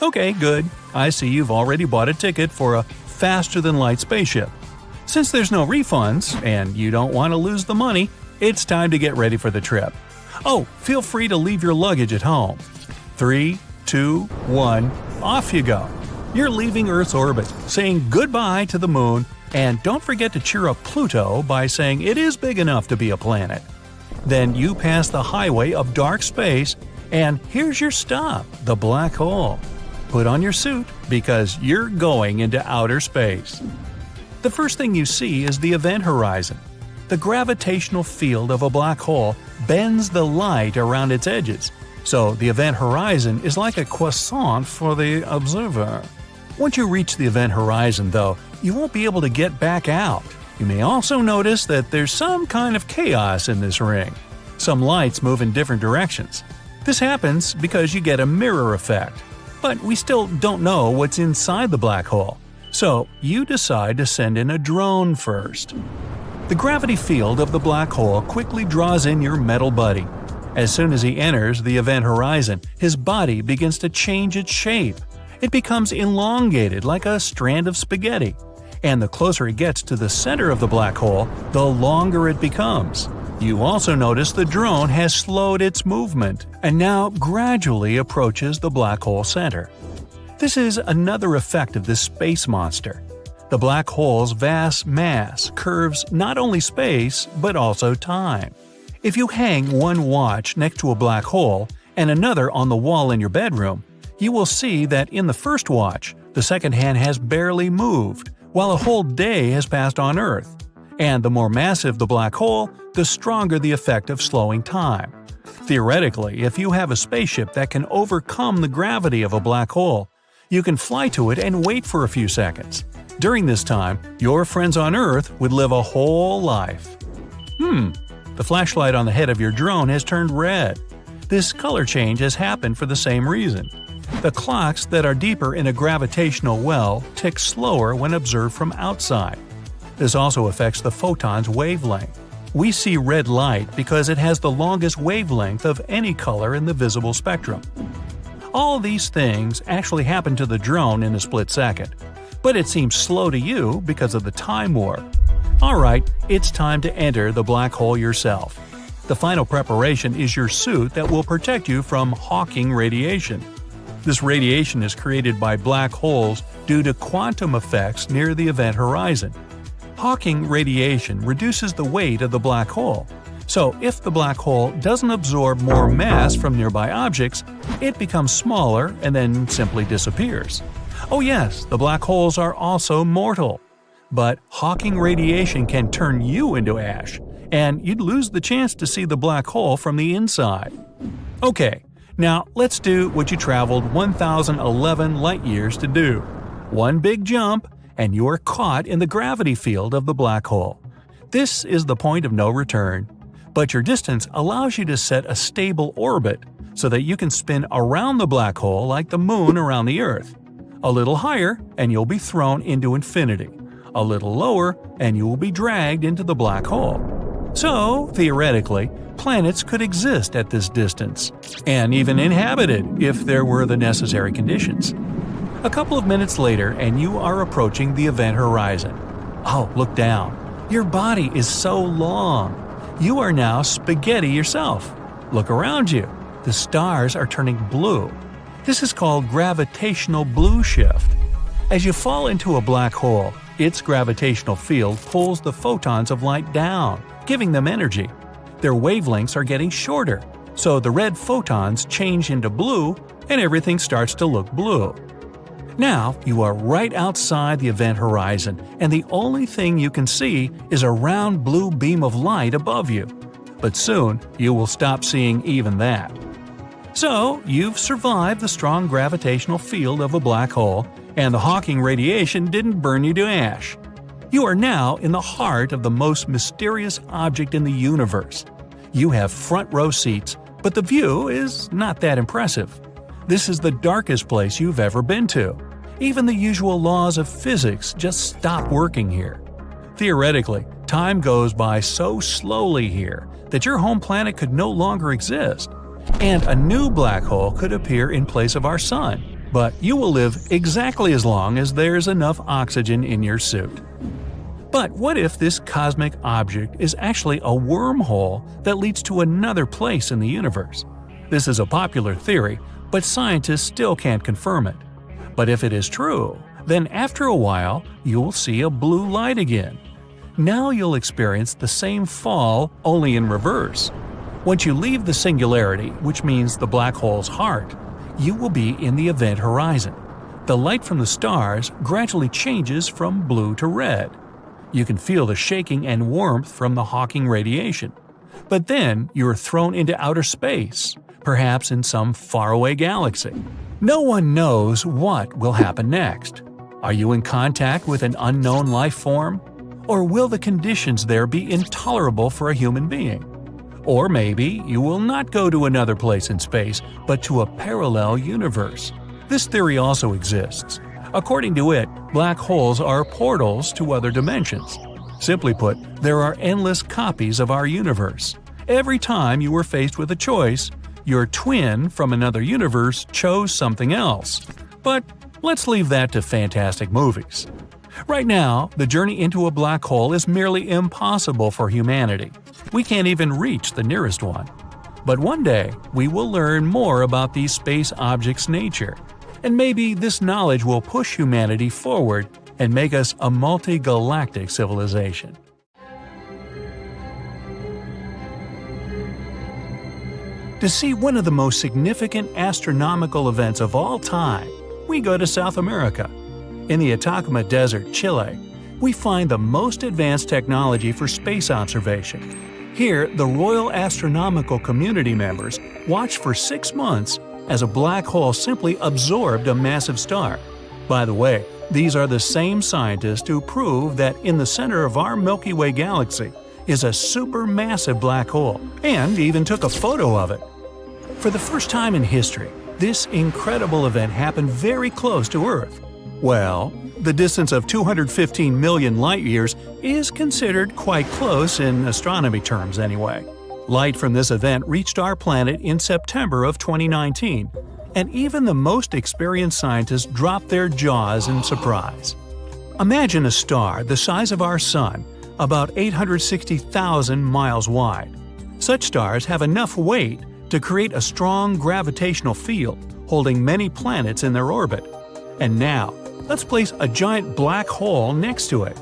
Okay, good. I see you've already bought a ticket for a faster-than-light spaceship. Since there's no refunds, and you don't want to lose the money, it's time to get ready for the trip. Oh, feel free to leave your luggage at home. 3, 2, 1, off you go. You're leaving Earth's orbit, saying goodbye to the moon, and don't forget to cheer up Pluto by saying it is big enough to be a planet. Then you pass the highway of dark space, and here's your stop, the black hole. Put on your suit because you're going into outer space. The first thing you see is the event horizon. The gravitational field of a black hole bends the light around its edges, so the event horizon is like a croissant for the observer. Once you reach the event horizon, though, you won't be able to get back out. You may also notice that there's some kind of chaos in this ring. Some lights move in different directions. This happens because you get a mirror effect. But we still don't know what's inside the black hole, so you decide to send in a drone first. The gravity field of the black hole quickly draws in your metal buddy. As soon as he enters the event horizon, his body begins to change its shape. It becomes elongated like a strand of spaghetti. And the closer it gets to the center of the black hole, the longer it becomes. You also notice the drone has slowed its movement and now gradually approaches the black hole center. This is another effect of this space monster. The black hole's vast mass curves not only space but also time. If you hang one watch next to a black hole and another on the wall in your bedroom, you will see that in the first watch, the second hand has barely moved, while a whole day has passed on Earth. And the more massive the black hole, the stronger the effect of slowing time. Theoretically, if you have a spaceship that can overcome the gravity of a black hole, you can fly to it and wait for a few seconds. During this time, your friends on Earth would live a whole life. The flashlight on the head of your drone has turned red. This color change has happened for the same reason. The clocks that are deeper in a gravitational well tick slower when observed from outside. This also affects the photon's wavelength. We see red light because it has the longest wavelength of any color in the visible spectrum. All these things actually happen to the drone in a split second, but it seems slow to you because of the time warp. Alright, it's time to enter the black hole yourself. The final preparation is your suit that will protect you from Hawking radiation. This radiation is created by black holes due to quantum effects near the event horizon. Hawking radiation reduces the weight of the black hole, so if the black hole doesn't absorb more mass from nearby objects, it becomes smaller and then simply disappears. Oh yes, the black holes are also mortal. But Hawking radiation can turn you into ash, and you'd lose the chance to see the black hole from the inside. Okay, now let's do what you traveled 1,011 light-years to do. One big jump, and you're caught in the gravity field of the black hole. This is the point of no return. But your distance allows you to set a stable orbit so that you can spin around the black hole like the moon around the Earth. A little higher, and you'll be thrown into infinity. A little lower, and you will be dragged into the black hole. So, theoretically, planets could exist at this distance, and even inhabited if there were the necessary conditions. A couple of minutes later, and you are approaching the event horizon. Oh, look down. Your body is so long. You are now spaghetti yourself. Look around you. The stars are turning blue. This is called gravitational blue shift. As you fall into a black hole, its gravitational field pulls the photons of light down, giving them energy. Their wavelengths are getting shorter, so the red photons change into blue and everything starts to look blue. Now you are right outside the event horizon, and the only thing you can see is a round blue beam of light above you. But soon you will stop seeing even that. So you've survived the strong gravitational field of a black hole, and the Hawking radiation didn't burn you to ash. You are now in the heart of the most mysterious object in the universe. You have front row seats, but the view is not that impressive. This is the darkest place you've ever been to. Even the usual laws of physics just stop working here. Theoretically, time goes by so slowly here that your home planet could no longer exist, and a new black hole could appear in place of our sun. But you will live exactly as long as there's enough oxygen in your suit. But what if this cosmic object is actually a wormhole that leads to another place in the universe? This is a popular theory, but scientists still can't confirm it. But if it is true, then after a while, you'll see a blue light again. Now you'll experience the same fall, only in reverse. Once you leave the singularity, which means the black hole's heart, you will be in the event horizon. The light from the stars gradually changes from blue to red. You can feel the shaking and warmth from the Hawking radiation. But then you're thrown into outer space, perhaps in some faraway galaxy. No one knows what will happen next. Are you in contact with an unknown life form? Or will the conditions there be intolerable for a human being? Or maybe you will not go to another place in space, but to a parallel universe. This theory also exists. According to it, black holes are portals to other dimensions. Simply put, there are endless copies of our universe. Every time you were faced with a choice, your twin from another universe chose something else. But let's leave that to fantastic movies. Right now, the journey into a black hole is merely impossible for humanity. We can't even reach the nearest one. But one day, we will learn more about these space objects' nature, and maybe this knowledge will push humanity forward and make us a multi-galactic civilization. To see one of the most significant astronomical events of all time, we go to South America. In the Atacama Desert, Chile, we find the most advanced technology for space observation. Here, the Royal Astronomical Community members watched for 6 months as a black hole simply absorbed a massive star. By the way, these are the same scientists who proved that in the center of our Milky Way galaxy is a supermassive black hole, and even took a photo of it. For the first time in history, this incredible event happened very close to Earth. Well, the distance of 215 million light-years is considered quite close in astronomy terms anyway. Light from this event reached our planet in September of 2019, and even the most experienced scientists dropped their jaws in surprise. Imagine a star the size of our Sun, about 860,000 miles wide. Such stars have enough weight to create a strong gravitational field holding many planets in their orbit. And now, let's place a giant black hole next to it.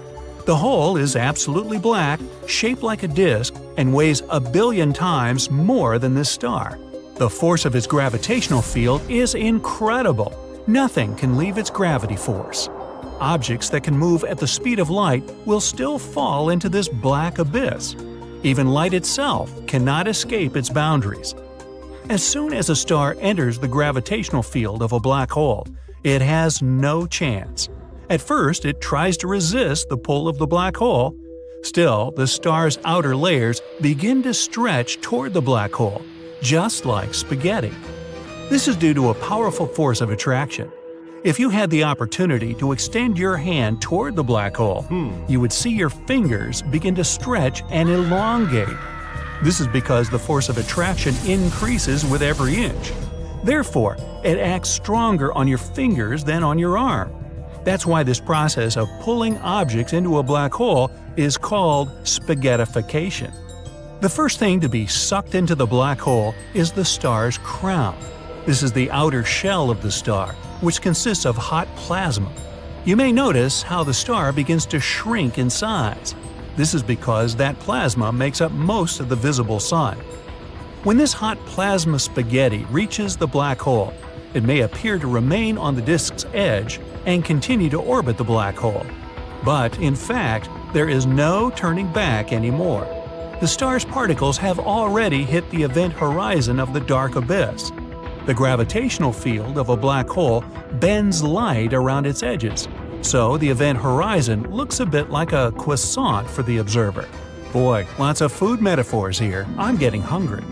The hole is absolutely black, shaped like a disk, and weighs 1 billion times more than this star. The force of its gravitational field is incredible. Nothing can leave its gravity force. Objects that can move at the speed of light will still fall into this black abyss. Even light itself cannot escape its boundaries. As soon as a star enters the gravitational field of a black hole, it has no chance. At first, it tries to resist the pull of the black hole. Still, the star's outer layers begin to stretch toward the black hole, just like spaghetti. This is due to a powerful force of attraction. If you had the opportunity to extend your hand toward the black hole, you would see your fingers begin to stretch and elongate. This is because the force of attraction increases with every inch. Therefore, it acts stronger on your fingers than on your arm. That's why this process of pulling objects into a black hole is called spaghettification. The first thing to be sucked into the black hole is the star's crown. This is the outer shell of the star, which consists of hot plasma. You may notice how the star begins to shrink in size. This is because that plasma makes up most of the visible sun. When this hot plasma spaghetti reaches the black hole, it may appear to remain on the disk's edge and continue to orbit the black hole. But in fact, there is no turning back anymore. The star's particles have already hit the event horizon of the dark abyss. The gravitational field of a black hole bends light around its edges, so the event horizon looks a bit like a croissant for the observer. Boy, lots of food metaphors here. I'm getting hungry.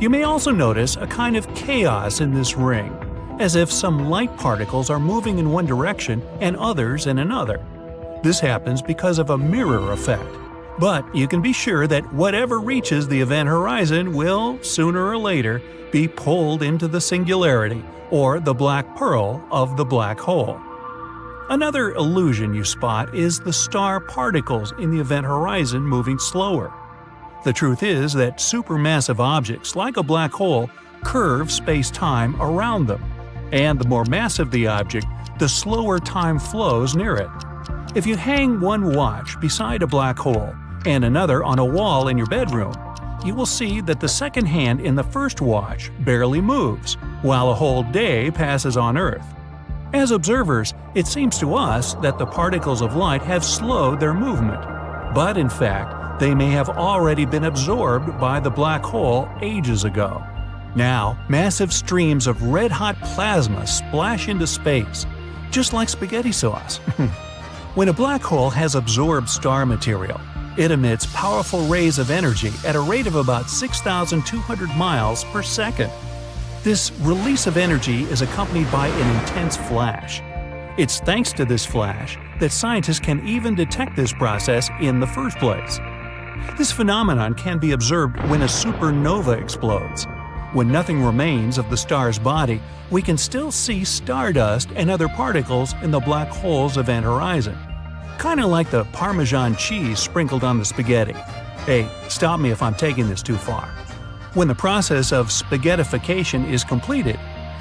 You may also notice a kind of chaos in this ring, as if some light particles are moving in one direction and others in another. This happens because of a mirror effect. But you can be sure that whatever reaches the event horizon will, sooner or later, be pulled into the singularity, or the black pearl of the black hole. Another illusion you spot is the star particles in the event horizon moving slower. The truth is that supermassive objects like a black hole curve space-time around them. And the more massive the object, the slower time flows near it. If you hang one watch beside a black hole and another on a wall in your bedroom, you will see that the second hand in the first watch barely moves, while a whole day passes on Earth. As observers, it seems to us that the particles of light have slowed their movement, but in fact, they may have already been absorbed by the black hole ages ago. Now, massive streams of red-hot plasma splash into space, just like spaghetti sauce. When a black hole has absorbed star material, it emits powerful rays of energy at a rate of about 6,200 miles per second. This release of energy is accompanied by an intense flash. It's thanks to this flash that scientists can even detect this process in the first place. This phenomenon can be observed when a supernova explodes. When nothing remains of the star's body, we can still see stardust and other particles in the black hole's event horizon. Kinda like the Parmesan cheese sprinkled on the spaghetti. Hey, stop me if I'm taking this too far. When the process of spaghettification is completed,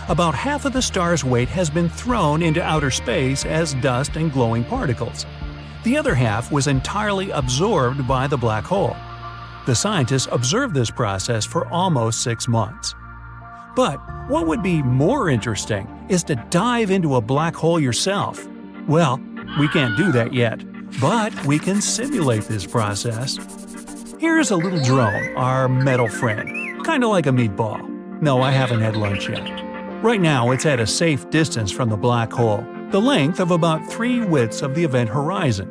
about half of the star's weight has been thrown into outer space as dust and glowing particles. The other half was entirely absorbed by the black hole. The scientists observed this process for almost 6 months. But what would be more interesting is to dive into a black hole yourself. Well, we can't do that yet, but we can simulate this process. Here's a little drone, our metal friend, kinda like a meatball. No, I haven't had lunch yet. Right now, it's at a safe distance from the black hole, the length of about 3 widths of the event horizon.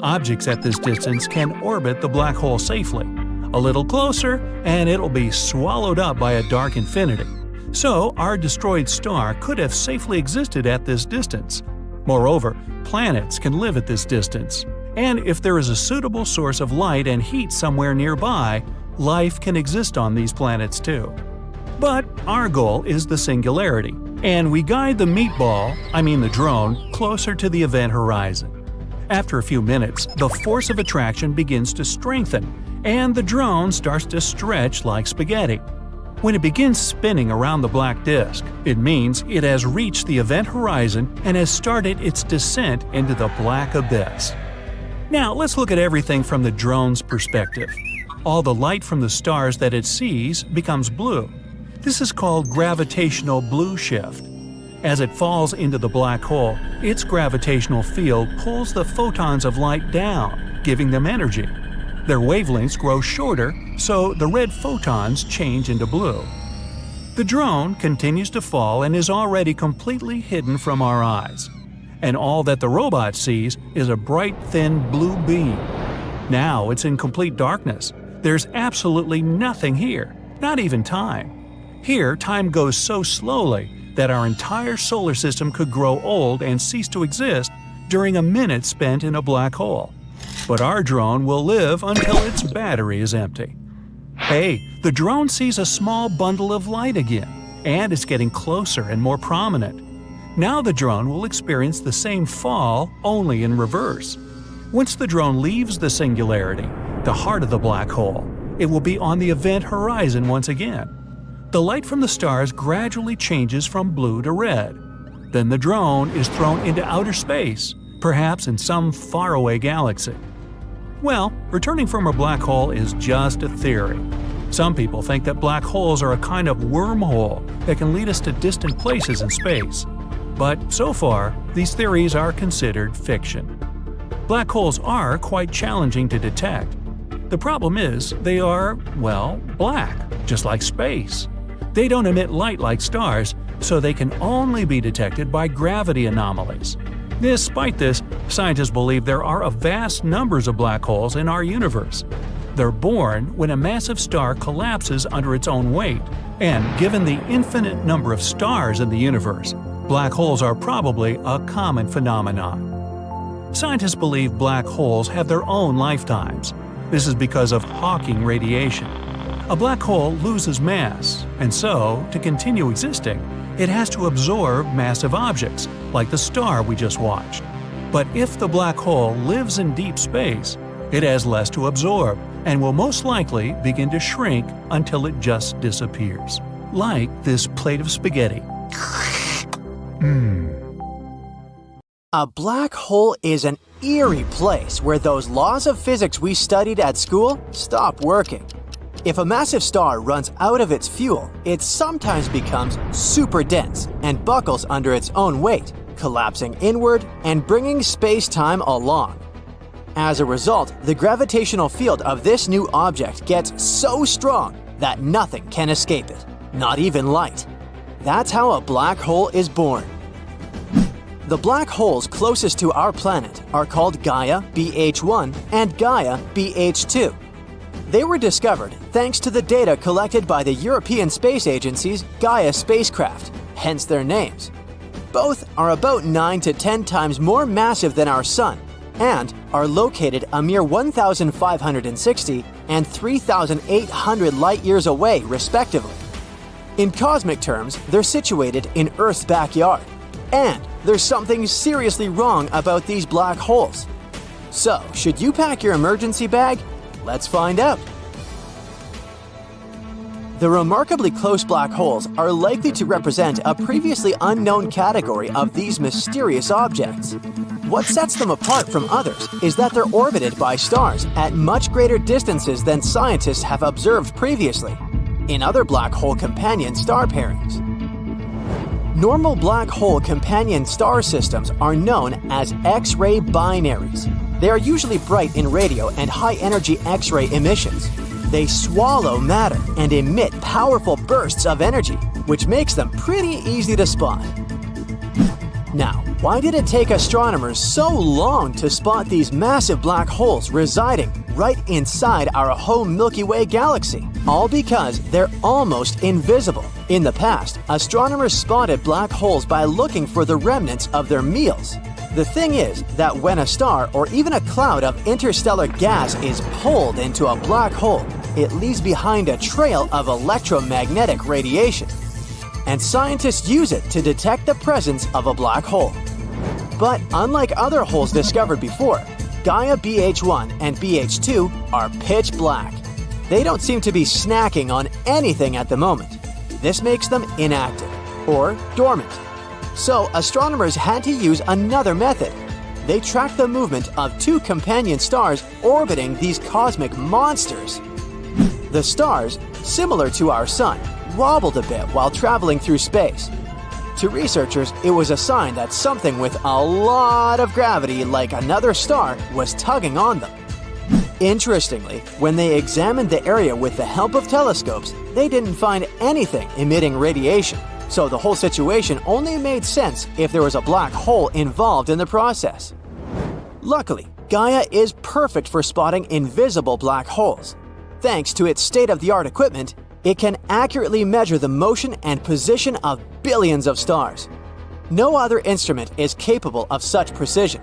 Objects at this distance can orbit the black hole safely. A little closer, and it'll be swallowed up by a dark infinity. So, our destroyed star could have safely existed at this distance. Moreover, planets can live at this distance. And if there is a suitable source of light and heat somewhere nearby, life can exist on these planets too. But our goal is the singularity, and we guide the the drone, closer to the event horizon. After a few minutes, the force of attraction begins to strengthen, and the drone starts to stretch like spaghetti. When it begins spinning around the black disk, it means it has reached the event horizon and has started its descent into the black abyss. Now let's look at everything from the drone's perspective. All the light from the stars that it sees becomes blue. This is called gravitational blue shift. As it falls into the black hole, its gravitational field pulls the photons of light down, giving them energy. Their wavelengths grow shorter, so the red photons change into blue. The drone continues to fall and is already completely hidden from our eyes. And all that the robot sees is a bright, thin blue beam. Now it's in complete darkness. There's absolutely nothing here, not even time. Here, time goes so slowly that our entire solar system could grow old and cease to exist during a minute spent in a black hole. But our drone will live until its battery is empty. Hey, the drone sees a small bundle of light again, and it's getting closer and more prominent. Now the drone will experience the same fall, only in reverse. Once the drone leaves the singularity, the heart of the black hole, it will be on the event horizon once again. The light from the stars gradually changes from blue to red. Then the drone is thrown into outer space, perhaps in some faraway galaxy. Well, returning from a black hole is just a theory. Some people think that black holes are a kind of wormhole that can lead us to distant places in space. But so far, these theories are considered fiction. Black holes are quite challenging to detect. The problem is they are, well, black, just like space. They don't emit light like stars, so they can only be detected by gravity anomalies. Despite this, scientists believe there are a vast numbers of black holes in our universe. They're born when a massive star collapses under its own weight, and given the infinite number of stars in the universe, black holes are probably a common phenomenon. Scientists believe black holes have their own lifetimes. This is because of Hawking radiation. A black hole loses mass, and so, to continue existing, it has to absorb massive objects, like the star we just watched. But if the black hole lives in deep space, it has less to absorb and will most likely begin to shrink until it just disappears. like this plate of spaghetti. A black hole is an eerie place where those laws of physics we studied at school stop working. If a massive star runs out of its fuel, it sometimes becomes super dense and buckles under its own weight, collapsing inward and bringing space-time along. As a result, the gravitational field of this new object gets so strong that nothing can escape it, not even light. That's how a black hole is born. The black holes closest to our planet are called Gaia BH1 and Gaia BH2. They were discovered thanks to the data collected by the European Space Agency's Gaia spacecraft, hence their names. Both are about 9 to 10 times more massive than our Sun and are located a mere 1,560 and 3,800 light-years away, respectively. In cosmic terms, they're situated in Earth's backyard. And there's something seriously wrong about these black holes. So, should you pack your emergency bag? Let's find out. The remarkably close black holes are likely to represent a previously unknown category of these mysterious objects. What sets them apart from others is that they're orbited by stars at much greater distances than scientists have observed previously in other black hole companion star pairings. Normal black hole companion star systems are known as X-ray binaries. They are usually bright in radio and high-energy X-ray emissions. They swallow matter and emit powerful bursts of energy, which makes them pretty easy to spot. Now, why did it take astronomers so long to spot these massive black holes residing right inside our home Milky Way galaxy? All because they're almost invisible. In the past, astronomers spotted black holes by looking for the remnants of their meals. The thing is that when a star or even a cloud of interstellar gas is pulled into a black hole, it leaves behind a trail of electromagnetic radiation. And scientists use it to detect the presence of a black hole. But unlike other holes discovered before, Gaia BH1 and BH2 are pitch black. They don't seem to be snacking on anything at the moment. This makes them inactive, or dormant. So astronomers had to use another method. They tracked the movement of two companion stars orbiting these cosmic monsters. The stars, similar to our Sun, wobbled a bit while traveling through space. To researchers, it was a sign that something with a lot of gravity, like another star, was tugging on them. Interestingly, when they examined the area with the help of telescopes, they didn't find anything emitting radiation. So the whole situation only made sense if there was a black hole involved in the process. Luckily, Gaia is perfect for spotting invisible black holes. Thanks to its state-of-the-art equipment, it can accurately measure the motion and position of billions of stars. No other instrument is capable of such precision.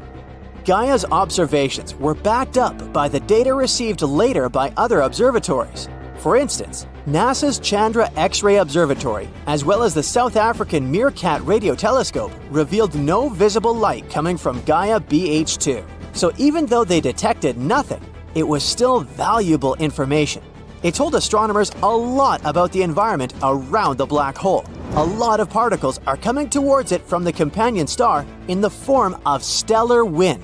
Gaia's observations were backed up by the data received later by other observatories. For instance, NASA's Chandra X-ray Observatory, as well as the South African Meerkat Radio Telescope, revealed no visible light coming from Gaia BH2. So even though they detected nothing, it was still valuable information. It told astronomers a lot about the environment around the black hole. A lot of particles are coming towards it from the companion star in the form of stellar wind.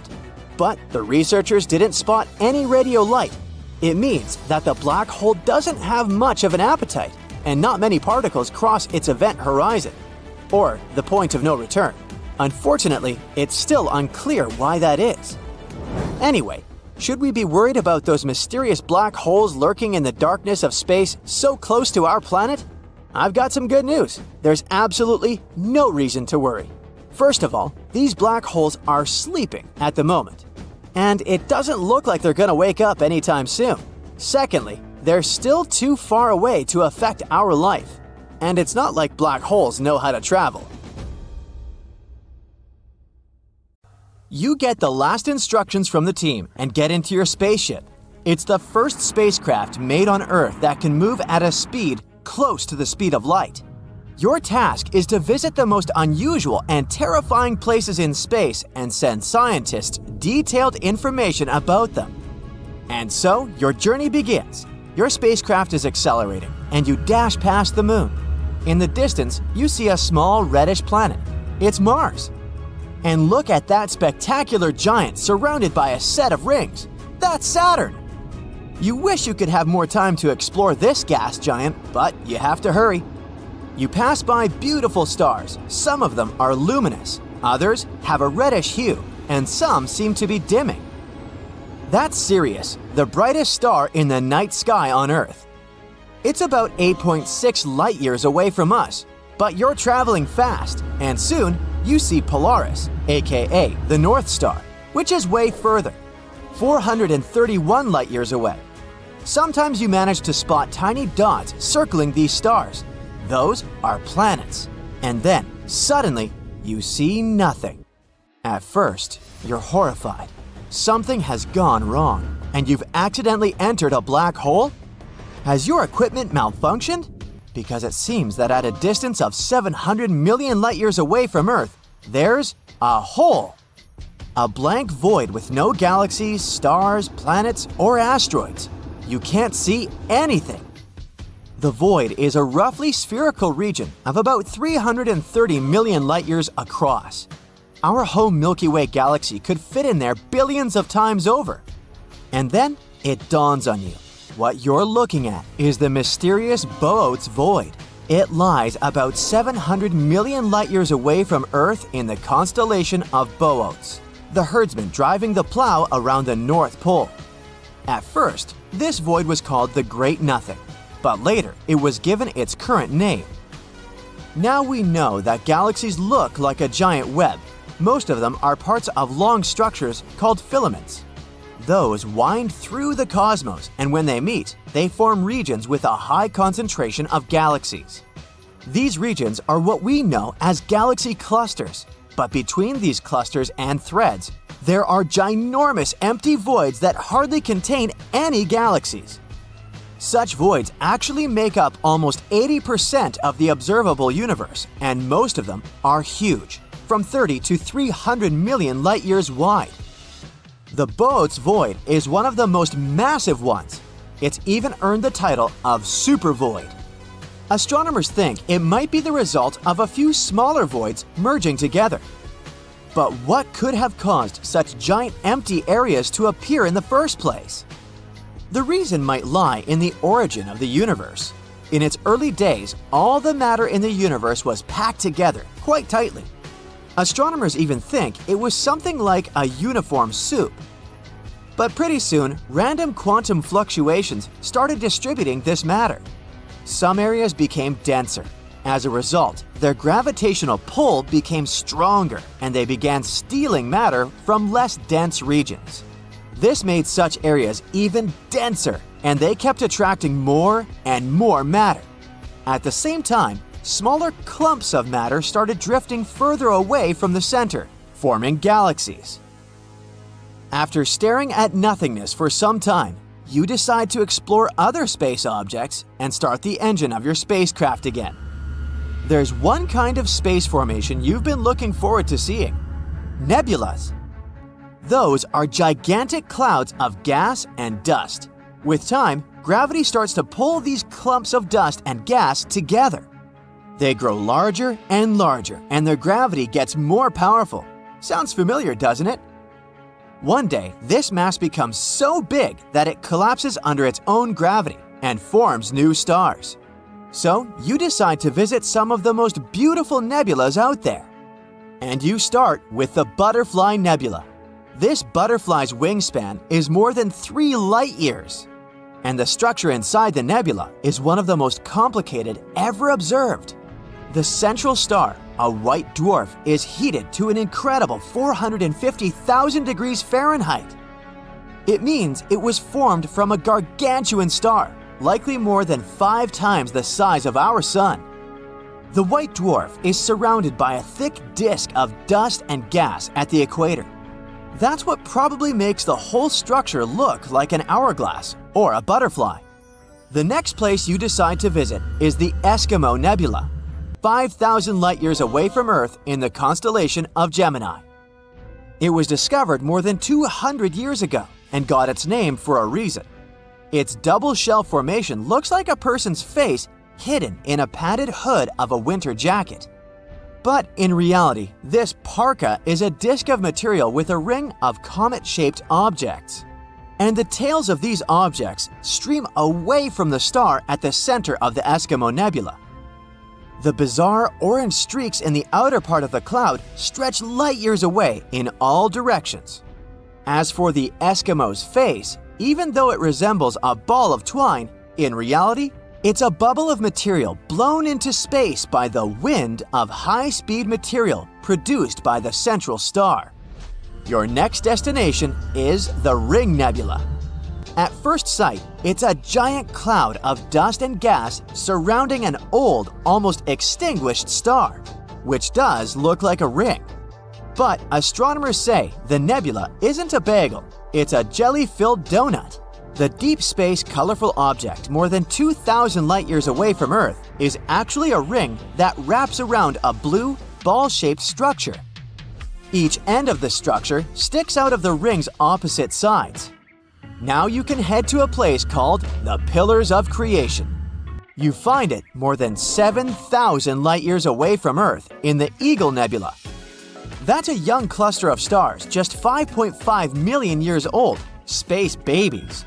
But the researchers didn't spot any radio light. It means that the black hole doesn't have much of an appetite, and not many particles cross its event horizon, or the point of no return. Unfortunately, it's still unclear why that is. Anyway, should we be worried about those mysterious black holes lurking in the darkness of space so close to our planet? I've got some good news. There's absolutely no reason to worry. First of all, these black holes are sleeping at the moment. And it doesn't look like they're going to wake up anytime soon. Secondly, they're still too far away to affect our life. And it's not like black holes know how to travel. You get the last instructions from the team and get into your spaceship. It's the first spacecraft made on Earth that can move at a speed close to the speed of light. Your task is to visit the most unusual and terrifying places in space and send scientists detailed information about them. And so, your journey begins. Your spacecraft is accelerating, and you dash past the moon. In the distance, you see a small reddish planet. It's Mars. And look at that spectacular giant surrounded by a set of rings. That's Saturn. You wish you could have more time to explore this gas giant, but you have to hurry. You pass by beautiful stars. Some of them are luminous, others have a reddish hue, and some seem to be dimming. That's Sirius, the brightest star in the night sky on Earth. It's about 8.6 light-years away from us, but you're traveling fast, and soon you see Polaris, aka the North Star, which is way further, 431 light-years away. Sometimes you manage to spot tiny dots circling these stars. Those are planets. And then, suddenly, you see nothing. At first, you're horrified. Something has gone wrong, and you've accidentally entered a black hole? Has your equipment malfunctioned? Because it seems that at a distance of 700 million light-years away from Earth, there's a hole. A blank void with no galaxies, stars, planets, or asteroids. You can't see anything. The void is a roughly spherical region of about 330 million light-years across. Our home Milky Way galaxy could fit in there billions of times over. And then it dawns on you. What you're looking at is the mysterious Boötes void. It lies about 700 million light-years away from Earth in the constellation of Boötes, the herdsman driving the plow around the North Pole. At first, this void was called the Great Nothing, but later it was given its current name. Now we know that galaxies look like a giant web. Most of them are parts of long structures called filaments. Those wind through the cosmos, and when they meet, they form regions with a high concentration of galaxies. These regions are what we know as galaxy clusters, but between these clusters and threads, there are ginormous empty voids that hardly contain any galaxies. Such voids actually make up almost 80% of the observable universe, and most of them are huge, from 30 to 300 million light-years wide. The Boötes void is one of the most massive ones. It's even earned the title of supervoid. Astronomers think it might be the result of a few smaller voids merging together. But what could have caused such giant empty areas to appear in the first place? The reason might lie in the origin of the universe. In its early days, all the matter in the universe was packed together quite tightly. Astronomers even think it was something like a uniform soup. But pretty soon, random quantum fluctuations started distributing this matter. Some areas became denser. As a result, their gravitational pull became stronger, and they began stealing matter from less dense regions. This made such areas even denser, and they kept attracting more and more matter. At the same time, smaller clumps of matter started drifting further away from the center, forming galaxies. After staring at nothingness for some time, you decide to explore other space objects and start the engine of your spacecraft again. There's one kind of space formation you've been looking forward to seeing: nebulas. Those are gigantic clouds of gas and dust. With time, gravity starts to pull these clumps of dust and gas together. They grow larger and larger, and their gravity gets more powerful. Sounds familiar, doesn't it? One day, this mass becomes so big that it collapses under its own gravity and forms new stars. So, you decide to visit some of the most beautiful nebulas out there. And you start with the Butterfly Nebula. This butterfly's wingspan is more than 3 light-years. And the structure inside the nebula is one of the most complicated ever observed. The central star, a white dwarf, is heated to an incredible 450,000 degrees Fahrenheit. It means it was formed from a gargantuan star, likely more than 5 times the size of our Sun. The white dwarf is surrounded by a thick disk of dust and gas at the equator. That's what probably makes the whole structure look like an hourglass or a butterfly. The next place you decide to visit is the Eskimo Nebula, 5,000 light-years away from Earth in the constellation of Gemini. It was discovered more than 200 years ago and got its name for a reason. Its double shell formation looks like a person's face, hidden in a padded hood of a winter jacket. But in reality, this parka is a disk of material with a ring of comet-shaped objects. And the tails of these objects stream away from the star at the center of the Eskimo Nebula. The bizarre orange streaks in the outer part of the cloud stretch light years away in all directions. As for the Eskimo's face, even though it resembles a ball of twine, in reality, it's a bubble of material blown into space by the wind of high-speed material produced by the central star. Your next destination is the Ring Nebula. At first sight, it's a giant cloud of dust and gas surrounding an old, almost extinguished star, which does look like a ring. But astronomers say the nebula isn't a bagel, it's a jelly-filled donut. The deep space colorful object more than 2,000 light-years away from Earth is actually a ring that wraps around a blue, ball-shaped structure. Each end of the structure sticks out of the ring's opposite sides. Now you can head to a place called the Pillars of Creation. You find it more than 7,000 light-years away from Earth in the Eagle Nebula. That's a young cluster of stars just 5.5 million years old, space babies.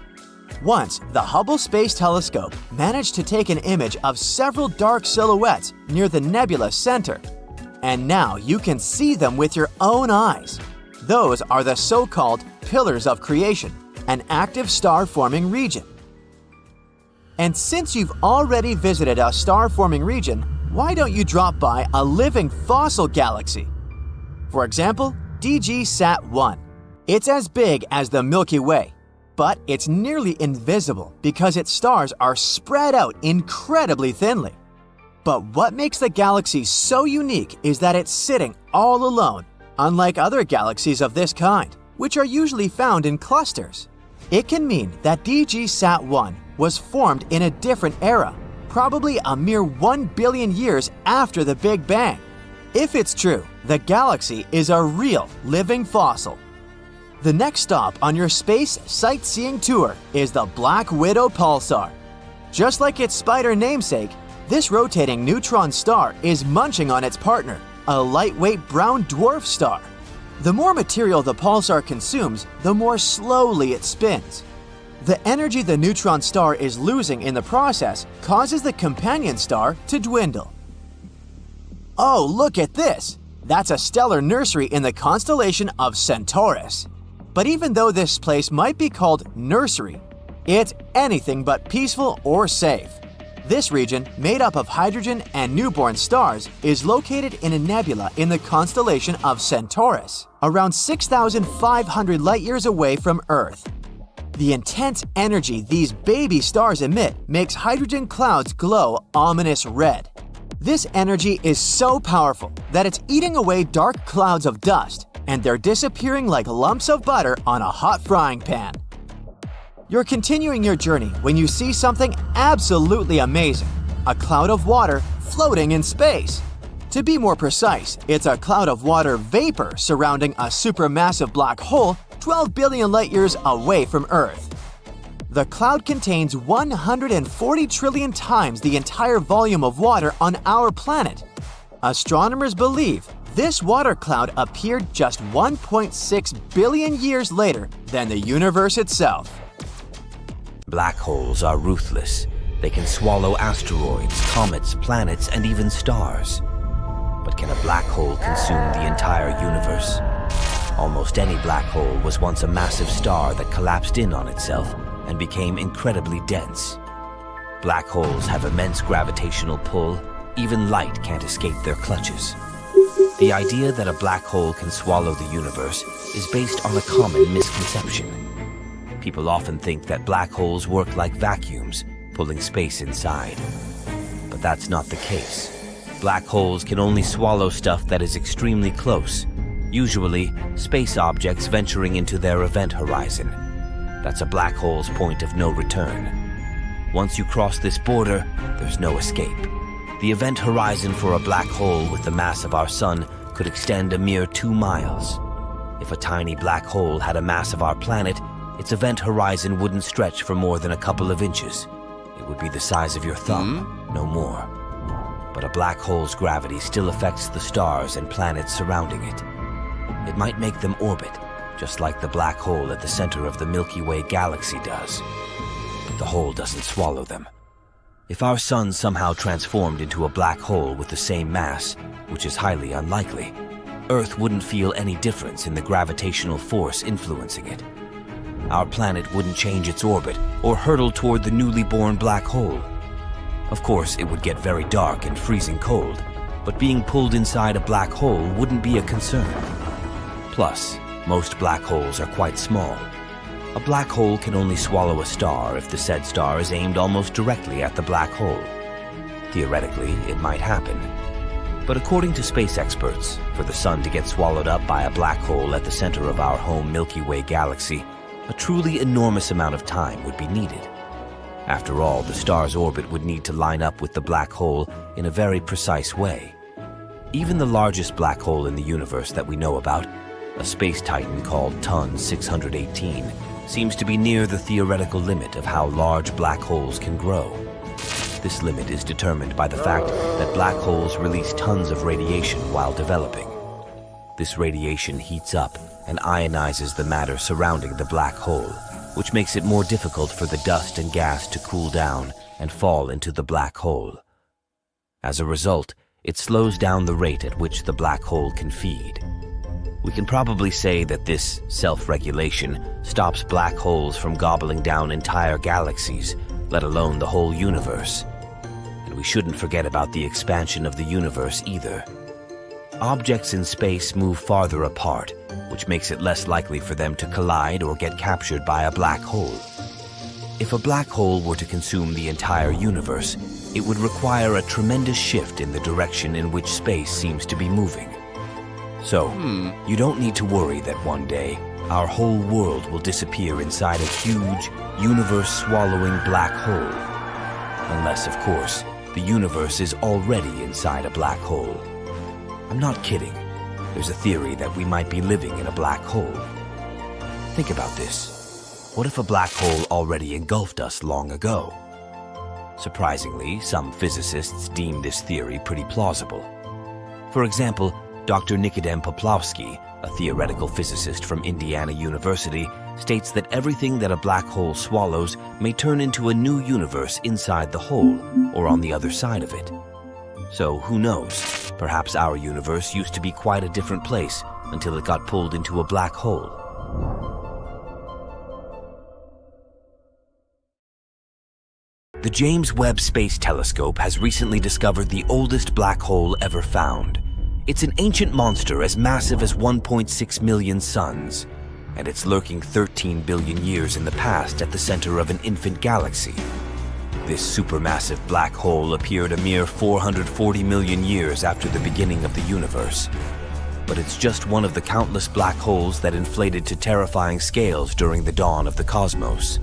Once, the Hubble Space Telescope managed to take an image of several dark silhouettes near the nebula's center. And now you can see them with your own eyes. Those are the so-called Pillars of Creation, an active star-forming region. And since you've already visited a star-forming region, why don't you drop by a living fossil galaxy? For example, DG-SAT-1. It's as big as the Milky Way, but it's nearly invisible because its stars are spread out incredibly thinly. But what makes the galaxy so unique is that it's sitting all alone, unlike other galaxies of this kind, which are usually found in clusters. It can mean that DG-SAT-1 was formed in a different era, probably a mere 1 billion years after the Big Bang. If it's true, the galaxy is a real living fossil. The next stop on your space sightseeing tour is the Black Widow Pulsar. Just like its spider namesake, this rotating neutron star is munching on its partner, a lightweight brown dwarf star. The more material the pulsar consumes, the more slowly it spins. The energy the neutron star is losing in the process causes the companion star to dwindle. Oh, look at this! That's a stellar nursery in the constellation of Centaurus. But even though this place might be called nursery, it's anything but peaceful or safe. This region, made up of hydrogen and newborn stars, is located in a nebula in the constellation of Centaurus, around 6,500 light-years away from Earth. The intense energy these baby stars emit makes hydrogen clouds glow ominous red. This energy is so powerful that it's eating away dark clouds of dust, and they're disappearing like lumps of butter on a hot frying pan. You're continuing your journey when you see something absolutely amazing, a cloud of water floating in space. To be more precise, it's a cloud of water vapor surrounding a supermassive black hole 12 billion light-years away from Earth. The cloud contains 140 trillion times the entire volume of water on our planet. Astronomers believe this water cloud appeared just 1.6 billion years later than the universe itself. Black holes are ruthless. They can swallow asteroids, comets, planets, and even stars. But can a black hole consume the entire universe? Almost any black hole was once a massive star that collapsed in on itself and became incredibly dense. Black holes have immense gravitational pull. Even light can't escape their clutches. The idea that a black hole can swallow the universe is based on a common misconception. People often think that black holes work like vacuums, pulling space inside. But that's not the case. Black holes can only swallow stuff that is extremely close, usually space objects venturing into their event horizon. That's a black hole's point of no return. Once you cross this border, there's no escape. The event horizon for a black hole with the mass of our sun could extend a mere 2 miles. If a tiny black hole had a mass of our planet, its event horizon wouldn't stretch for more than a couple of inches. It would be the size of your thumb. no more. But a black hole's gravity still affects the stars and planets surrounding it. It might make them orbit, just like the black hole at the center of the Milky Way galaxy does. But the hole doesn't swallow them. If our sun somehow transformed into a black hole with the same mass, which is highly unlikely, Earth wouldn't feel any difference in the gravitational force influencing it. Our planet wouldn't change its orbit or hurtle toward the newly born black hole. Of course, it would get very dark and freezing cold, but being pulled inside a black hole wouldn't be a concern. Plus, most black holes are quite small. A black hole can only swallow a star if the said star is aimed almost directly at the black hole. Theoretically, it might happen. But according to space experts, for the sun to get swallowed up by a black hole at the center of our home Milky Way galaxy, a truly enormous amount of time would be needed. After all, the star's orbit would need to line up with the black hole in a very precise way. Even the largest black hole in the universe that we know about, a space titan called Ton 618, seems to be near the theoretical limit of how large black holes can grow. This limit is determined by the fact that black holes release tons of radiation while developing. This radiation heats up and ionizes the matter surrounding the black hole, which makes it more difficult for the dust and gas to cool down and fall into the black hole. As a result, it slows down the rate at which the black hole can feed. We can probably say that this self-regulation stops black holes from gobbling down entire galaxies, let alone the whole universe. And we shouldn't forget about the expansion of the universe either. Objects in space move farther apart, which makes it less likely for them to collide or get captured by a black hole. If a black hole were to consume the entire universe, it would require a tremendous shift in the direction in which space seems to be moving. So, you don't need to worry that one day, our whole world will disappear inside a huge, universe-swallowing black hole. Unless, of course, the universe is already inside a black hole. I'm not kidding. There's a theory that we might be living in a black hole. Think about this. What if a black hole already engulfed us long ago? Surprisingly, some physicists deem this theory pretty plausible. For example, Dr. Nikodem Poplawski, a theoretical physicist from Indiana University, states that everything that a black hole swallows may turn into a new universe inside the hole or on the other side of it. So who knows? Perhaps our universe used to be quite a different place until it got pulled into a black hole. The James Webb Space Telescope has recently discovered the oldest black hole ever found. It's an ancient monster as massive as 1.6 million suns, and it's lurking 13 billion years in the past at the center of an infant galaxy. This supermassive black hole appeared a mere 440 million years after the beginning of the universe. But it's just one of the countless black holes that inflated to terrifying scales during the dawn of the cosmos.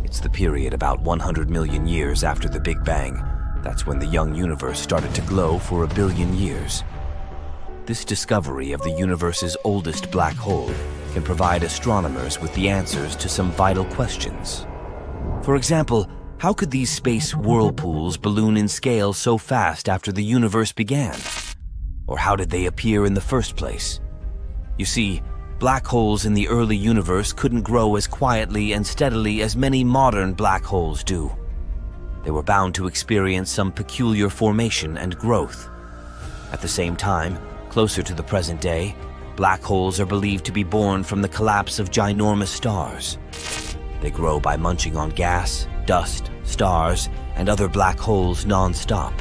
It's the period about 100 million years after the Big Bang. That's when the young universe started to glow for a billion years. This discovery of the universe's oldest black hole can provide astronomers with the answers to some vital questions. For example, how could these space whirlpools balloon in scale so fast after the universe began? Or how did they appear in the first place? You see, black holes in the early universe couldn't grow as quietly and steadily as many modern black holes do. They were bound to experience some peculiar formation and growth. At the same time, closer to the present day, black holes are believed to be born from the collapse of ginormous stars. They grow by munching on gas, dust, stars, and other black holes non-stop.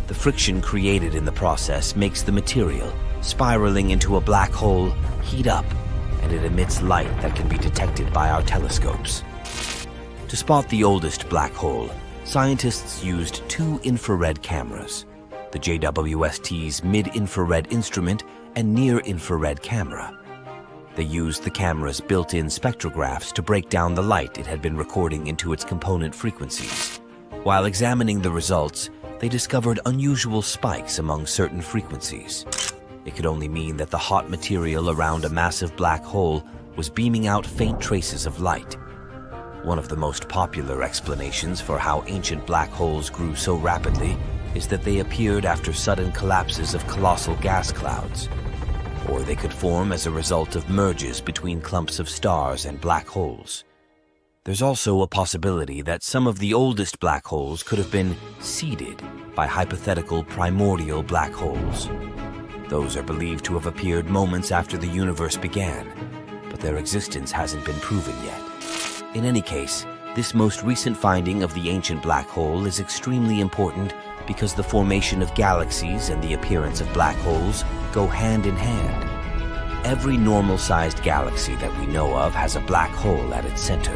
The friction created in the process makes the material, spiraling into a black hole, heat up, and it emits light that can be detected by our telescopes. To spot the oldest black hole, scientists used two infrared cameras, the JWST's mid-infrared instrument and near-infrared camera. They used the camera's built-in spectrographs to break down the light it had been recording into its component frequencies. While examining the results, they discovered unusual spikes among certain frequencies. It could only mean that the hot material around a massive black hole was beaming out faint traces of light. One of the most popular explanations for how ancient black holes grew so rapidly is that they appeared after sudden collapses of colossal gas clouds. Or they could form as a result of merges between clumps of stars and black holes. There's also a possibility that some of the oldest black holes could have been seeded by hypothetical primordial black holes. Those are believed to have appeared moments after the universe began, but their existence hasn't been proven yet. In any case, this most recent finding of the ancient black hole is extremely important because the formation of galaxies and the appearance of black holes go hand in hand. Every normal-sized galaxy that we know of has a black hole at its center.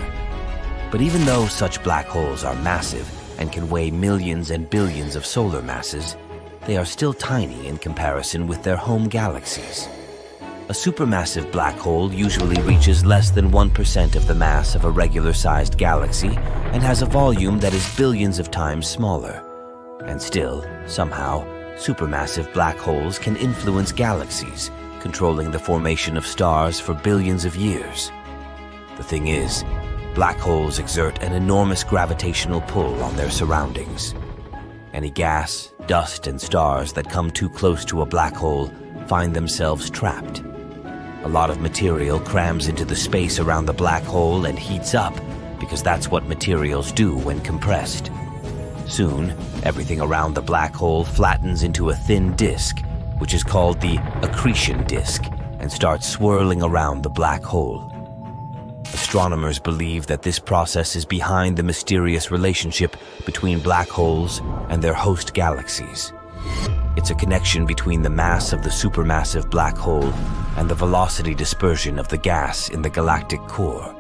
But even though such black holes are massive and can weigh millions and billions of solar masses, they are still tiny in comparison with their home galaxies. A supermassive black hole usually reaches less than 1% of the mass of a regular-sized galaxy and has a volume that is billions of times smaller. And still, somehow, supermassive black holes can influence galaxies, controlling the formation of stars for billions of years. The thing is, black holes exert an enormous gravitational pull on their surroundings. Any gas, dust, and stars that come too close to a black hole find themselves trapped. A lot of material crams into the space around the black hole and heats up, because that's what materials do when compressed. Soon, everything around the black hole flattens into a thin disk, which is called the accretion disk, and starts swirling around the black hole. Astronomers believe that this process is behind the mysterious relationship between black holes and their host galaxies. It's a connection between the mass of the supermassive black hole and the velocity dispersion of the gas in the galactic core.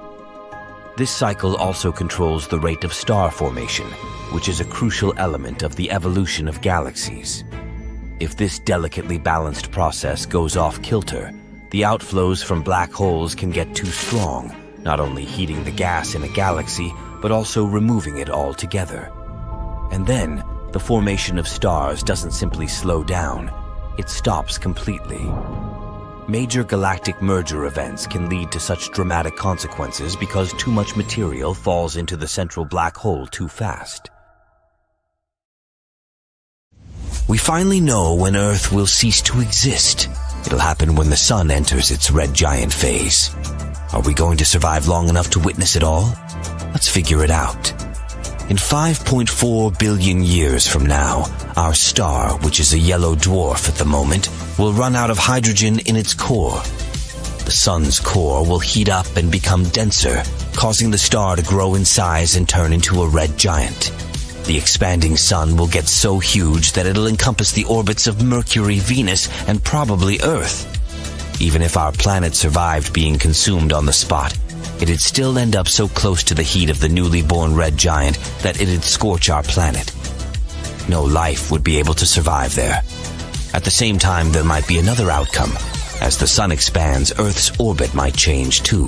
This cycle also controls the rate of star formation, which is a crucial element of the evolution of galaxies. If this delicately balanced process goes off kilter, the outflows from black holes can get too strong, not only heating the gas in a galaxy, but also removing it altogether. And then, the formation of stars doesn't simply slow down, it stops completely. Major galactic merger events can lead to such dramatic consequences because too much material falls into the central black hole too fast. We finally know when Earth will cease to exist. It'll happen when the sun enters its red giant phase. Are we going to survive long enough to witness it all? Let's figure it out. In 5.4 billion years from now, our star, which is a yellow dwarf at the moment, will run out of hydrogen in its core. The sun's core will heat up and become denser, causing the star to grow in size and turn into a red giant. The expanding sun will get so huge that it'll encompass the orbits of Mercury, Venus, and probably Earth. Even if our planet survived being consumed on the spot, it'd still end up so close to the heat of the newly born red giant that it'd scorch our planet. No life would be able to survive there. At the same time, there might be another outcome. As the sun expands, Earth's orbit might change too.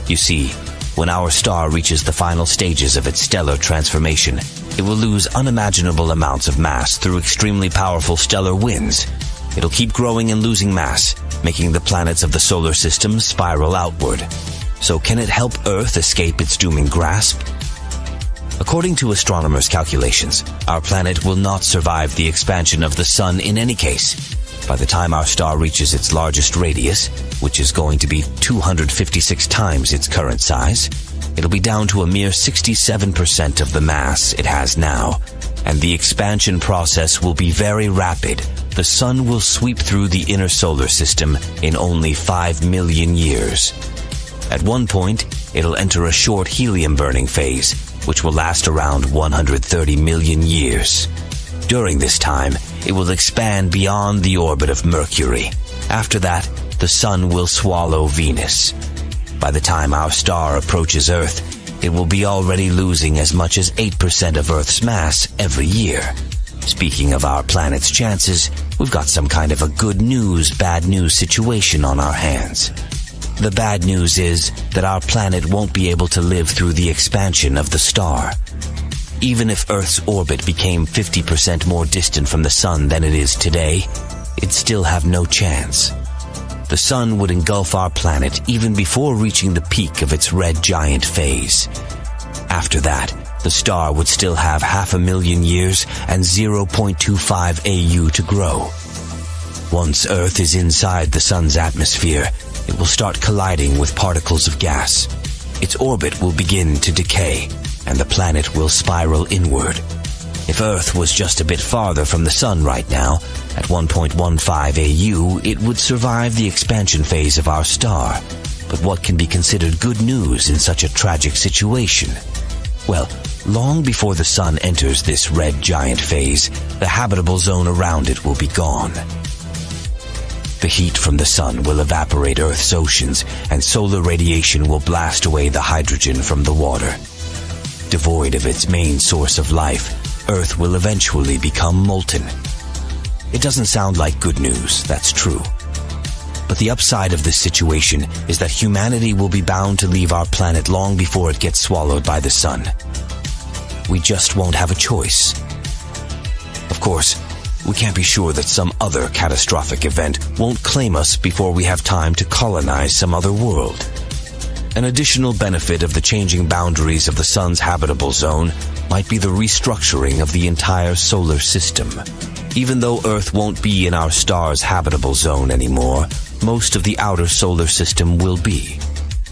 You see, when our star reaches the final stages of its stellar transformation, it will lose unimaginable amounts of mass through extremely powerful stellar winds. It'll keep growing and losing mass, making the planets of the solar system spiral outward. So can it help Earth escape its dooming grasp? According to astronomers' calculations, our planet will not survive the expansion of the sun in any case. By the time our star reaches its largest radius, which is going to be 256 times its current size, it'll be down to a mere 67% of the mass it has now, and the expansion process will be very rapid. The sun will sweep through the inner solar system in only 5 million years. At one point, it'll enter a short helium-burning phase, which will last around 130 million years. During this time, it will expand beyond the orbit of Mercury. After that, the sun will swallow Venus. By the time our star approaches Earth, it will be already losing as much as 8% of Earth's mass every year. Speaking of our planet's chances, we've got some kind of a good news, bad news situation on our hands. The bad news is that our planet won't be able to live through the expansion of the star. Even if Earth's orbit became 50% more distant from the sun than it is today, it'd still have no chance. The the sun would engulf our planet even before reaching the peak of its red giant phase. After that, the star would still have 500,000 years and 0.25 AU to grow. Once Earth is inside the sun's atmosphere, it will start colliding with particles of gas. Its orbit will begin to decay, and the planet will spiral inward. If Earth was just a bit farther from the sun right now, at 1.15 AU, it would survive the expansion phase of our star. But what can be considered good news in such a tragic situation? Well, long before the sun enters this red giant phase, the habitable zone around it will be gone. The heat from the sun will evaporate Earth's oceans, and solar radiation will blast away the hydrogen from the water. Devoid of its main source of life, Earth will eventually become molten. It doesn't sound like good news, that's true. But the upside of this situation is that humanity will be bound to leave our planet long before it gets swallowed by the sun. We just won't have a choice. Of course, we can't be sure that some other catastrophic event won't claim us before we have time to colonize some other world. An additional benefit of the changing boundaries of the sun's habitable zone might be the restructuring of the entire solar system. Even though Earth won't be in our star's habitable zone anymore, most of the outer solar system will be.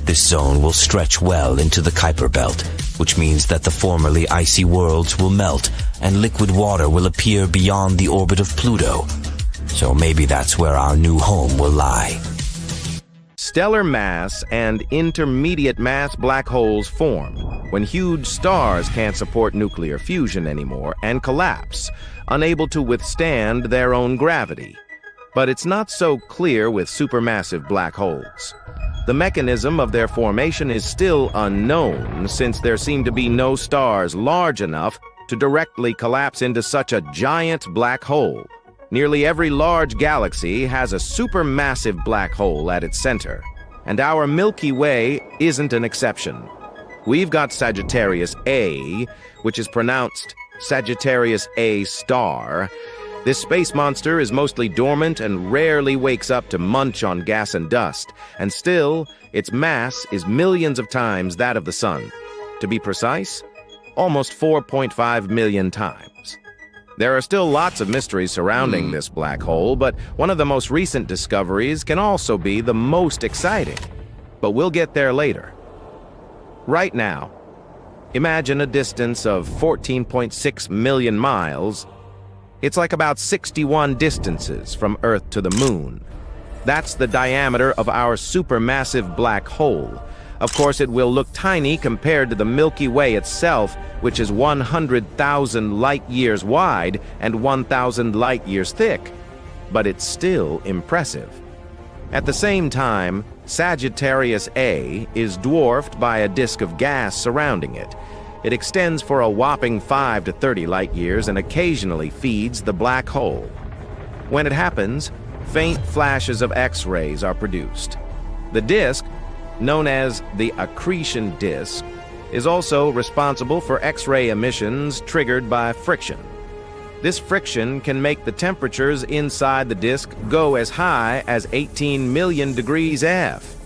This zone will stretch well into the Kuiper Belt, which means that the formerly icy worlds will melt and liquid water will appear beyond the orbit of Pluto. So maybe that's where our new home will lie. Stellar mass and intermediate mass black holes form when huge stars can't support nuclear fusion anymore and collapse, unable to withstand their own gravity. But it's not so clear with supermassive black holes. The mechanism of their formation is still unknown, since there seem to be no stars large enough to directly collapse into such a giant black hole. Nearly every large galaxy has a supermassive black hole at its center, and our Milky Way isn't an exception. We've got Sagittarius A, which is pronounced Sagittarius A star. This space monster is mostly dormant and rarely wakes up to munch on gas and dust, and still, its mass is millions of times that of the Sun. To be precise, almost 4.5 million times. There are still lots of mysteries surrounding this black hole, but one of the most recent discoveries can also be the most exciting. But we'll get there later. Right now, imagine a distance of 14.6 million miles. It's like about 61 distances from Earth to the Moon. That's the diameter of our supermassive black hole. Of course, it will look tiny compared to the Milky Way itself, which is 100,000 light-years wide and 1,000 light-years thick. But it's still impressive. At the same time, Sagittarius A is dwarfed by a disk of gas surrounding it. It extends for a whopping 5 to 30 light-years and occasionally feeds the black hole. When it happens, faint flashes of X-rays are produced. The disk, known as the accretion disk, is also responsible for X-ray emissions triggered by friction. This friction can make the temperatures inside the disk go as high as 18 million degrees F.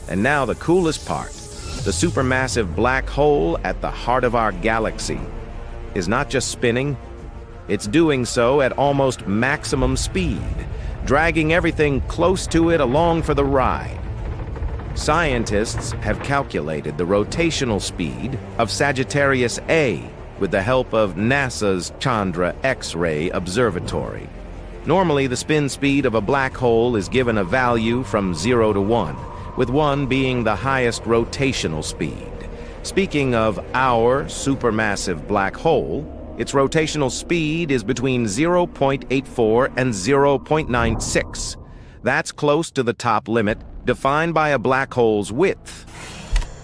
And now the coolest part. The supermassive black hole at the heart of our galaxy is not just spinning, it's doing so at almost maximum speed, dragging everything close to it along for the ride. Scientists have calculated the rotational speed of Sagittarius A with the help of NASA's Chandra X-ray Observatory. Normally, the spin speed of a black hole is given a value from 0 to 1, with 1 being the highest rotational speed. Speaking of our supermassive black hole, its rotational speed is between 0.84 and 0.96. That's close to the top limit, defined by a black hole's width.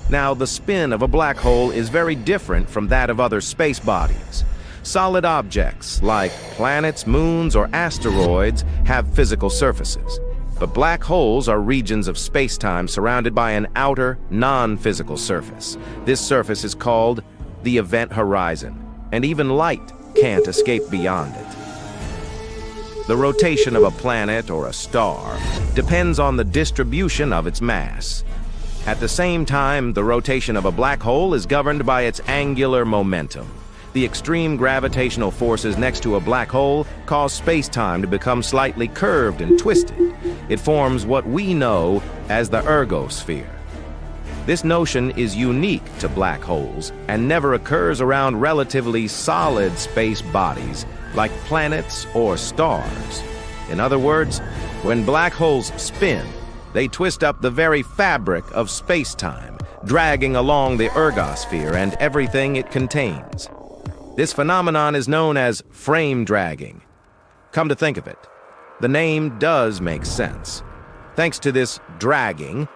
Now, the spin of a black hole is very different from that of other space bodies. Solid objects, like planets, moons, or asteroids, have physical surfaces. But black holes are regions of space-time surrounded by an outer, non-physical surface. This surface is called the event horizon, and even light can't escape beyond it. The rotation of a planet or a star depends on the distribution of its mass. At the same time, the rotation of a black hole is governed by its angular momentum. The extreme gravitational forces next to a black hole cause space-time to become slightly curved and twisted. It forms what we know as the ergosphere. This notion is unique to black holes and never occurs around relatively solid space bodies like planets or stars. In other words, when black holes spin, they twist up the very fabric of space-time, dragging along the ergosphere and everything it contains. This phenomenon is known as frame dragging. Come to think of it, the name does make sense. Thanks to this dragging,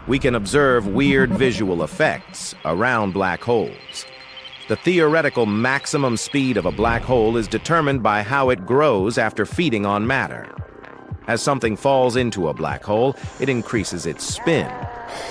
we can observe weird visual effects around black holes. The theoretical maximum speed of a black hole is determined by how it grows after feeding on matter. As something falls into a black hole, it increases its spin.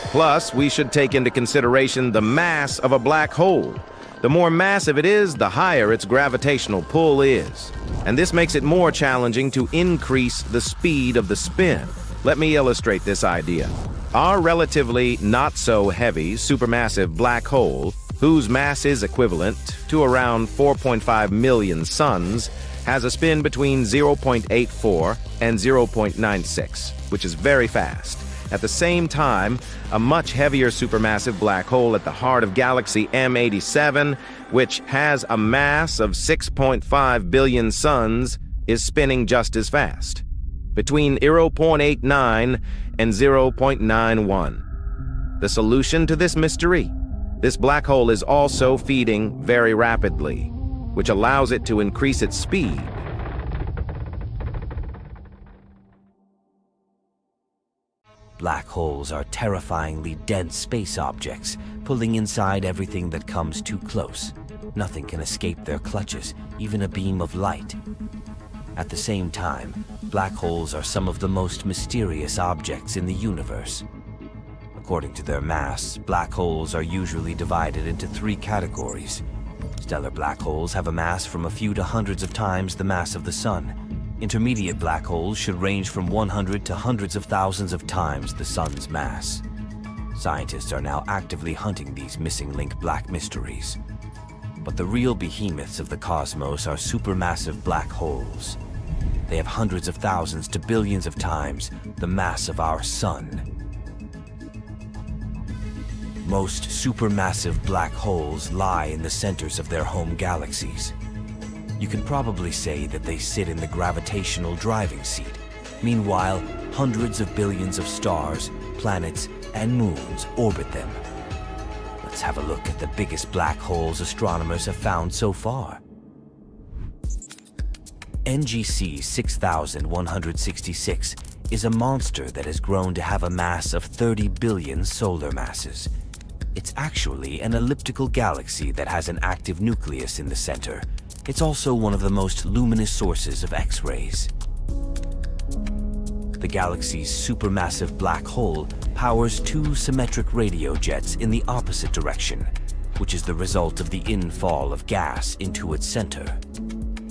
Plus, we should take into consideration the mass of a black hole. The more massive it is, the higher its gravitational pull is. And this makes it more challenging to increase the speed of the spin. Let me illustrate this idea. Our relatively not-so-heavy supermassive black hole, whose mass is equivalent to around 4.5 million suns, has a spin between 0.84 and 0.96, which is very fast. At the same time, a much heavier supermassive black hole at the heart of galaxy M87, which has a mass of 6.5 billion suns, is spinning just as fast, between 0.89 and 0.91. The solution to this mystery? This black hole is also feeding very rapidly, which allows it to increase its speed. Black holes are terrifyingly dense space objects, pulling inside everything that comes too close. Nothing can escape their clutches, even a beam of light. At the same time, black holes are some of the most mysterious objects in the universe. According to their mass, black holes are usually divided into 3 categories. Stellar black holes have a mass from a few to hundreds of times the mass of the Sun. Intermediate black holes should range from 100 to hundreds of thousands of times the Sun's mass. Scientists are now actively hunting these missing link black mysteries. But the real behemoths of the cosmos are supermassive black holes. They have hundreds of thousands to billions of times the mass of our Sun. Most supermassive black holes lie in the centers of their home galaxies. You can probably say that they sit in the gravitational driving seat. Meanwhile, hundreds of billions of stars, planets, and moons orbit them. Let's have a look at the biggest black holes astronomers have found so far. NGC 6166 is a monster that has grown to have a mass of 30 billion solar masses. It's actually an elliptical galaxy that has an active nucleus in the center. It's also one of the most luminous sources of X-rays. The galaxy's supermassive black hole powers 2 symmetric radio jets in the opposite direction, which is the result of the infall of gas into its center.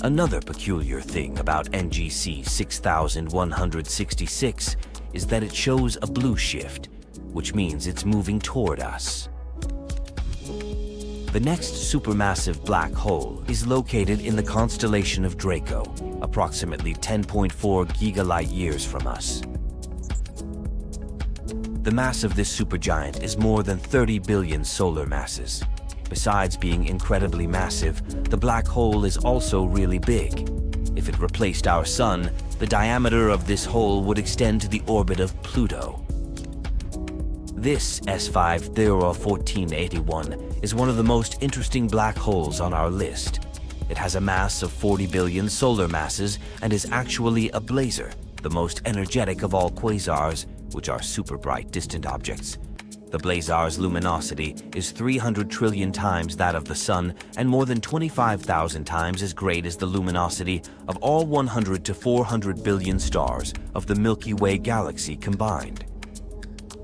Another peculiar thing about NGC 6166 is that it shows a blue shift, which means it's moving toward us. The next supermassive black hole is located in the constellation of Draco, approximately 10.4 gigalight-years from us. The mass of this supergiant is more than 30 billion solar masses. Besides being incredibly massive, the black hole is also really big. If it replaced our Sun, the diameter of this hole would extend to the orbit of Pluto. This S5 Theora 1481 is one of the most interesting black holes on our list. It has a mass of 40 billion solar masses and is actually a blazar, the most energetic of all quasars, which are super bright distant objects. The blazar's luminosity is 300 trillion times that of the Sun and more than 25,000 times as great as the luminosity of all 100 to 400 billion stars of the Milky Way galaxy combined.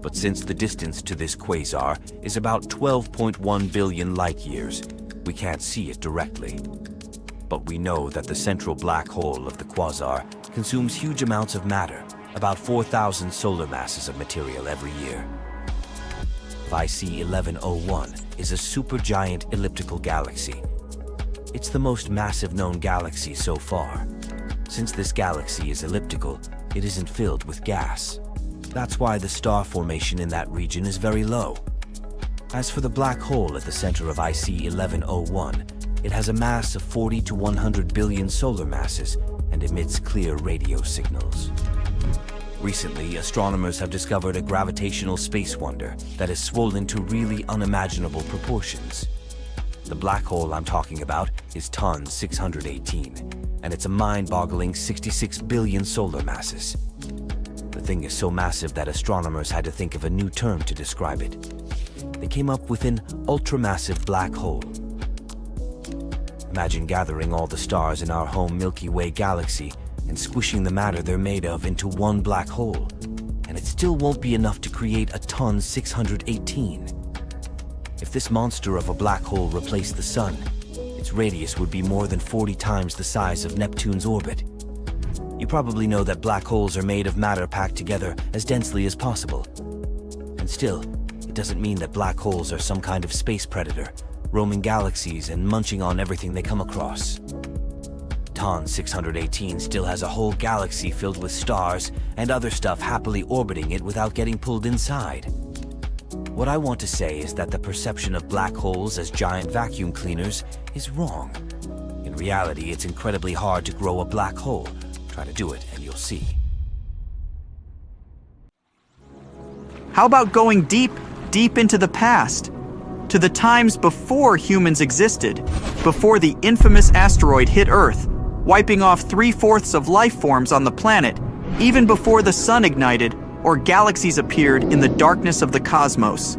But since the distance to this quasar is about 12.1 billion light-years, we can't see it directly. but we know that the central black hole of the quasar consumes huge amounts of matter, about 4,000 solar masses of material every year. IC 1101 is a supergiant elliptical galaxy. It's the most massive known galaxy so far. Since this galaxy is elliptical, it isn't filled with gas. That's why the star formation in that region is very low. As for the black hole at the center of IC 1101, it has a mass of 40 to 100 billion solar masses and emits clear radio signals. Recently, astronomers have discovered a gravitational space wonder that has swollen to really unimaginable proportions. The black hole I'm talking about is TON 618, and it's a mind-boggling 66 billion solar masses. The thing is so massive that astronomers had to think of a new term to describe it. They came up with an ultramassive black hole. Imagine gathering all the stars in our home Milky Way galaxy and squishing the matter they're made of into one black hole, and it still won't be enough to create a TON 618. If this monster of a black hole replaced the Sun, its radius would be more than 40 times the size of Neptune's orbit. You probably know that black holes are made of matter packed together as densely as possible. And still, it doesn't mean that black holes are some kind of space predator, roaming galaxies and munching on everything they come across. TON 618 still has a whole galaxy filled with stars and other stuff happily orbiting it without getting pulled inside. What I want to say is that the perception of black holes as giant vacuum cleaners is wrong. In reality, it's incredibly hard to grow a black hole. Try to do it and you'll see. How about going deep, deep into the past? To the times before humans existed, before the infamous asteroid hit Earth, wiping off 3/4 of life forms on the planet, even before the sun ignited or galaxies appeared in the darkness of the cosmos.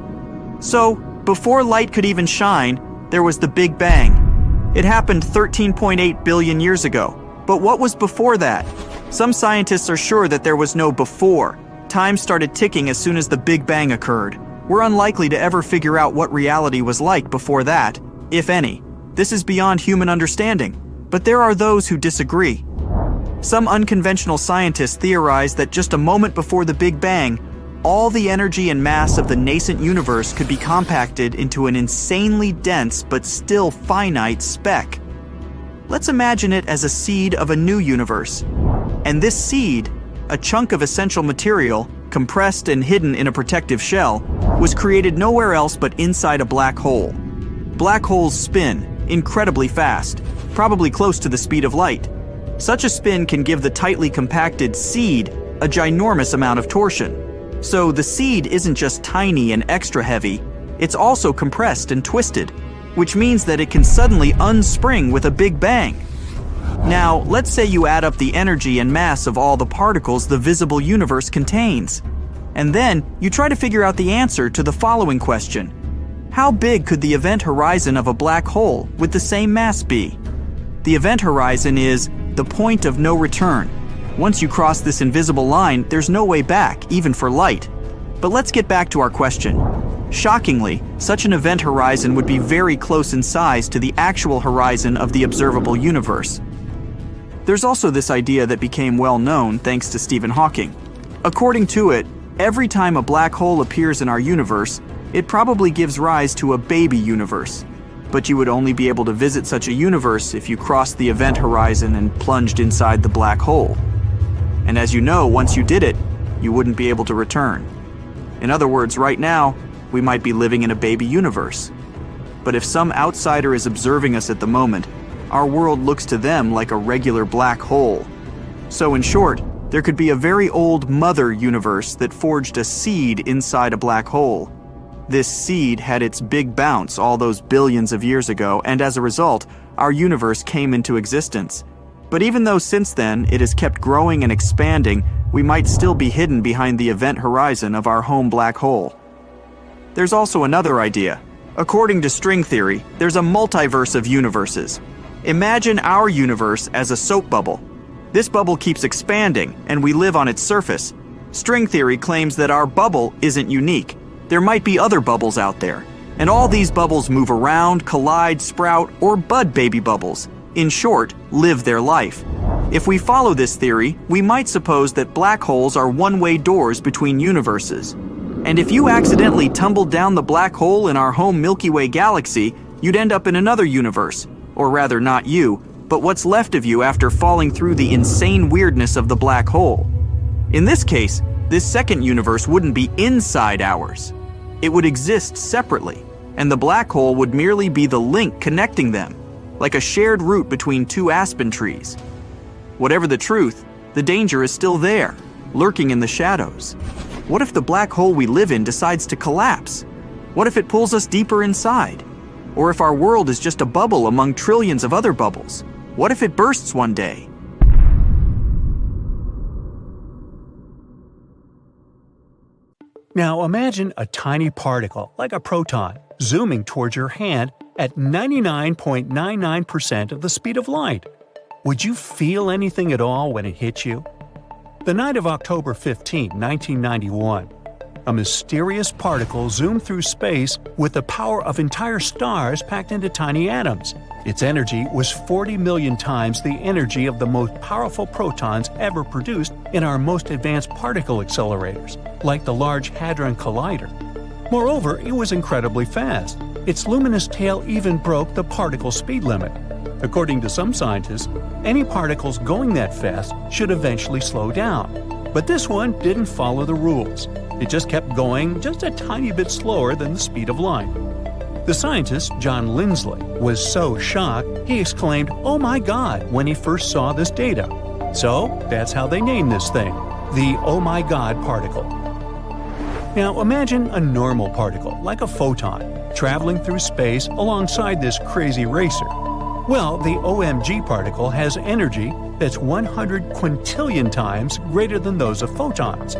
So, before light could even shine, there was the Big Bang. It happened 13.8 billion years ago. But what was before that? Some scientists are sure that there was no before. Time started ticking as soon as the Big Bang occurred. We're unlikely to ever figure out what reality was like before that, if any. This is beyond human understanding. But there are those who disagree. Some unconventional scientists theorize that just a moment before the Big Bang, all the energy and mass of the nascent universe could be compacted into an insanely dense but still finite speck. Let's imagine it as a seed of a new universe. And this seed, a chunk of essential material, compressed and hidden in a protective shell, was created nowhere else but inside a black hole. Black holes spin incredibly fast, probably close to the speed of light. Such a spin can give the tightly compacted seed a ginormous amount of torsion. So the seed isn't just tiny and extra heavy, it's also compressed and twisted, which means that it can suddenly unspring with a big bang. Now, let's say you add up the energy and mass of all the particles the visible universe contains. And then you try to figure out the answer to the following question. How big could the event horizon of a black hole with the same mass be? The event horizon is the point of no return. Once you cross this invisible line, there's no way back, even for light. But let's get back to our question. Shockingly, such an event horizon would be very close in size to the actual horizon of the observable universe. There's also this idea that became well known thanks to Stephen Hawking. According to it, every time a black hole appears in our universe, it probably gives rise to a baby universe. But you would only be able to visit such a universe if you crossed the event horizon and plunged inside the black hole. And as you know, once you did it, you wouldn't be able to return. In other words, right now, we might be living in a baby universe. But if some outsider is observing us at the moment, our world looks to them like a regular black hole. So in short, there could be a very old mother universe that forged a seed inside a black hole. This seed had its big bounce all those billions of years ago, and as a result, our universe came into existence. But even though since then it has kept growing and expanding, we might still be hidden behind the event horizon of our home black hole. There's also another idea. According to string theory, there's a multiverse of universes. Imagine our universe as a soap bubble. This bubble keeps expanding, and we live on its surface. String theory claims that our bubble isn't unique. There might be other bubbles out there, and all these bubbles move around, collide, sprout, or bud baby bubbles. In short, live their life. If we follow this theory, we might suppose that black holes are one-way doors between universes. And if you accidentally tumbled down the black hole in our home Milky Way galaxy, you'd end up in another universe. Or rather, not you, but what's left of you after falling through the insane weirdness of the black hole. In this case, this second universe wouldn't be inside ours. It would exist separately, and the black hole would merely be the link connecting them, like a shared route between two aspen trees. Whatever the truth, the danger is still there, lurking in the shadows. What if the black hole we live in decides to collapse? What if it pulls us deeper inside? Or if our world is just a bubble among trillions of other bubbles? What if it bursts one day? Now imagine a tiny particle, like a proton, zooming towards your hand at 99.99% of the speed of light. Would you feel anything at all when it hit you? The night of October 15, 1991, a mysterious particle zoomed through space with the power of entire stars packed into tiny atoms. Its energy was 40 million times the energy of the most powerful protons ever produced in our most advanced particle accelerators, like the Large Hadron Collider. Moreover, it was incredibly fast. Its luminous tail even broke the particle speed limit. According to some scientists, any particles going that fast should eventually slow down. But this one didn't follow the rules. It just kept going just a tiny bit slower than the speed of light. The scientist, John Lindsley, was so shocked he exclaimed, "Oh my God," when he first saw this data. So that's how they named this thing, the "Oh my God" particle. Now imagine a normal particle, like a photon, traveling through space alongside this crazy racer. Well, the OMG particle has energy that's 100 quintillion times greater than those of photons.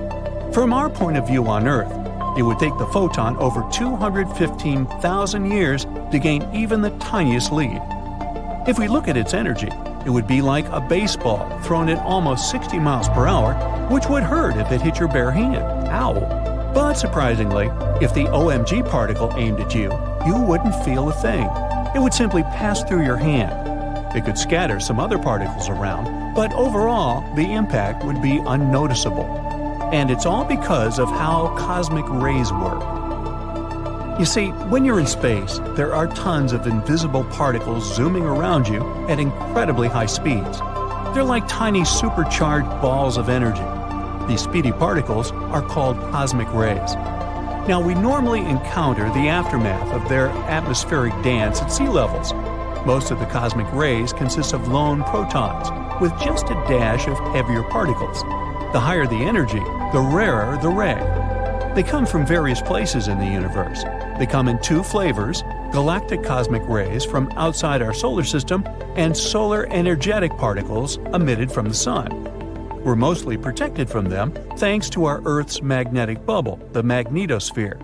From our point of view on Earth, it would take the photon over 215,000 years to gain even the tiniest lead. If we look at its energy, it would be like a baseball thrown at almost 60 miles per hour, which would hurt if it hit your bare hand. Ow! But surprisingly, if the OMG particle aimed at you, you wouldn't feel a thing. It would simply pass through your hand. It could scatter some other particles around, but overall, the impact would be unnoticeable. And it's all because of how cosmic rays work. You see, when you're in space, there are tons of invisible particles zooming around you at incredibly high speeds. They're like tiny supercharged balls of energy. These speedy particles are called cosmic rays. Now, we normally encounter the aftermath of their atmospheric dance at sea levels. Most of the cosmic rays consist of lone protons, with just a dash of heavier particles. The higher the energy, the rarer the ray. They come from various places in the universe. They come in two flavors: galactic cosmic rays from outside our solar system and solar energetic particles emitted from the sun. We're mostly protected from them thanks to our Earth's magnetic bubble, the magnetosphere.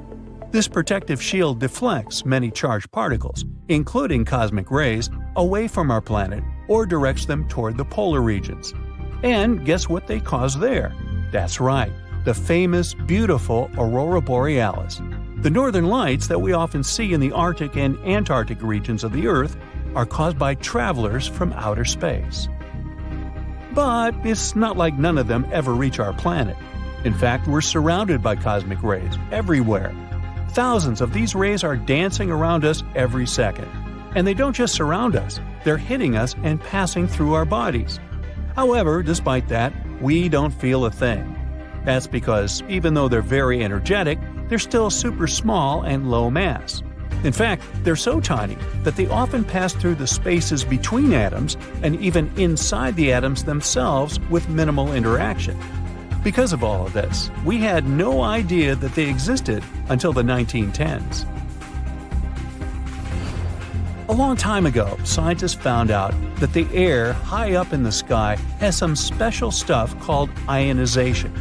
This protective shield deflects many charged particles, including cosmic rays, away from our planet or directs them toward the polar regions. And guess what they cause there? That's right, the famous, beautiful aurora borealis. The northern lights that we often see in the Arctic and Antarctic regions of the Earth are caused by travelers from outer space. But it's not like none of them ever reach our planet. In fact, we're surrounded by cosmic rays everywhere. Thousands of these rays are dancing around us every second. And they don't just surround us, they're hitting us and passing through our bodies. However, despite that, we don't feel a thing. That's because even though they're very energetic, they're still super small and low mass. In fact, they're so tiny that they often pass through the spaces between atoms and even inside the atoms themselves with minimal interaction. Because of all of this, we had no idea that they existed until the 1910s. A long time ago, scientists found out that the air high up in the sky has some special stuff called ionization.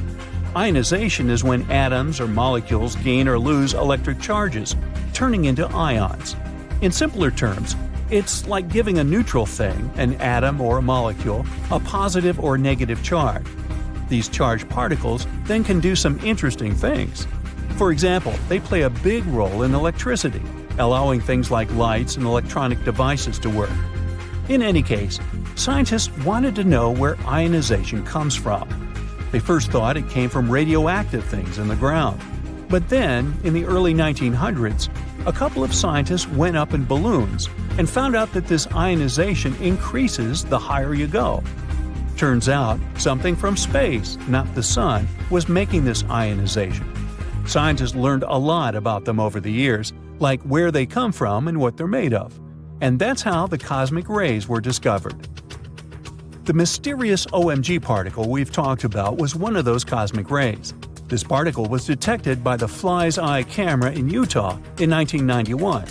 Ionization is when atoms or molecules gain or lose electric charges, turning into ions. In simpler terms, it's like giving a neutral thing, an atom or a molecule, a positive or negative charge. These charged particles then can do some interesting things. For example, they play a big role in electricity, allowing things like lights and electronic devices to work. In any case, scientists wanted to know where ionization comes from. They first thought it came from radioactive things in the ground. But then, in the early 1900s, a couple of scientists went up in balloons and found out that this ionization increases the higher you go. Turns out, something from space, not the sun, was making this ionization. Scientists learned a lot about them over the years, like where they come from and what they're made of. And that's how the cosmic rays were discovered. The mysterious OMG particle we've talked about was one of those cosmic rays. This particle was detected by the Fly's Eye camera in Utah in 1991,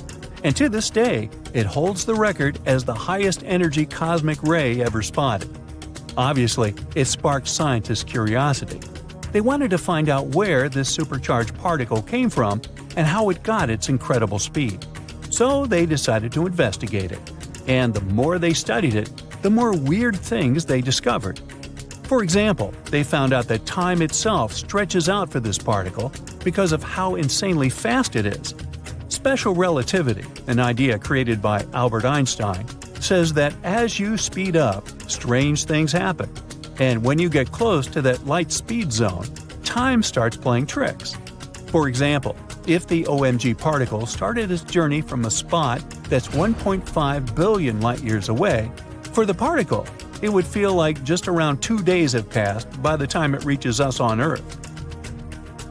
and to this day, it holds the record as the highest energy cosmic ray ever spotted. Obviously, it sparked scientists' curiosity. They wanted to find out where this supercharged particle came from and how it got its incredible speed. So they decided to investigate it. And the more they studied it, the more weird things they discovered. For example, they found out that time itself stretches out for this particle because of how insanely fast it is. Special relativity, an idea created by Albert Einstein, says that as you speed up, strange things happen. And when you get close to that light speed zone, time starts playing tricks. For example, if the OMG particle started its journey from a spot that's 1.5 billion light-years away, for the particle, it would feel like just around 2 days have passed by the time it reaches us on Earth.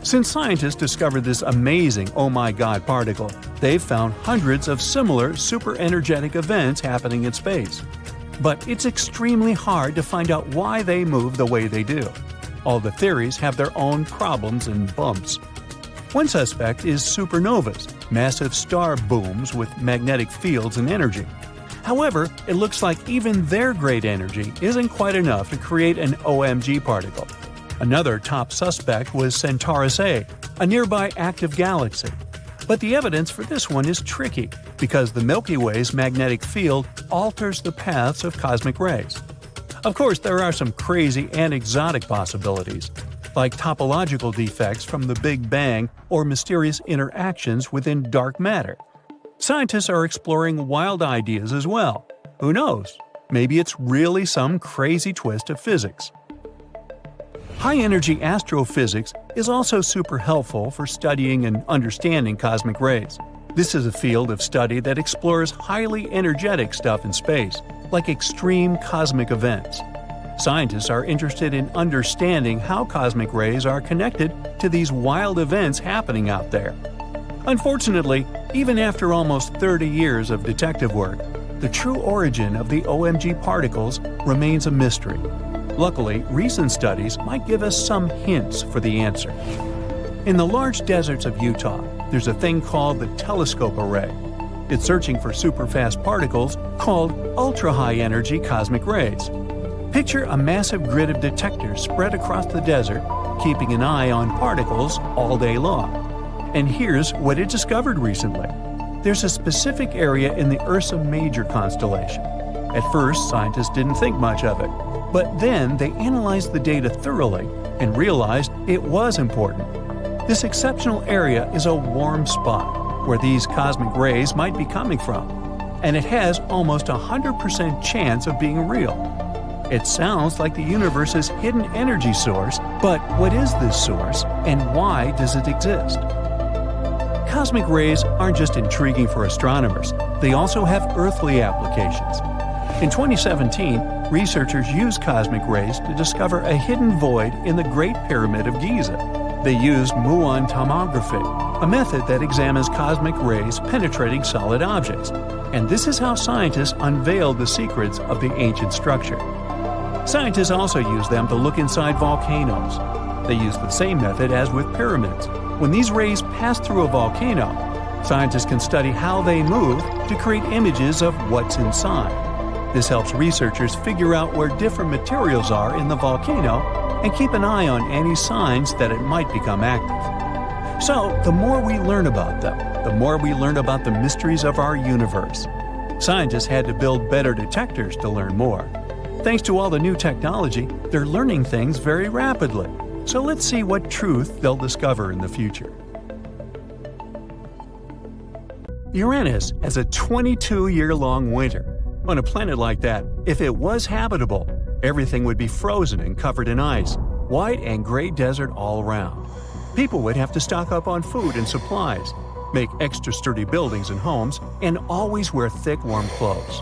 Since scientists discovered this amazing oh my god particle, they've found hundreds of similar super-energetic events happening in space. But it's extremely hard to find out why they move the way they do. All the theories have their own problems and bumps. One suspect is supernovas, massive star booms with magnetic fields and energy. However, it looks like even their great energy isn't quite enough to create an OMG particle. Another top suspect was Centaurus A, a nearby active galaxy. But the evidence for this one is tricky, because the Milky Way's magnetic field alters the paths of cosmic rays. Of course, there are some crazy and exotic possibilities, like topological defects from the Big Bang or mysterious interactions within dark matter. Scientists are exploring wild ideas as well. Who knows? Maybe it's really some crazy twist of physics. High-energy astrophysics is also super helpful for studying and understanding cosmic rays. This is a field of study that explores highly energetic stuff in space, like extreme cosmic events. Scientists are interested in understanding how cosmic rays are connected to these wild events happening out there. Unfortunately, even after almost 30 years of detective work, the true origin of the OMG particles remains a mystery. Luckily, recent studies might give us some hints for the answer. In the large deserts of Utah, there's a thing called the telescope array. It's searching for superfast particles called ultra-high-energy cosmic rays. Picture a massive grid of detectors spread across the desert, keeping an eye on particles all day long. And here's what it discovered recently. There's a specific area in the Ursa Major constellation. At first, scientists didn't think much of it, but then they analyzed the data thoroughly and realized it was important. This exceptional area is a warm spot where these cosmic rays might be coming from, and it has almost 100% chance of being real. It sounds like the universe's hidden energy source, but what is this source and why does it exist? Cosmic rays aren't just intriguing for astronomers, they also have earthly applications. In 2017, researchers used cosmic rays to discover a hidden void in the Great Pyramid of Giza. They used muon tomography, a method that examines cosmic rays penetrating solid objects. And this is how scientists unveiled the secrets of the ancient structure. Scientists also use them to look inside volcanoes. They use the same method as with pyramids. When these rays pass through a volcano, scientists can study how they move to create images of what's inside. This helps researchers figure out where different materials are in the volcano and keep an eye on any signs that it might become active. So, the more we learn about them, the more we learn about the mysteries of our universe. Scientists had to build better detectors to learn more. Thanks to all the new technology, they're learning things very rapidly. So let's see what truth they'll discover in the future. Uranus has a 22-year-long winter. On a planet like that, if it was habitable, everything would be frozen and covered in ice, white and gray desert all around. People would have to stock up on food and supplies, make extra sturdy buildings and homes, and always wear thick, warm clothes.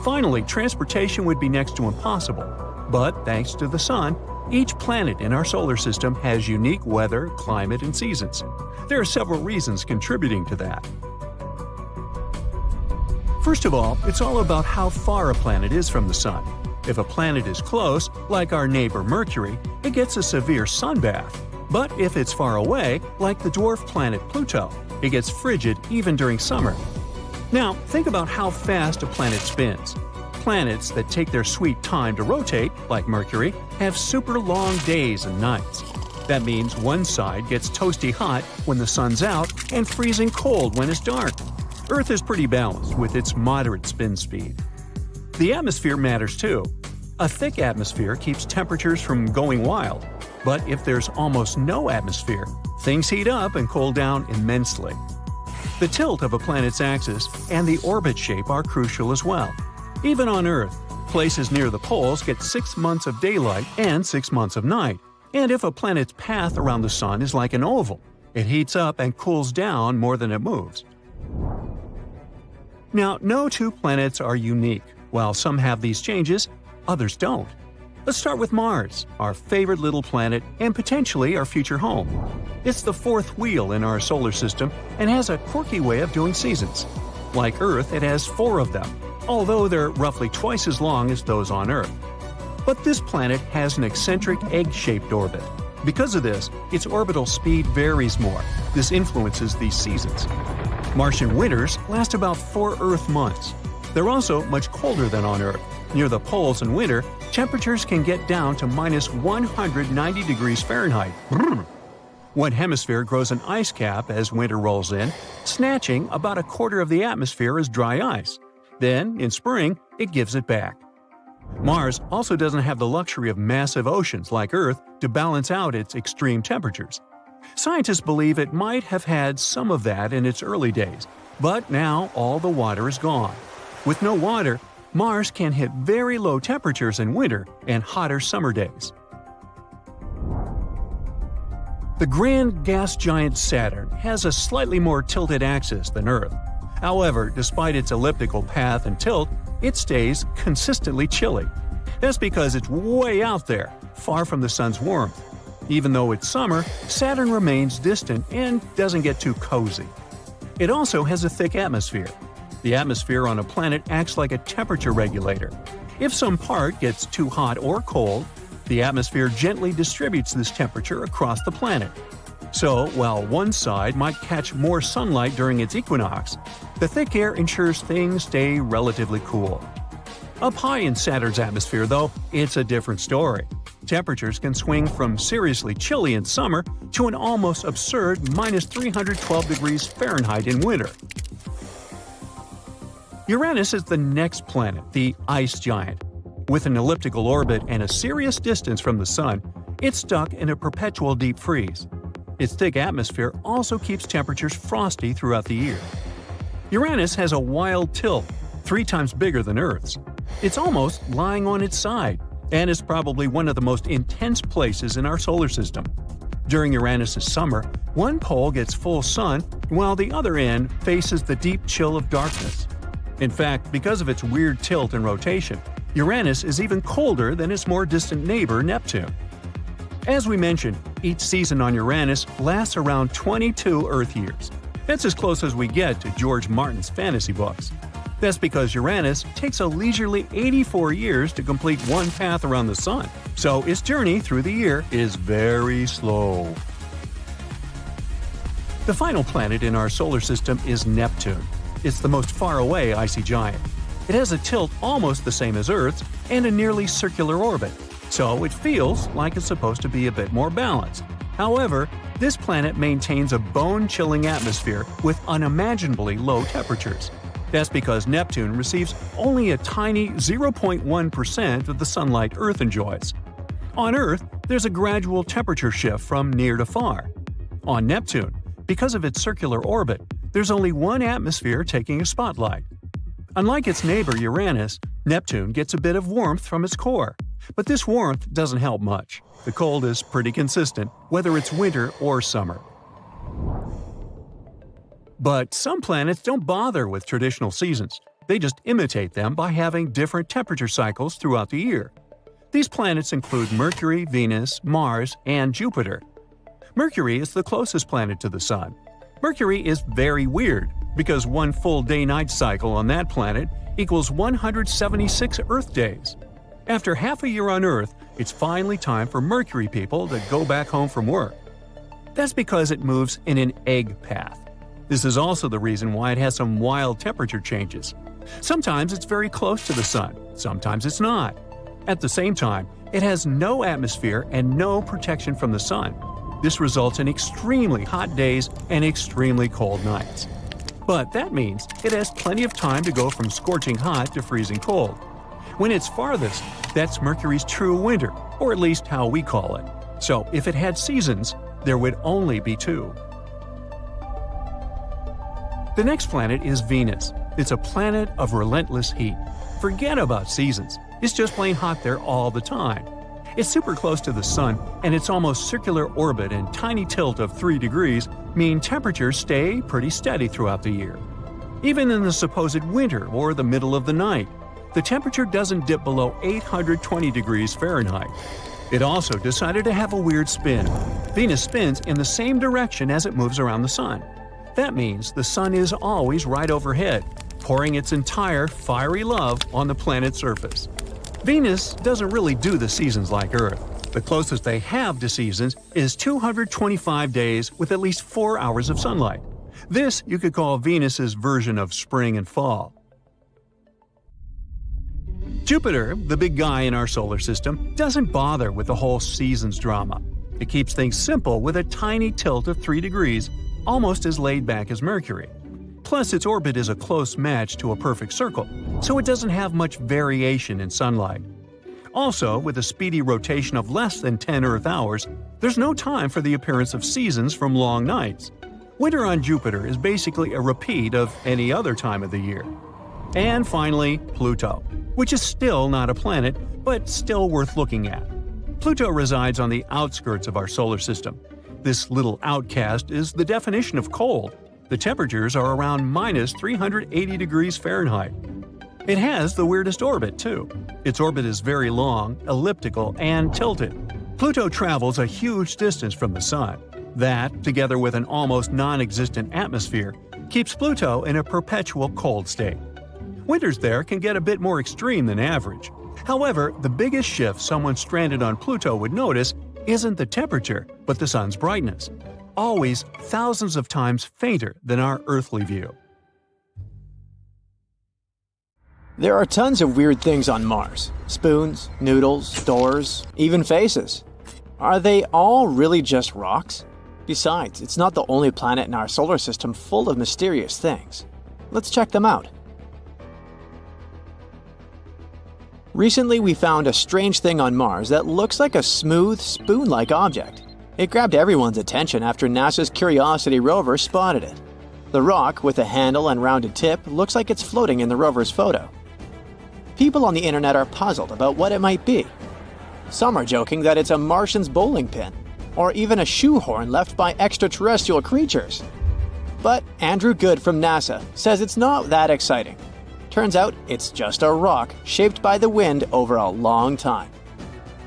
Finally, transportation would be next to impossible. But thanks to the Sun, each planet in our solar system has unique weather, climate, and seasons. There are several reasons contributing to that. First of all, it's all about how far a planet is from the Sun. If a planet is close, like our neighbor Mercury, it gets a severe sunbath. But if it's far away, like the dwarf planet Pluto, it gets frigid even during summer. Now, think about how fast a planet spins. Planets that take their sweet time to rotate, like Mercury, have super long days and nights. That means one side gets toasty hot when the sun's out and freezing cold when it's dark. Earth is pretty balanced with its moderate spin speed. The atmosphere matters too. A thick atmosphere keeps temperatures from going wild. But if there's almost no atmosphere, things heat up and cool down immensely. The tilt of a planet's axis and the orbit shape are crucial as well. Even on Earth, places near the poles get 6 months of daylight and 6 months of night. And if a planet's path around the Sun is like an oval, it heats up and cools down more than it moves. Now, no two planets are unique. While some have these changes, others don't. Let's start with Mars, our favorite little planet and potentially our future home. It's the fourth wheel in our solar system and has a quirky way of doing seasons. Like Earth, it has 4 of them, although they're roughly twice as long as those on Earth. But this planet has an eccentric egg-shaped orbit. Because of this, its orbital speed varies more. This influences these seasons. Martian winters last about 4 Earth months. They're also much colder than on Earth. Near the poles in winter, temperatures can get down to minus 190 degrees Fahrenheit. One hemisphere grows an ice cap as winter rolls in, snatching about a quarter of the atmosphere as dry ice. Then, in spring, it gives it back. Mars also doesn't have the luxury of massive oceans like Earth to balance out its extreme temperatures. Scientists believe it might have had some of that in its early days, but now all the water is gone. With no water, Mars can hit very low temperatures in winter and hotter summer days. The grand gas giant Saturn has a slightly more tilted axis than Earth. However, despite its elliptical path and tilt, it stays consistently chilly. That's because it's way out there, far from the sun's warmth. Even though it's summer, Saturn remains distant and doesn't get too cozy. It also has a thick atmosphere. The atmosphere on a planet acts like a temperature regulator. If some part gets too hot or cold, the atmosphere gently distributes this temperature across the planet. So, while one side might catch more sunlight during its equinox, the thick air ensures things stay relatively cool. Up high in Saturn's atmosphere, though, it's a different story. Temperatures can swing from seriously chilly in summer to an almost absurd minus 312 degrees Fahrenheit in winter. Uranus is the next planet, the ice giant. With an elliptical orbit and a serious distance from the Sun, it's stuck in a perpetual deep freeze. Its thick atmosphere also keeps temperatures frosty throughout the year. Uranus has a wild tilt, 3 times bigger than Earth's. It's almost lying on its side, and is probably one of the most intense places in our solar system. During Uranus's summer, one pole gets full sun, while the other end faces the deep chill of darkness. In fact, because of its weird tilt and rotation, Uranus is even colder than its more distant neighbor Neptune. As we mentioned, each season on Uranus lasts around 22 Earth years. That's as close as we get to George Martin's fantasy books. That's because Uranus takes a leisurely 84 years to complete one path around the Sun, so its journey through the year is very slow. The final planet in our solar system is Neptune. It's the most faraway icy giant. It has a tilt almost the same as Earth's and a nearly circular orbit, so it feels like it's supposed to be a bit more balanced. However, this planet maintains a bone-chilling atmosphere with unimaginably low temperatures. That's because Neptune receives only a tiny 0.1% of the sunlight Earth enjoys. On Earth, there's a gradual temperature shift from near to far. On Neptune, because of its circular orbit, there's only one atmosphere taking a spotlight. Unlike its neighbor Uranus, Neptune gets a bit of warmth from its core. But this warmth doesn't help much. The cold is pretty consistent, whether it's winter or summer. But some planets don't bother with traditional seasons. They just imitate them by having different temperature cycles throughout the year. These planets include Mercury, Venus, Mars, and Jupiter. Mercury is the closest planet to the Sun. Mercury is very weird because one full day-night cycle on that planet equals 176 Earth days. After half a year on Earth, it's finally time for Mercury people to go back home from work. That's because it moves in an egg path. This is also the reason why it has some wild temperature changes. Sometimes it's very close to the Sun, sometimes it's not. At the same time, it has no atmosphere and no protection from the Sun. This results in extremely hot days and extremely cold nights. But that means it has plenty of time to go from scorching hot to freezing cold. When it's farthest, that's Mercury's true winter, or at least how we call it. So if it had seasons, there would only be two. The next planet is Venus. It's a planet of relentless heat. Forget about seasons. It's just plain hot there all the time. It's super close to the Sun, and its almost circular orbit and tiny tilt of 3 degrees mean temperatures stay pretty steady throughout the year. Even in the supposed winter or the middle of the night, the temperature doesn't dip below 820 degrees Fahrenheit. It also decided to have a weird spin. Venus spins in the same direction as it moves around the Sun. That means the Sun is always right overhead, pouring its entire fiery love on the planet's surface. Venus doesn't really do the seasons like Earth. The closest they have to seasons is 225 days with at least 4 hours of sunlight. This you could call Venus's version of spring and fall. Jupiter, the big guy in our solar system, doesn't bother with the whole seasons drama. It keeps things simple with a tiny tilt of 3 degrees, almost as laid back as Mercury. Plus, its orbit is a close match to a perfect circle, so it doesn't have much variation in sunlight. Also, with a speedy rotation of less than 10 Earth hours, there's no time for the appearance of seasons from long nights. Winter on Jupiter is basically a repeat of any other time of the year. And finally, Pluto, which is still not a planet, but still worth looking at. Pluto resides on the outskirts of our solar system. This little outcast is the definition of cold. The temperatures are around minus 380 degrees Fahrenheit. It has the weirdest orbit, too. Its orbit is very long, elliptical, and tilted. Pluto travels a huge distance from the Sun. That, together with an almost non-existent atmosphere, keeps Pluto in a perpetual cold state. Winters there can get a bit more extreme than average. However, the biggest shift someone stranded on Pluto would notice isn't the temperature, but the Sun's brightness. Always thousands of times fainter than our earthly view. There are tons of weird things on Mars. Spoons, noodles, doors, even faces. Are they all really just rocks? Besides, it's not the only planet in our solar system full of mysterious things. Let's check them out. Recently, we found a strange thing on Mars that looks like a smooth, spoon-like object. It grabbed everyone's attention after NASA's Curiosity rover spotted it. The rock, with a handle and rounded tip, looks like it's floating in the rover's photo. People on the internet are puzzled about what it might be. Some are joking that it's a Martian's bowling pin, or even a shoehorn left by extraterrestrial creatures. But Andrew Good from NASA says it's not that exciting. Turns out it's just a rock shaped by the wind over a long time.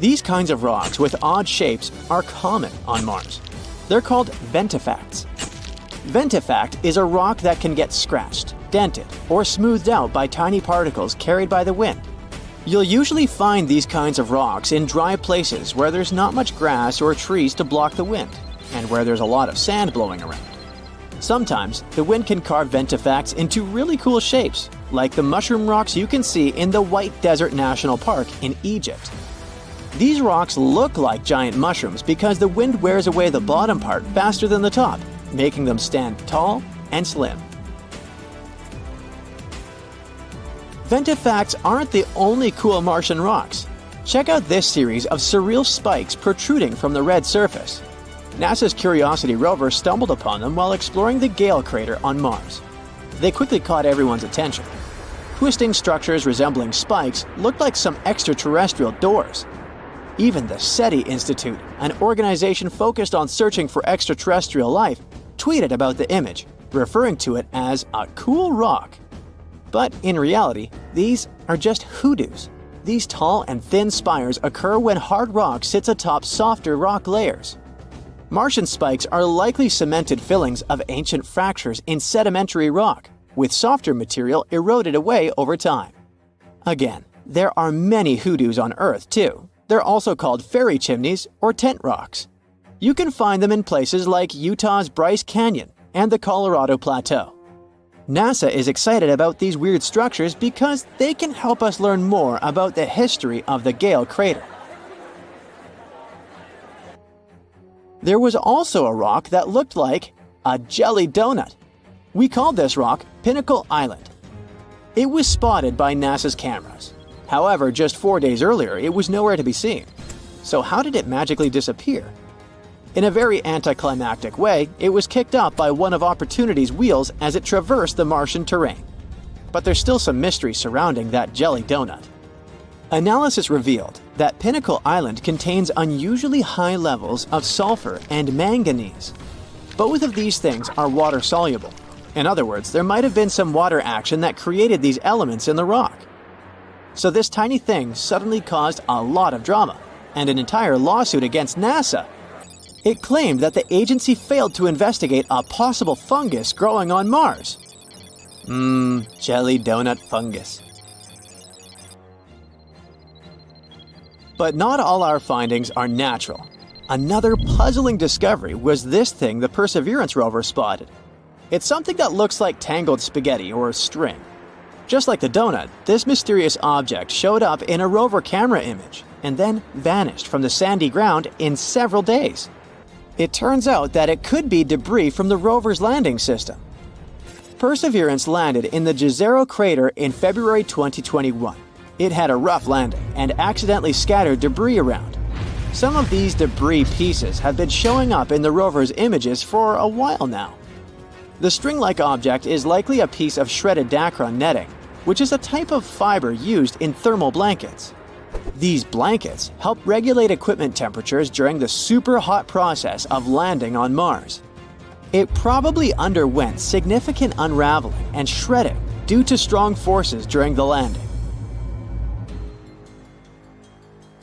These kinds of rocks with odd shapes are common on Mars. They're called ventifacts. Ventifact is a rock that can get scratched, dented, or smoothed out by tiny particles carried by the wind. You'll usually find these kinds of rocks in dry places where there's not much grass or trees to block the wind, and where there's a lot of sand blowing around. Sometimes, the wind can carve ventifacts into really cool shapes, like the mushroom rocks you can see in the White Desert National Park in Egypt. These rocks look like giant mushrooms because the wind wears away the bottom part faster than the top, making them stand tall and slim. Ventifacts aren't the only cool Martian rocks. Check out this series of surreal spikes protruding from the red surface. NASA's Curiosity rover stumbled upon them while exploring the Gale crater on Mars. They quickly caught everyone's attention. twisting structures resembling spikes looked like some extraterrestrial doors. Even the SETI Institute, an organization focused on searching for extraterrestrial life, tweeted about the image, referring to it as a cool rock. But in reality, these are just hoodoos. These tall and thin spires occur when hard rock sits atop softer rock layers. Martian spikes are likely cemented fillings of ancient fractures in sedimentary rock, with softer material eroded away over time. Again, there are many hoodoos on Earth too. They're also called fairy chimneys or tent rocks. You can find them in places like Utah's Bryce Canyon and the Colorado Plateau. NASA is excited about these weird structures because they can help us learn more about the history of the Gale crater. There was also a rock that looked like a jelly donut. We called this rock Pinnacle Island. It was spotted by NASA's cameras. However, just 4 days earlier, it was nowhere to be seen. So how did it magically disappear? In a very anticlimactic way, it was kicked up by one of Opportunity's wheels as it traversed the Martian terrain. But there's still some mystery surrounding that jelly donut. Analysis revealed that Pinnacle Island contains unusually high levels of sulfur and manganese. Both of these things are water-soluble. In other words, there might have been some water action that created these elements in the rock. So this tiny thing suddenly caused a lot of drama, and an entire lawsuit against NASA. It claimed that the agency failed to investigate a possible fungus growing on Mars. Jelly donut fungus. But not all our findings are natural. Another puzzling discovery was this thing the Perseverance rover spotted. It's something that looks like tangled spaghetti or string. Just like the donut, this mysterious object showed up in a rover camera image and then vanished from the sandy ground in several days. It turns out that it could be debris from the rover's landing system. Perseverance landed in the Jezero crater in February 2021. It had a rough landing and accidentally scattered debris around. Some of these debris pieces have been showing up in the rover's images for a while now. The string-like object is likely a piece of shredded Dacron netting, which is a type of fiber used in thermal blankets. These blankets help regulate equipment temperatures during the super hot process of landing on Mars. It probably underwent significant unraveling and shredding due to strong forces during the landing.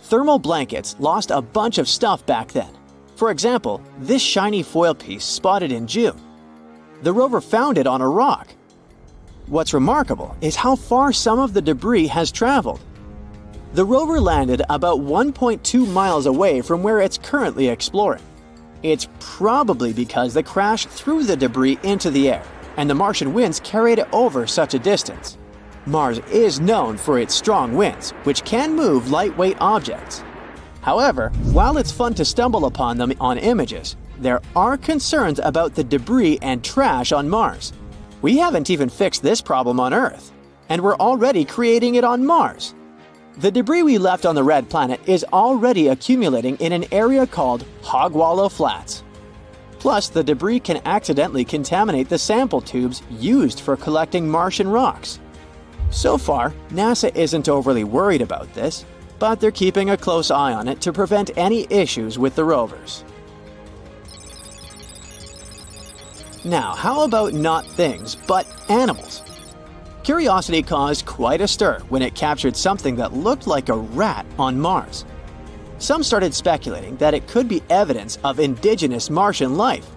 Thermal blankets lost a bunch of stuff back then. For example, this shiny foil piece spotted in June. The rover found it on a rock. What's remarkable is how far some of the debris has traveled. The rover landed about 1.2 miles away from where it's currently exploring. It's probably because the crash threw the debris into the air, and the Martian winds carried it over such a distance. Mars is known for its strong winds, which can move lightweight objects. However, while it's fun to stumble upon them on images, there are concerns about the debris and trash on Mars. We haven't even fixed this problem on Earth, and we're already creating it on Mars. The debris we left on the red planet is already accumulating in an area called Hogwallow Flats. Plus, the debris can accidentally contaminate the sample tubes used for collecting Martian rocks. So far, NASA isn't overly worried about this, but they're keeping a close eye on it to prevent any issues with the rovers. Now, how about not things, but animals? Curiosity caused quite a stir when it captured something that looked like a rat on Mars. Some started speculating that it could be evidence of indigenous Martian life,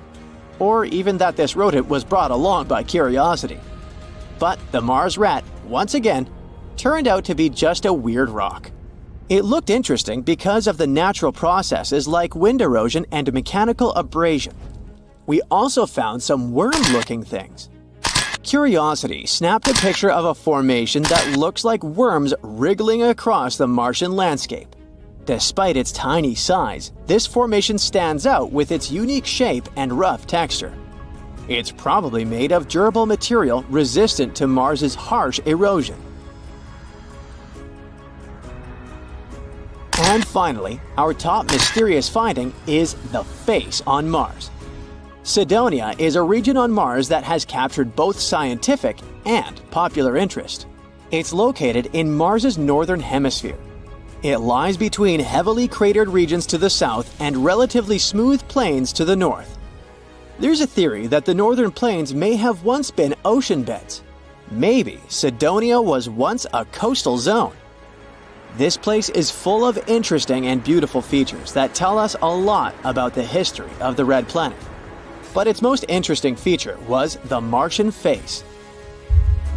or even that this rodent was brought along by Curiosity. But the Mars rat, once again, turned out to be just a weird rock. It looked interesting because of the natural processes like wind erosion and mechanical abrasion. We also found some worm-looking things. Curiosity snapped a picture of a formation that looks like worms wriggling across the Martian landscape. Despite its tiny size, this formation stands out with its unique shape and rough texture. It's probably made of durable material resistant to Mars's harsh erosion. And finally, our top mysterious finding is the face on Mars. Cydonia is a region on Mars that has captured both scientific and popular interest. It's located in Mars's northern hemisphere. It lies between heavily cratered regions to the south and relatively smooth plains to the north. There's a theory that the northern plains may have once been ocean beds. Maybe Cydonia was once a coastal zone. This place is full of interesting and beautiful features that tell us a lot about the history of the Red Planet. But its most interesting feature was the Martian face.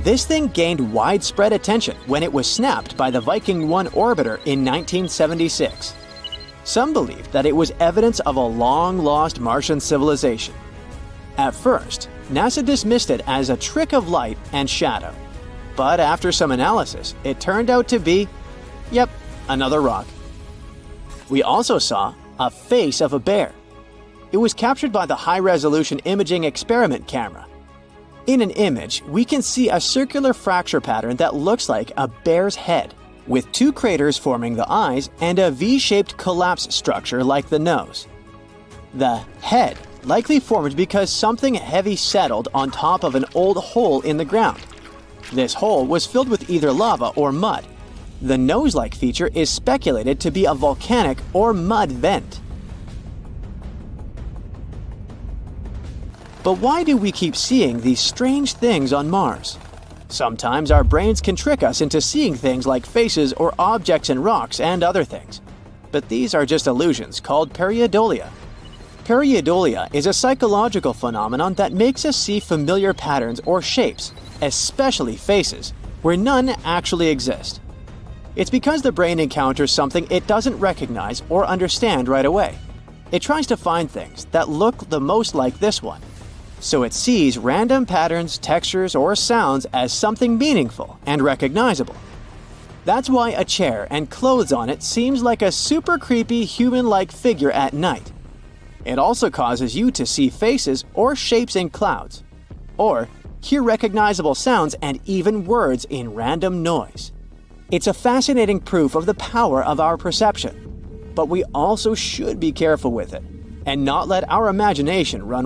This thing gained widespread attention when it was snapped by the Viking 1 orbiter in 1976. Some believed that it was evidence of a long-lost Martian civilization. At first, NASA dismissed it as a trick of light and shadow. But after some analysis, it turned out to be, yep, another rock. We also saw a face of a bear. It was captured by the high-resolution imaging experiment camera. In an image, we can see a circular fracture pattern that looks like a bear's head, with two craters forming the eyes and a V-shaped collapse structure like the nose. The head likely formed because something heavy settled on top of an old hole in the ground. This hole was filled with either lava or mud. The nose-like feature is speculated to be a volcanic or mud vent. But why do we keep seeing these strange things on Mars? Sometimes our brains can trick us into seeing things like faces or objects in rocks and other things. But these are just illusions called pareidolia. Pareidolia is a psychological phenomenon that makes us see familiar patterns or shapes, especially faces, where none actually exist. It's because the brain encounters something it doesn't recognize or understand right away. It tries to find things that look the most like this one. So it sees random patterns, textures, or sounds as something meaningful and recognizable. That's why a chair and clothes on it seems like a super creepy human-like figure at night. It also causes you to see faces or shapes in clouds, or hear recognizable sounds and even words in random noise. It's a fascinating proof of the power of our perception, but we also should be careful with it and not let our imagination run